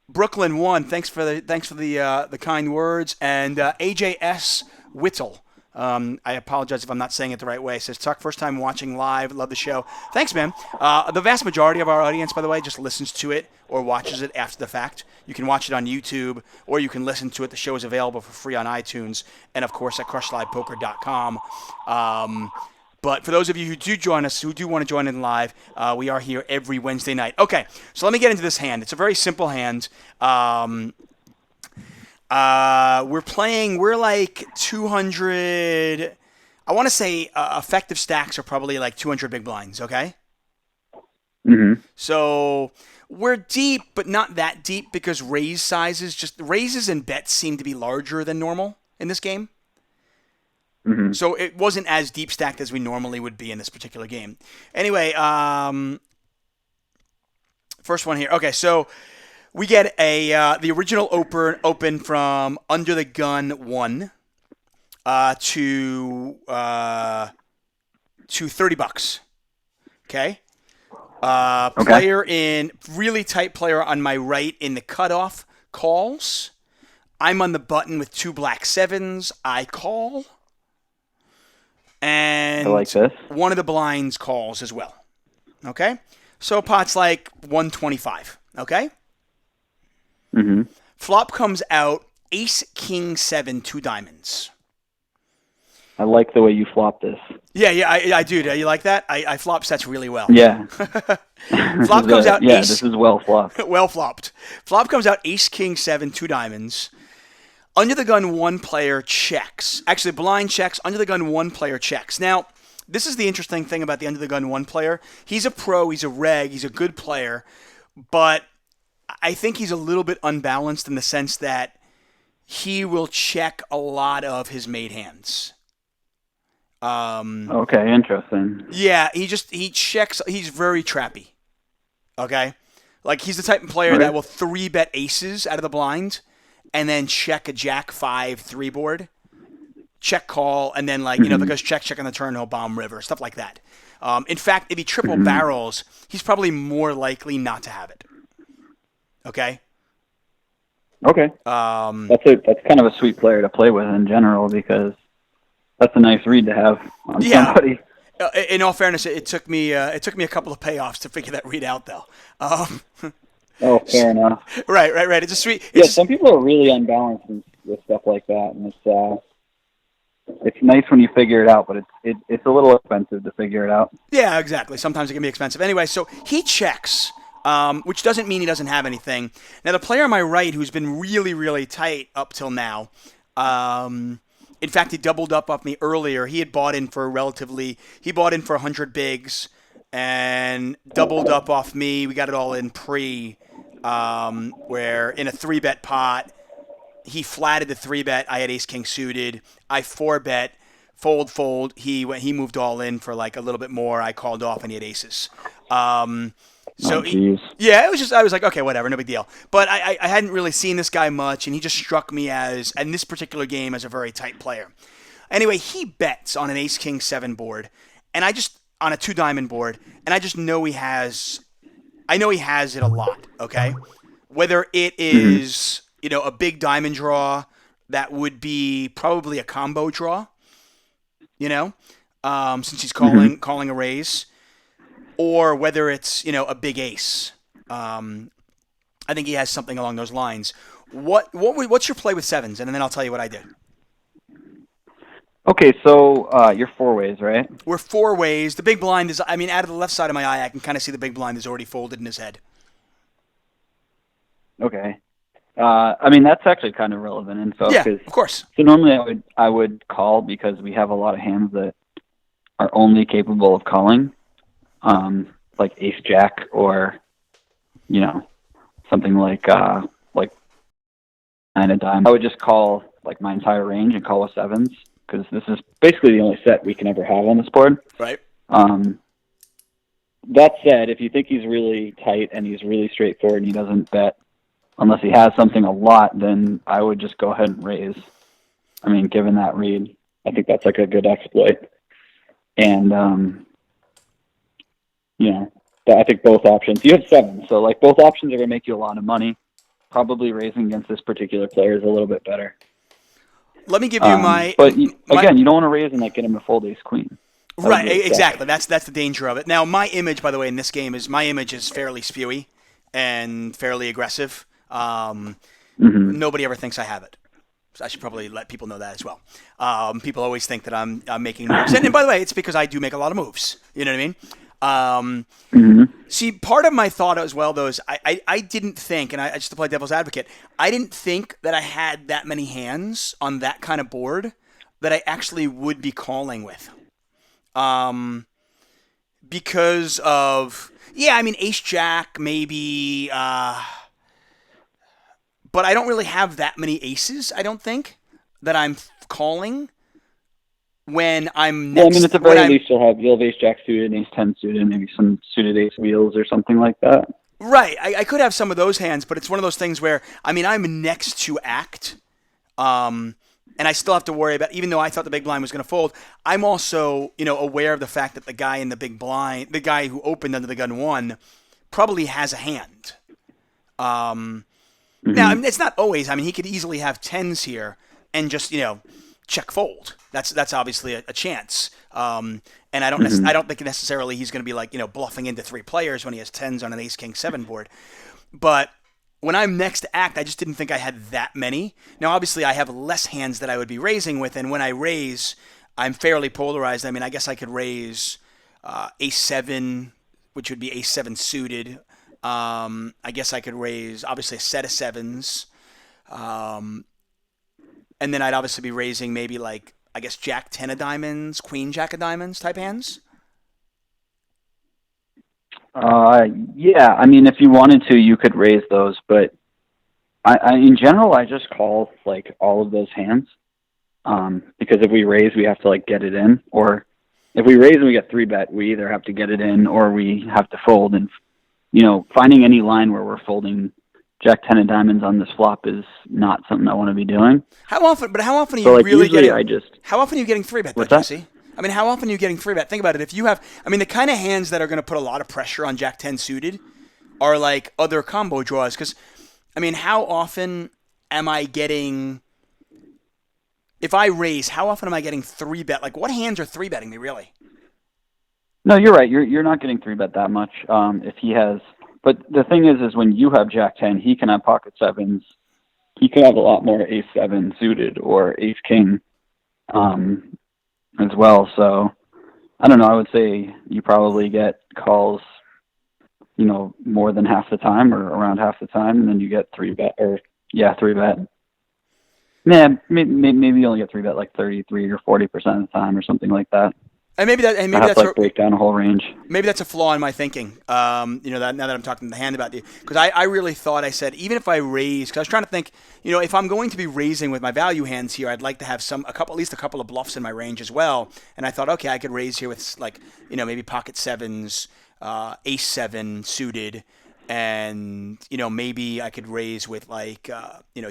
Brooklyn 1. Thanks for the kind words, and AJS Whittle. I apologize if I'm not saying it the right way. It says, Tuck, first time watching live. Love the show. Thanks, man. The vast majority of our audience, by the way, just listens to it or watches it after the fact. You can watch it on YouTube, or you can listen to it. The show is available for free on iTunes and, of course, at crushlivepoker.com. But for those of you who do join us, who do want to join in live, we are here every Wednesday night. Okay, so let me get into this hand. It's a very simple hand. We're like 200. I want to say effective stacks are probably like 200 big blinds, okay? Mm-hmm. So we're deep, but not that deep, because raises and bets seem to be larger than normal in this game. Mm-hmm. So it wasn't as deep stacked as we normally would be in this particular game. Anyway, first one here. Okay, so we get the original open from Under the Gun 1 to $30. Okay? Player in really tight player on my right in the cutoff calls. I'm on the button with 2 black 7s. I call. And I like this. one of the blinds calls as well. Okay? So pot's like 125. Okay? Mm-hmm. Flop comes out ace, king, 7, 2 diamonds. I like the way you flop this. Yeah, I do. Do you like that? I flop sets really well. Yeah. Flop comes out ace. This is well flopped. Well flopped. Flop comes out ace, king, 7, 2 diamonds. Under the gun, one player checks. Actually, blind checks. Under the gun, one player checks. Now, this is the interesting thing about the under the gun one player. He's a pro. He's a reg. He's a good player. But I think he's a little bit unbalanced in the sense that he will check a lot of his made hands. Okay, interesting. Yeah, he checks. He's very trappy. Okay, like he's the type of player that will 3-bet aces out of the blind, and then check a jack 5 3 board, check call, and then like because check on the turn he'll bomb river, stuff like that. In fact, if he triple barrels, he's probably more likely not to have it. Okay. Okay. That's kind of a sweet player to play with in general because that's a nice read to have on somebody. In all fairness, it took me a couple of payoffs to figure that read out, though. Oh, fair enough. Right. It's a sweet. Some people are really unbalanced with stuff like that, and it's nice when you figure it out, but it's a little expensive to figure it out. Yeah, exactly. Sometimes it can be expensive. Anyway, so he checks, which doesn't mean he doesn't have anything. Now, the player on my right, who's been really, really tight up till now. In fact, he doubled up off me earlier. He had bought in for 100 bigs and doubled up off me. We got it all in where in a 3-bet pot, he flatted the 3-bet. I had ace king suited. I 4-bet, fold. He moved all in for like a little bit more. I called off and he had aces. It was just, I was like, okay, whatever, no big deal. But I hadn't really seen this guy much, and he just struck me as, in this particular game, as a very tight player. Anyway, he bets on an ace king 7 board, and on a 2 diamond board, and I just know he has it a lot, okay? Whether it is, a big diamond draw that would be probably a combo draw, since he's calling a raise. Or whether it's, a big ace. I think he has something along those lines. What's your play with 7s? And then I'll tell you what I did. Okay, so you're 4 ways, right? We're 4 ways. The big blind is, out of the left side of my eye, I can kind of see the big blind is already folded in his head. Okay. That's actually kind of relevant info. Yeah, of course. So normally I would call because we have a lot of hands that are only capable of calling. Like ace jack or, something like 9 of dime. I would just call like my entire range and call with 7s because this is basically the only set we can ever have on this board. Right. That said, if you think he's really tight and he's really straightforward and he doesn't bet unless he has something a lot, then I would just go ahead and raise. Given that read, I think that's like a good exploit. And, I think both options. You have 7, so like both options are going to make you a lot of money. Probably raising against this particular player is a little bit better. Let me give you my. But you don't want to raise and like get him a fold ace queen. Right, exactly. That's the danger of it. Now, my image, by the way, in this game is fairly spewy and fairly aggressive. Nobody ever thinks I have it. So I should probably let people know that as well. People always think that I'm making moves, and by the way, it's because I do make a lot of moves. You know what I mean? See, part of my thought as well, though, is I didn't think, and I just to play devil's advocate, I didn't think that I had that many hands on that kind of board that I actually would be calling with. Because of, ace jack, maybe, but I don't really have that many aces, I don't think, that I'm calling. When I'm next, at the very least, you'll have ace jack suited, ace 10 suited, maybe some suited ace wheels or something like that. Right. I could have some of those hands, but it's one of those things where, I'm next to act, and I still have to worry about, even though I thought the big blind was going to fold, I'm also, aware of the fact that the guy in the big blind, the guy who opened under the gun 1, probably has a hand. Now, it's not always. He could easily have 10s here and just, check fold. That's obviously a chance. And I don't think necessarily he's going to be like, bluffing into 3 players when he has 10s on an ace king 7 board. But when I'm next to act, I just didn't think I had that many. Now, obviously, I have less hands that I would be raising with, and when I raise, I'm fairly polarized. I mean, I guess I could raise ace 7, which would be ace 7 suited. I guess I could raise, obviously, a set of 7s. And then I'd obviously be raising maybe like, I guess, Jack 10 of diamonds, Queen Jack of diamonds type hands. Yeah. I mean, if you wanted to, you could raise those, but in general, I just call like all of those hands. Because if we raise, we have to like get it in, or if we raise and we get 3-bet, we either have to get it in or we have to fold. And finding any line where we're folding Jack 10 of diamonds on this flop is not something I want to be doing. How often are you really getting? How often are you getting 3-bet, Jesse? I mean, how often are you getting 3-bet? Think about it. If you have, the kind of hands that are going to put a lot of pressure on Jack 10 suited are like other combo draws. Because, how often am I getting? If I raise, how often am I getting 3-bet? Like, what hands are 3-betting me really? No, you're right. You're not getting 3-bet that much. If he has. But the thing is when you have Jack 10, he can have pocket 7s. He could have a lot more ace 7 suited or ace king as well. So I don't know. I would say you probably get calls, more than half the time or around half the time, and then you get 3-bet 3-bet. Yeah, maybe you only get 3-bet like 33 or 40% of the time or something like that. And maybe that's like break down a whole range. Maybe that's a flaw in my thinking. That now that I'm talking to the hand about it, because I really thought I said even if I raise, because I was trying to think, if I'm going to be raising with my value hands here, I'd like to have at least a couple of bluffs in my range as well. And I thought, okay, I could raise here with like maybe pocket 7s, ace 7 suited, and maybe I could raise with like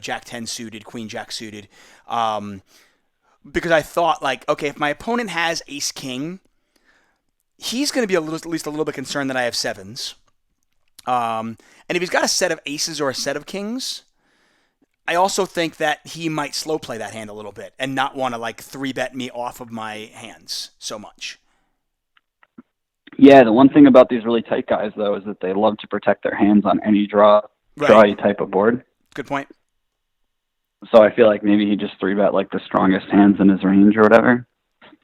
Jack 10 suited, Queen Jack suited. Because I thought, like, okay, if my opponent has ace king, he's going to be at least a little bit concerned that I have 7s. And if he's got a set of aces or a set of kings, I also think that he might slow play that hand a little bit and not want to, like, 3-bet me off of my hands so much. Yeah, the one thing about these really tight guys, though, is that they love to protect their hands on any drawy type of board. Good point. So I feel like maybe he just 3-bet like the strongest hands in his range or whatever.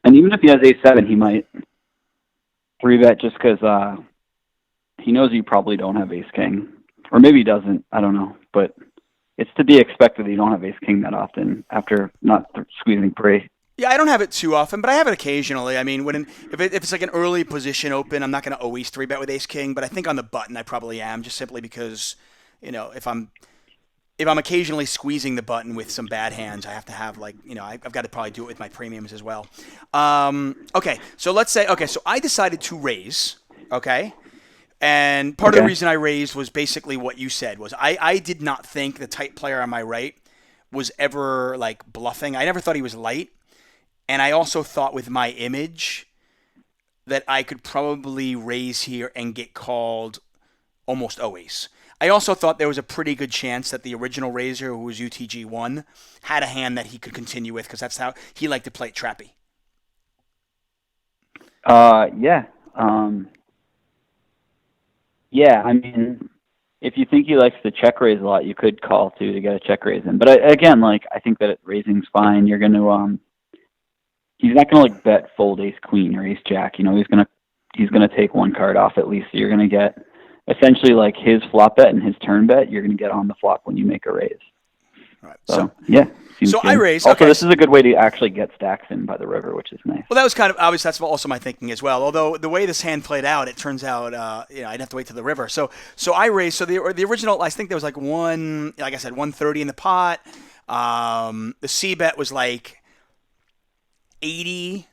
And even if he has ace 7, he might 3-bet just because he knows you probably don't have ace king. Or maybe he doesn't. I don't know. But it's to be expected that you don't have ace king that often after not squeezing pre. Yeah, I don't have it too often, but I have it occasionally. I mean, if it's like an early position open, I'm not going to always 3-bet with ace king. But I think on the button I probably am, just simply because, if I'm occasionally squeezing the button with some bad hands, I have to have I've got to probably do it with my premiums as well. Okay, so let's say, so I decided to raise, okay? And part of the reason I raised was basically what you said, was I did not think the tight player on my right was ever like bluffing. I never thought he was light. And I also thought with my image that I could probably raise here and get called almost always. I also thought there was a pretty good chance that the original raiser, who was UTG1, had a hand that he could continue with because that's how he liked to play it trappy. Yeah. Yeah, I mean, if you think he likes to check raise a lot, you could call too to get a check raise in. But again, like, I think that raising's fine. You're going to, he's not going to like bet fold ace queen or ace jack. He's going to take one card off at least. So you're going to get essentially like his flop bet and his turn bet, you're going to get on the flop when you make a raise. All right. So yeah. So I raised. Also, this is a good way to actually get stacks in by the river, which is nice. Well, that was kind of obvious. That's also my thinking as well. Although the way this hand played out, it turns out, I'd have to wait to the river. So I raised. So the original, I think there was like 130 in the pot. The C bet was like 80,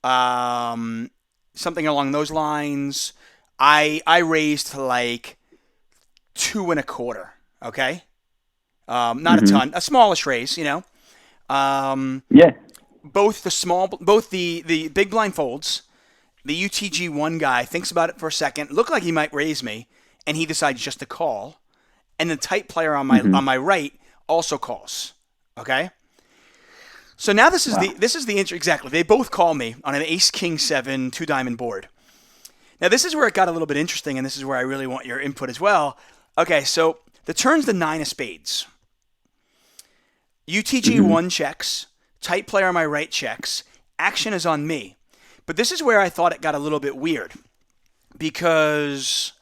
something along those lines. I raised to like 2.25. Okay. Not a ton, a smallish raise, Yeah. Both the big blind folds, the UTG1 guy thinks about it for a second, looked like he might raise me, and he decides just to call. And the tight player on my right also calls. Okay. So now this is the exactly. They both call me on an Ace King 7 2-diamond board. Now this is where it got a little bit interesting, and this is where I really want your input as well. Okay, so the turn's the 9 of spades. UTG1 checks. Tight player on my right checks. Action is on me. But this is where I thought it got a little bit weird. Because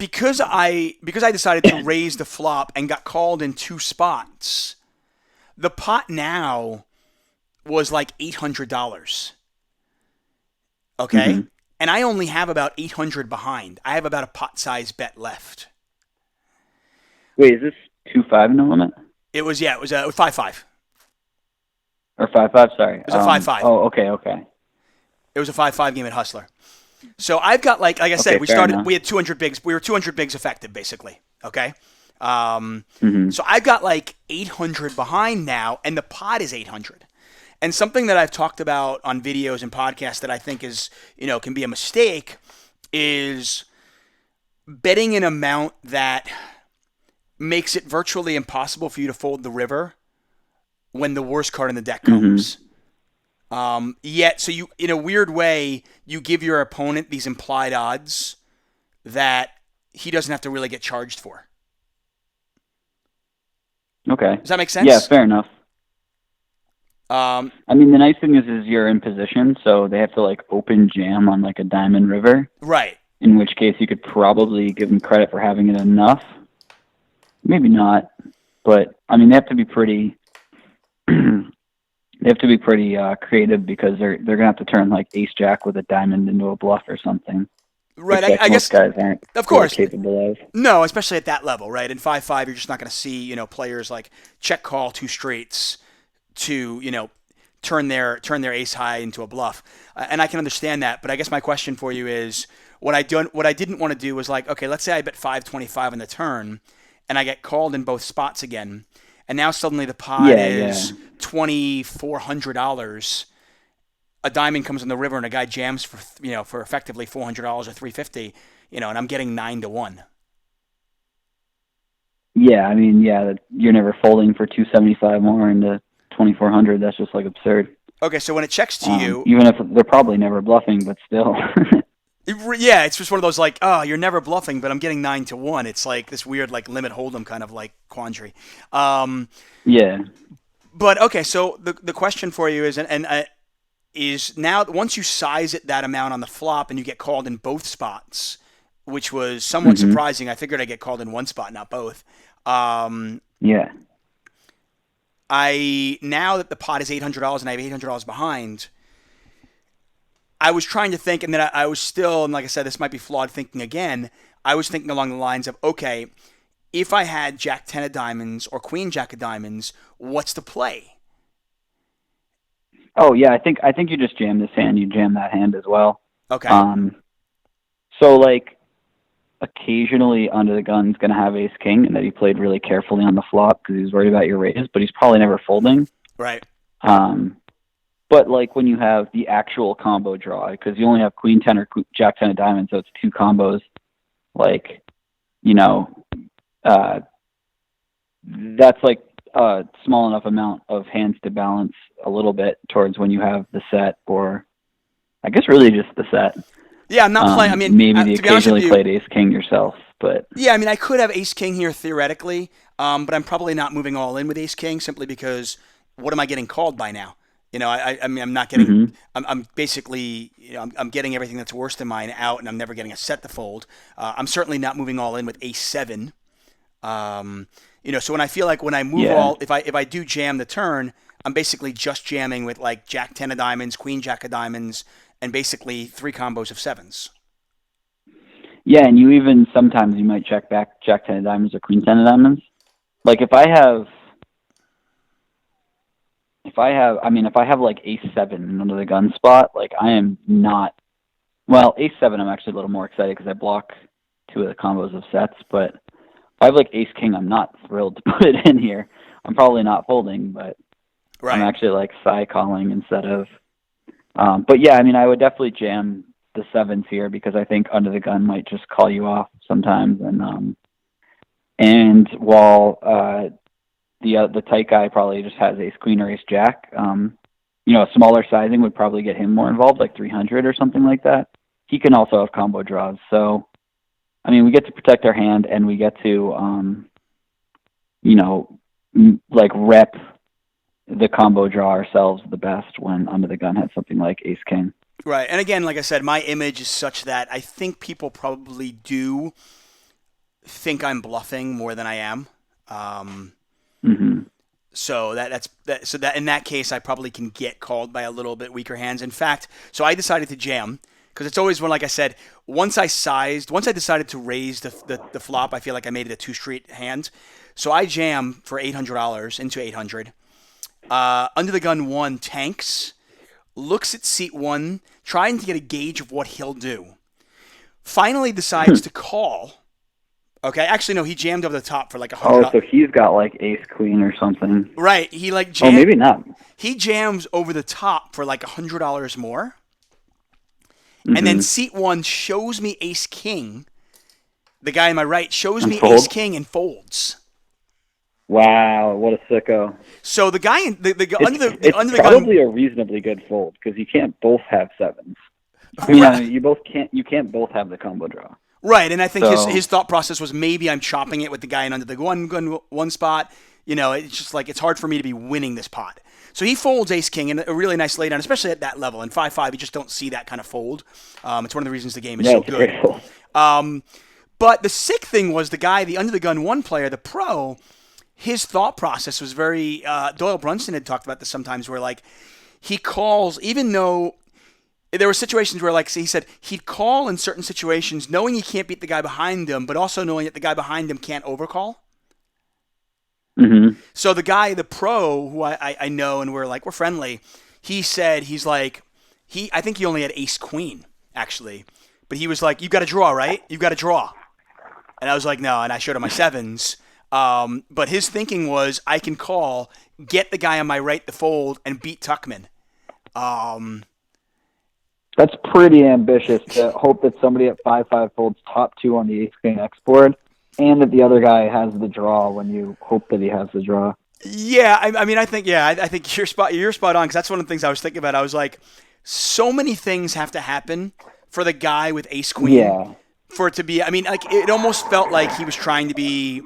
I decided to raise the flop and got called in 2 spots, the pot now was like $800. Okay? And I only have about 800 behind. I have about a pot size bet left. Wait, is this 2-5 in the limit? It was 5-5. Or 5-5, sorry. It was a 5-5. Oh, okay. It was a 5-5 game at Hustler. So I've got like I said, we had 200 bigs. We were 200 bigs effective, basically. Okay. So I've got like 800 behind now, and the pot is 800. And something that I've talked about on videos and podcasts that I think is, can be a mistake is betting an amount that makes it virtually impossible for you to fold the river when the worst card in the deck comes. Yet, so you, in a weird way, you give your opponent these implied odds that he doesn't have to really get charged for. Okay. Does that make sense? Yeah, fair enough. I mean, the nice thing is you're in position, so they have to like open jam on like a diamond river. Right. In which case you could probably give them credit for having it enough. Maybe not, but I mean, they have to be pretty creative because they're gonna have to turn like ace jack with a diamond into a bluff or something. Right, I guess guys aren't of course capable of. No, especially at that level, right? In 5-5, you're just not going to see players like check call 2 straights to turn their ace high into a bluff, and I can understand that. But I guess my question for you is what I didn't want to do was like, okay, let's say I bet 525 on the turn, and I get called in both spots again. And now suddenly the pot is $2,400. A diamond comes in the river and a guy jams for effectively $400 or $350, and I'm getting 9-1. Yeah, I mean, you're never folding for $275 more into $2,400. That's just like absurd. Okay, so when it checks to you, even if they're probably never bluffing, but still. Yeah, it's just one of those like, oh, you're never bluffing, but I'm getting 9-1. It's like this weird like limit hold'em kind of like quandary. Yeah. But okay, so the question for you is now once you size it that amount on the flop and you get called in both spots, which was somewhat surprising. I figured I'd get called in one spot, not both. Yeah. Now that the pot is $800 and I have $800 behind, I was trying to think, and then I was still, and like I said, this might be flawed thinking again. I was thinking along the lines of, okay, if I had Jack 10 of diamonds or Queen Jack of diamonds, what's the play? Oh yeah, I think you just jam this hand. You jam that hand as well. Okay. So like, occasionally under the gun's gonna have ace king, and that he played really carefully on the flop because he was worried about your raise, but he's probably never folding. Right. But like when you have the actual combo draw, because you only have Queen 10 or Jack 10 of diamonds, so it's 2 combos. Like, that's like a small enough amount of hands to balance a little bit towards when you have the set, or I guess really just the set. Yeah, I'm not playing. I mean, maybe the occasionally played ace king yourself, but yeah, I mean, I could have ace king here theoretically, but I'm probably not moving all in with ace king simply because what am I getting called by now? I mean, I'm not getting. I'm basically, I'm getting everything that's worse than mine out, and I'm never getting a set to fold. I'm certainly not moving all in with ace 7. So when I feel like when I move if I do jam the turn, I'm basically just jamming with like Jack 10 of diamonds, Queen Jack of diamonds, and basically 3 combos of 7s. Yeah, and you even sometimes you might check back Jack 10 of diamonds or Queen 10 of diamonds. Like if I have like ace 7 under the gun spot, like I am not. Well, ace 7, I'm actually a little more excited because I block 2 of the combos of sets. But if I have like ace king, I'm not thrilled to put it in here. I'm probably not folding, but I'm actually like side calling instead of. But yeah, I mean, I would definitely jam the 7s here because I think under the gun might just call you off sometimes, and while the tight guy probably just has ace queen or ace jack. A smaller sizing would probably get him more involved, like 300 or something like that. He can also have combo draws. So, I mean, we get to protect our hand, and we get to, rep the combo draw ourselves the best when under the gun has something like ace king. Right. And again, like I said, my image is such that I think people probably do think I'm bluffing more than I am. So that's in that case, I probably can get called by a little bit weaker hands. In fact, so I decided to jam because it's always when, like I said, once I decided to raise the flop, I feel like I made it a 2-street hand. So I jam for $800 into 800. Under the gun 1 tanks, looks at seat 1, trying to get a gauge of what he'll do. Finally decides to call. Okay, actually no, he jammed over the top for like $100. Oh, so he's got like ace queen or something. Right, he like jammed. Oh, maybe not. He jams over the top for like $100 more. And then seat 1 shows me ace king. The guy on my right shows me ace king and folds. Wow, what a sicko! So the guy under the it's probably a reasonably good fold because you can't both have sevens. You can't both have the combo draw. Right, and I think his thought process was maybe I'm chopping it with the guy in under the one spot. It's just like it's hard for me to be winning this pot. So he folds ace king and a really nice laydown, especially at that level. In 5-5, you just don't see that kind of fold. It's one of the reasons the game is so good. But the sick thing was the under the gun 1 player, the pro. His thought process was very. Doyle Brunson had talked about this sometimes, where like he calls even though. There were situations where, like he said, he'd call in certain situations knowing he can't beat the guy behind him, but also knowing that the guy behind him can't overcall. So the pro, who I know and we're friendly, he said, I think he only had ace queen, actually. But he was like, you got to draw, right? You got to draw. And I was like, no, and I showed him my sevens. But his thinking was, I can call, get the guy on my right to fold, and beat Tuchman. That's pretty ambitious to hope that somebody at 5-5 folds top 2 on the ace king X board, and that the other guy has the draw when you hope that he has the draw. Yeah, I think you're spot on because that's one of the things I was thinking about. I was like, so many things have to happen for the guy with ace queen for it to be. I mean, like it almost felt like he was trying to be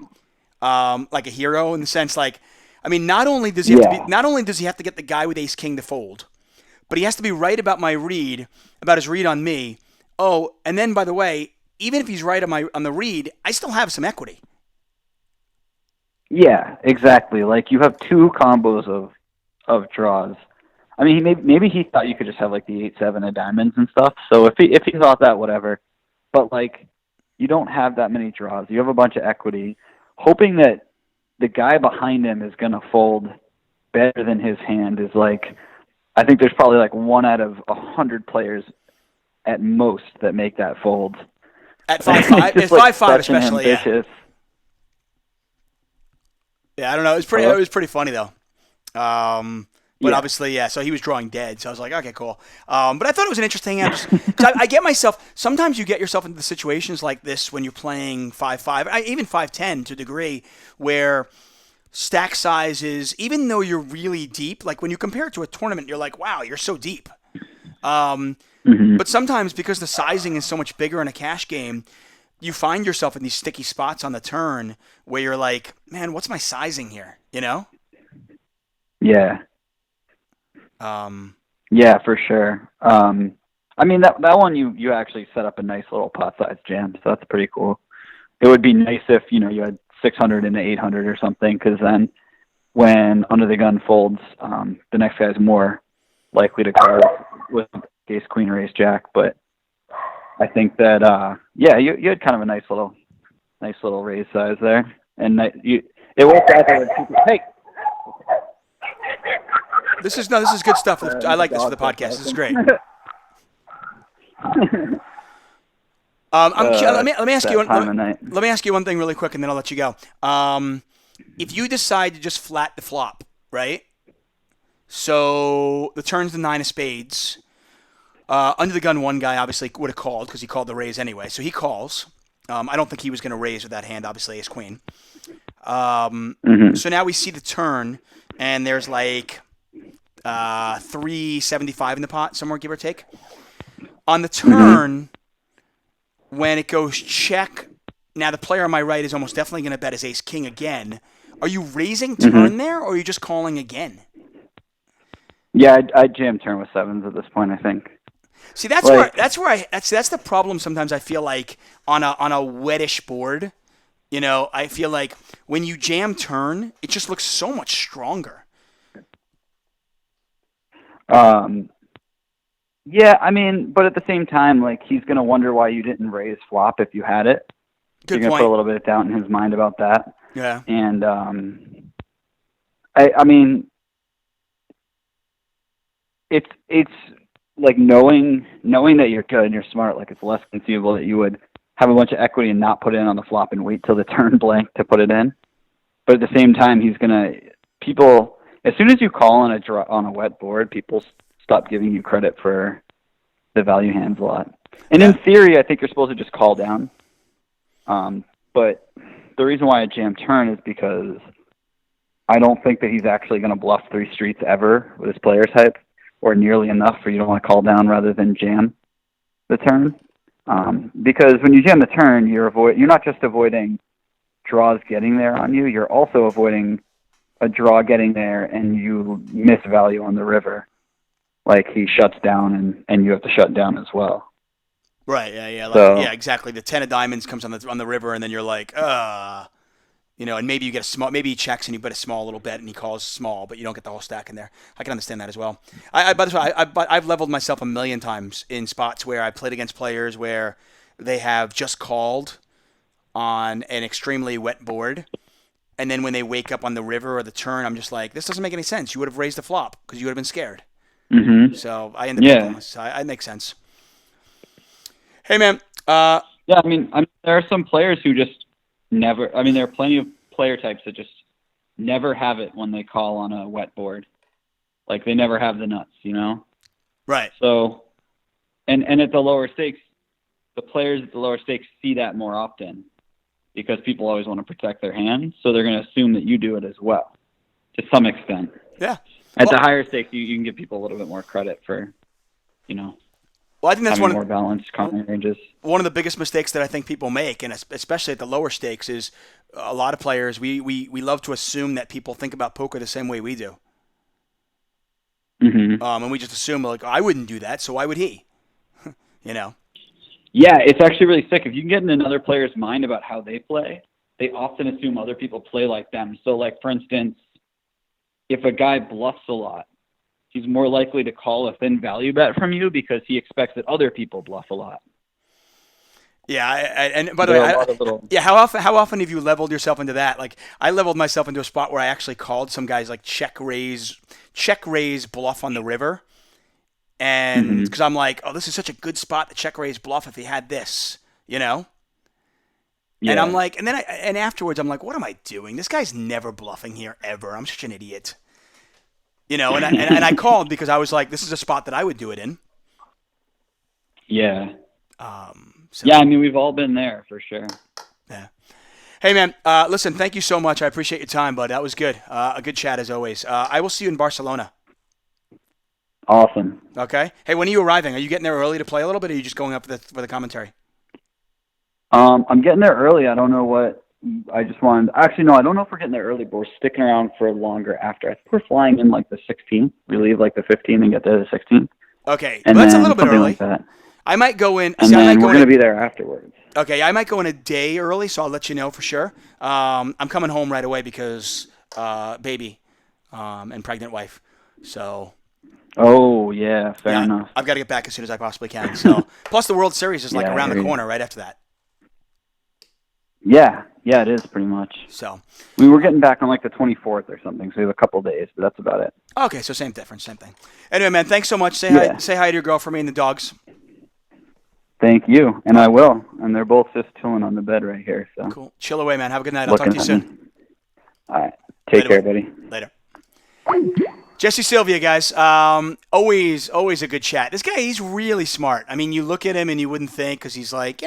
like a hero in the sense, like, I mean, not only does he have to get the guy with ace king to fold, but he has to be right about his read on me. Oh, and then by the way, even if he's right on the read, I still have some equity. Yeah, exactly. Like you have 2 combos of draws. I mean, maybe he thought you could just have like the 8-7 of diamonds and stuff. So if he thought that, whatever. But like, you don't have that many draws. You have a bunch of equity, hoping that the guy behind him is gonna fold better than his hand is like. I think there's probably like 1 out of 100 players at most that make that fold. At 5-5, at 5-5 especially, yeah. Yeah, I don't know. It was pretty funny though. But obviously, yeah. So he was drawing dead. So I was like, okay, cool. But I thought it was an interesting. I get myself. Sometimes you get yourself into situations like this when you're playing 5-5, even 5-10 to a degree, where stack sizes, even though you're really deep, like when you compare it to a tournament, you're like, wow, you're so deep. But sometimes because the sizing is so much bigger in a cash game, you find yourself in these sticky spots on the turn where you're like, man, what's my sizing here? Yeah. Yeah, for sure. I mean, that one you actually set up a nice little pot size jam, so that's pretty cool. It would be nice if, you had 600 into 800 or something, because then when under the gun folds, the next guy's more likely to call with ace queen or ace jack. But I think that you had kind of a nice little raise size there, and it worked out there. Hey, this is good stuff. I like this for the podcast. This is great. Let me ask you one thing really quick, and then I'll let you go. If you decide to just flat the flop, right? So the turn's the 9 of spades. Under the gun 1 guy obviously would have called because he called the raise anyway. So he calls. I don't think he was going to raise with that hand, obviously, ace queen. So now we see the turn, and there's like 375 in the pot, somewhere, give or take. On the turn, when it goes check, now the player on my right is almost definitely going to bet his ace-king again. Are you raising turn there, or are you just calling again? Yeah, I jam turn with sevens at this point, I think. See, that's the problem. Sometimes I feel like on a wettish board, I feel like when you jam turn, it just looks so much stronger. Yeah, I mean, but at the same time, like, he's going to wonder why you didn't raise flop if you had it. Good You're going to point. put a little bit of doubt in his mind about that. Yeah. And, I mean, it's like knowing that you're good and you're smart, like, it's less conceivable that you would have a bunch of equity and not put it in on the flop and wait till the turn blank to put it in. But at the same time, people, as soon as you call on a wet board, people stop giving you credit for the value hands a lot. And in theory, I think you're supposed to just call down. But the reason why I jam turn is because I don't think that he's actually going to bluff 3 streets ever with his player type, or nearly enough for you to want to call down rather than jam the turn. Because when you jam the turn, you're not just avoiding draws getting there on you, you're also avoiding a draw getting there and you miss value on the river. Like, he shuts down and you have to shut down as well. Right, yeah, exactly. The 10 of diamonds comes on the river, and then you're like, and maybe you get a small, maybe he checks and you bet a small little bet and he calls small, but you don't get the whole stack in there. I can understand that as well. By the way, I've leveled myself a million times in spots where I played against players where they have just called on an extremely wet board, and then when they wake up on the river or the turn, I'm just like, this doesn't make any sense. You would have raised the flop because you would have been scared. So I end up it makes sense. Hey, man. I mean, there are some players who just never. I mean, there are plenty of player types that just never have it when they call on a wet board. Like, they never have the nuts, Right. So, and at the lower stakes, the players at the lower stakes see that more often because people always want to protect their hands. So they're going to assume that you do it as well, to some extent. Yeah. At the higher stakes, you can give people a little bit more credit for, well, I think that's having more balanced counting ranges. One of the biggest mistakes that I think people make, and especially at the lower stakes, is a lot of players, we love to assume that people think about poker the same way we do. And we just assume, like, I wouldn't do that, so why would he? Yeah, it's actually really sick. If you can get in another player's mind about how they play, they often assume other people play like them. So, like, for instance, if a guy bluffs a lot, he's more likely to call a thin value bet from you because he expects that other people bluff a lot. Yeah, and by the way, how often have you leveled yourself into that? Like, I leveled myself into a spot where I actually called some guys like check raise bluff on the river, and because I'm like, oh, this is such a good spot to check raise bluff if he had this, Yeah. And I'm like, and afterwards I'm like, what am I doing? This guy's never bluffing here ever. I'm such an idiot. And I called because I was like, this is a spot that I would do it in. Yeah. So. Yeah, I mean, we've all been there for sure. Yeah. Hey, man, listen, thank you so much. I appreciate your time, bud. That was good. A good chat as always. I will see you in Barcelona. Awesome. Okay. Hey, when are you arriving? Are you getting there early to play a little bit, or are you just going up for the commentary? I'm getting there early. I don't know what. I just wanted. Actually, no, I don't know if we're getting there early, but we're sticking around for longer after. I think we're flying in like the 16th. We leave like the 15th and get there the 16th. Okay, well, that's a little bit early. Like that. I might go in. And then we're going to be there afterwards. Okay, I might go in a day early, so I'll let you know for sure. I'm coming home right away because baby and pregnant wife. So. Oh, yeah, fair enough. I've got to get back as soon as I possibly can. So, plus the World Series is like around the corner right after that. Yeah, it is pretty much. So we were getting back on like the 24th or something, so we have a couple days, but that's about it. Okay, so same difference, same thing. Anyway, man, thanks so much. Say hi to your girl for me and the dogs. Thank you, and I will. And they're both just chilling on the bed right here. So cool. Chill away, man. Have a good night. I'll talk to you soon. All right. Take care, buddy. Later. Jesse Sylvia, guys. Always a good chat. This guy, he's really smart. I mean, you look at him and you wouldn't think, because he's like,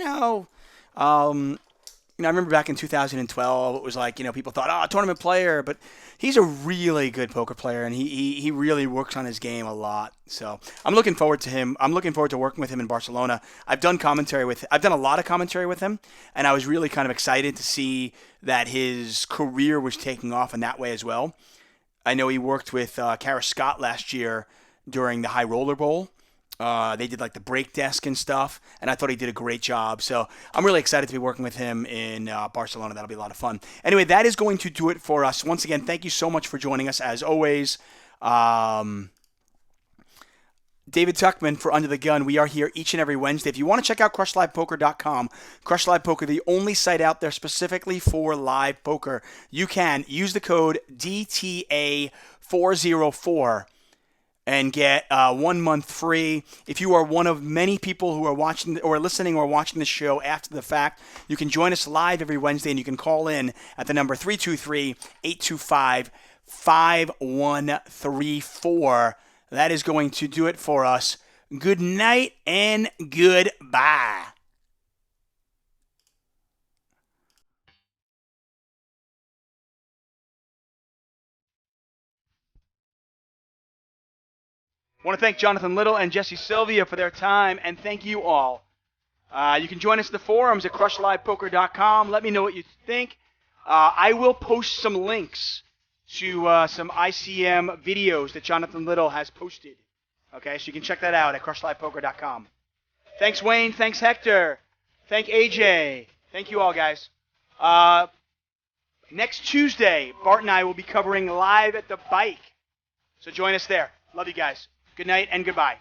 I remember back in 2012, it was like, people thought, oh, tournament player, but he's a really good poker player, and he really works on his game a lot. So I'm looking forward to him. I'm looking forward to working with him in Barcelona. I've done a lot of commentary with him, and I was really kind of excited to see that his career was taking off in that way as well. I know he worked with Kara Scott last year during the High Roller Bowl. They did like the break desk and stuff, and I thought he did a great job. So I'm really excited to be working with him in Barcelona. That'll be a lot of fun. Anyway, that is going to do it for us. Once again, thank you so much for joining us, as always. David Tuchman for Under the Gun. We are here each and every Wednesday. If you want to check out CrushLivePoker.com, Crush Live Poker, the only site out there specifically for live poker, you can use the code DTA404 and get 1 month free. If you are one of many people who are watching or listening or watching the show after the fact, you can join us live every Wednesday, and you can call in at the number 323-825-5134. That is going to do it for us. Good night and goodbye. I want to thank Jonathan Little and Jesse Sylvia for their time, and thank you all. You can join us in the forums at CrushLivePoker.com. Let me know what you think. I will post some links to some ICM videos that Jonathan Little has posted. Okay, so you can check that out at CrushLivePoker.com. Thanks, Wayne. Thanks, Hector. Thank AJ. Thank you all, guys. Next Tuesday, Bart and I will be covering Live at the Bike. So join us there. Love you guys. Good night and goodbye.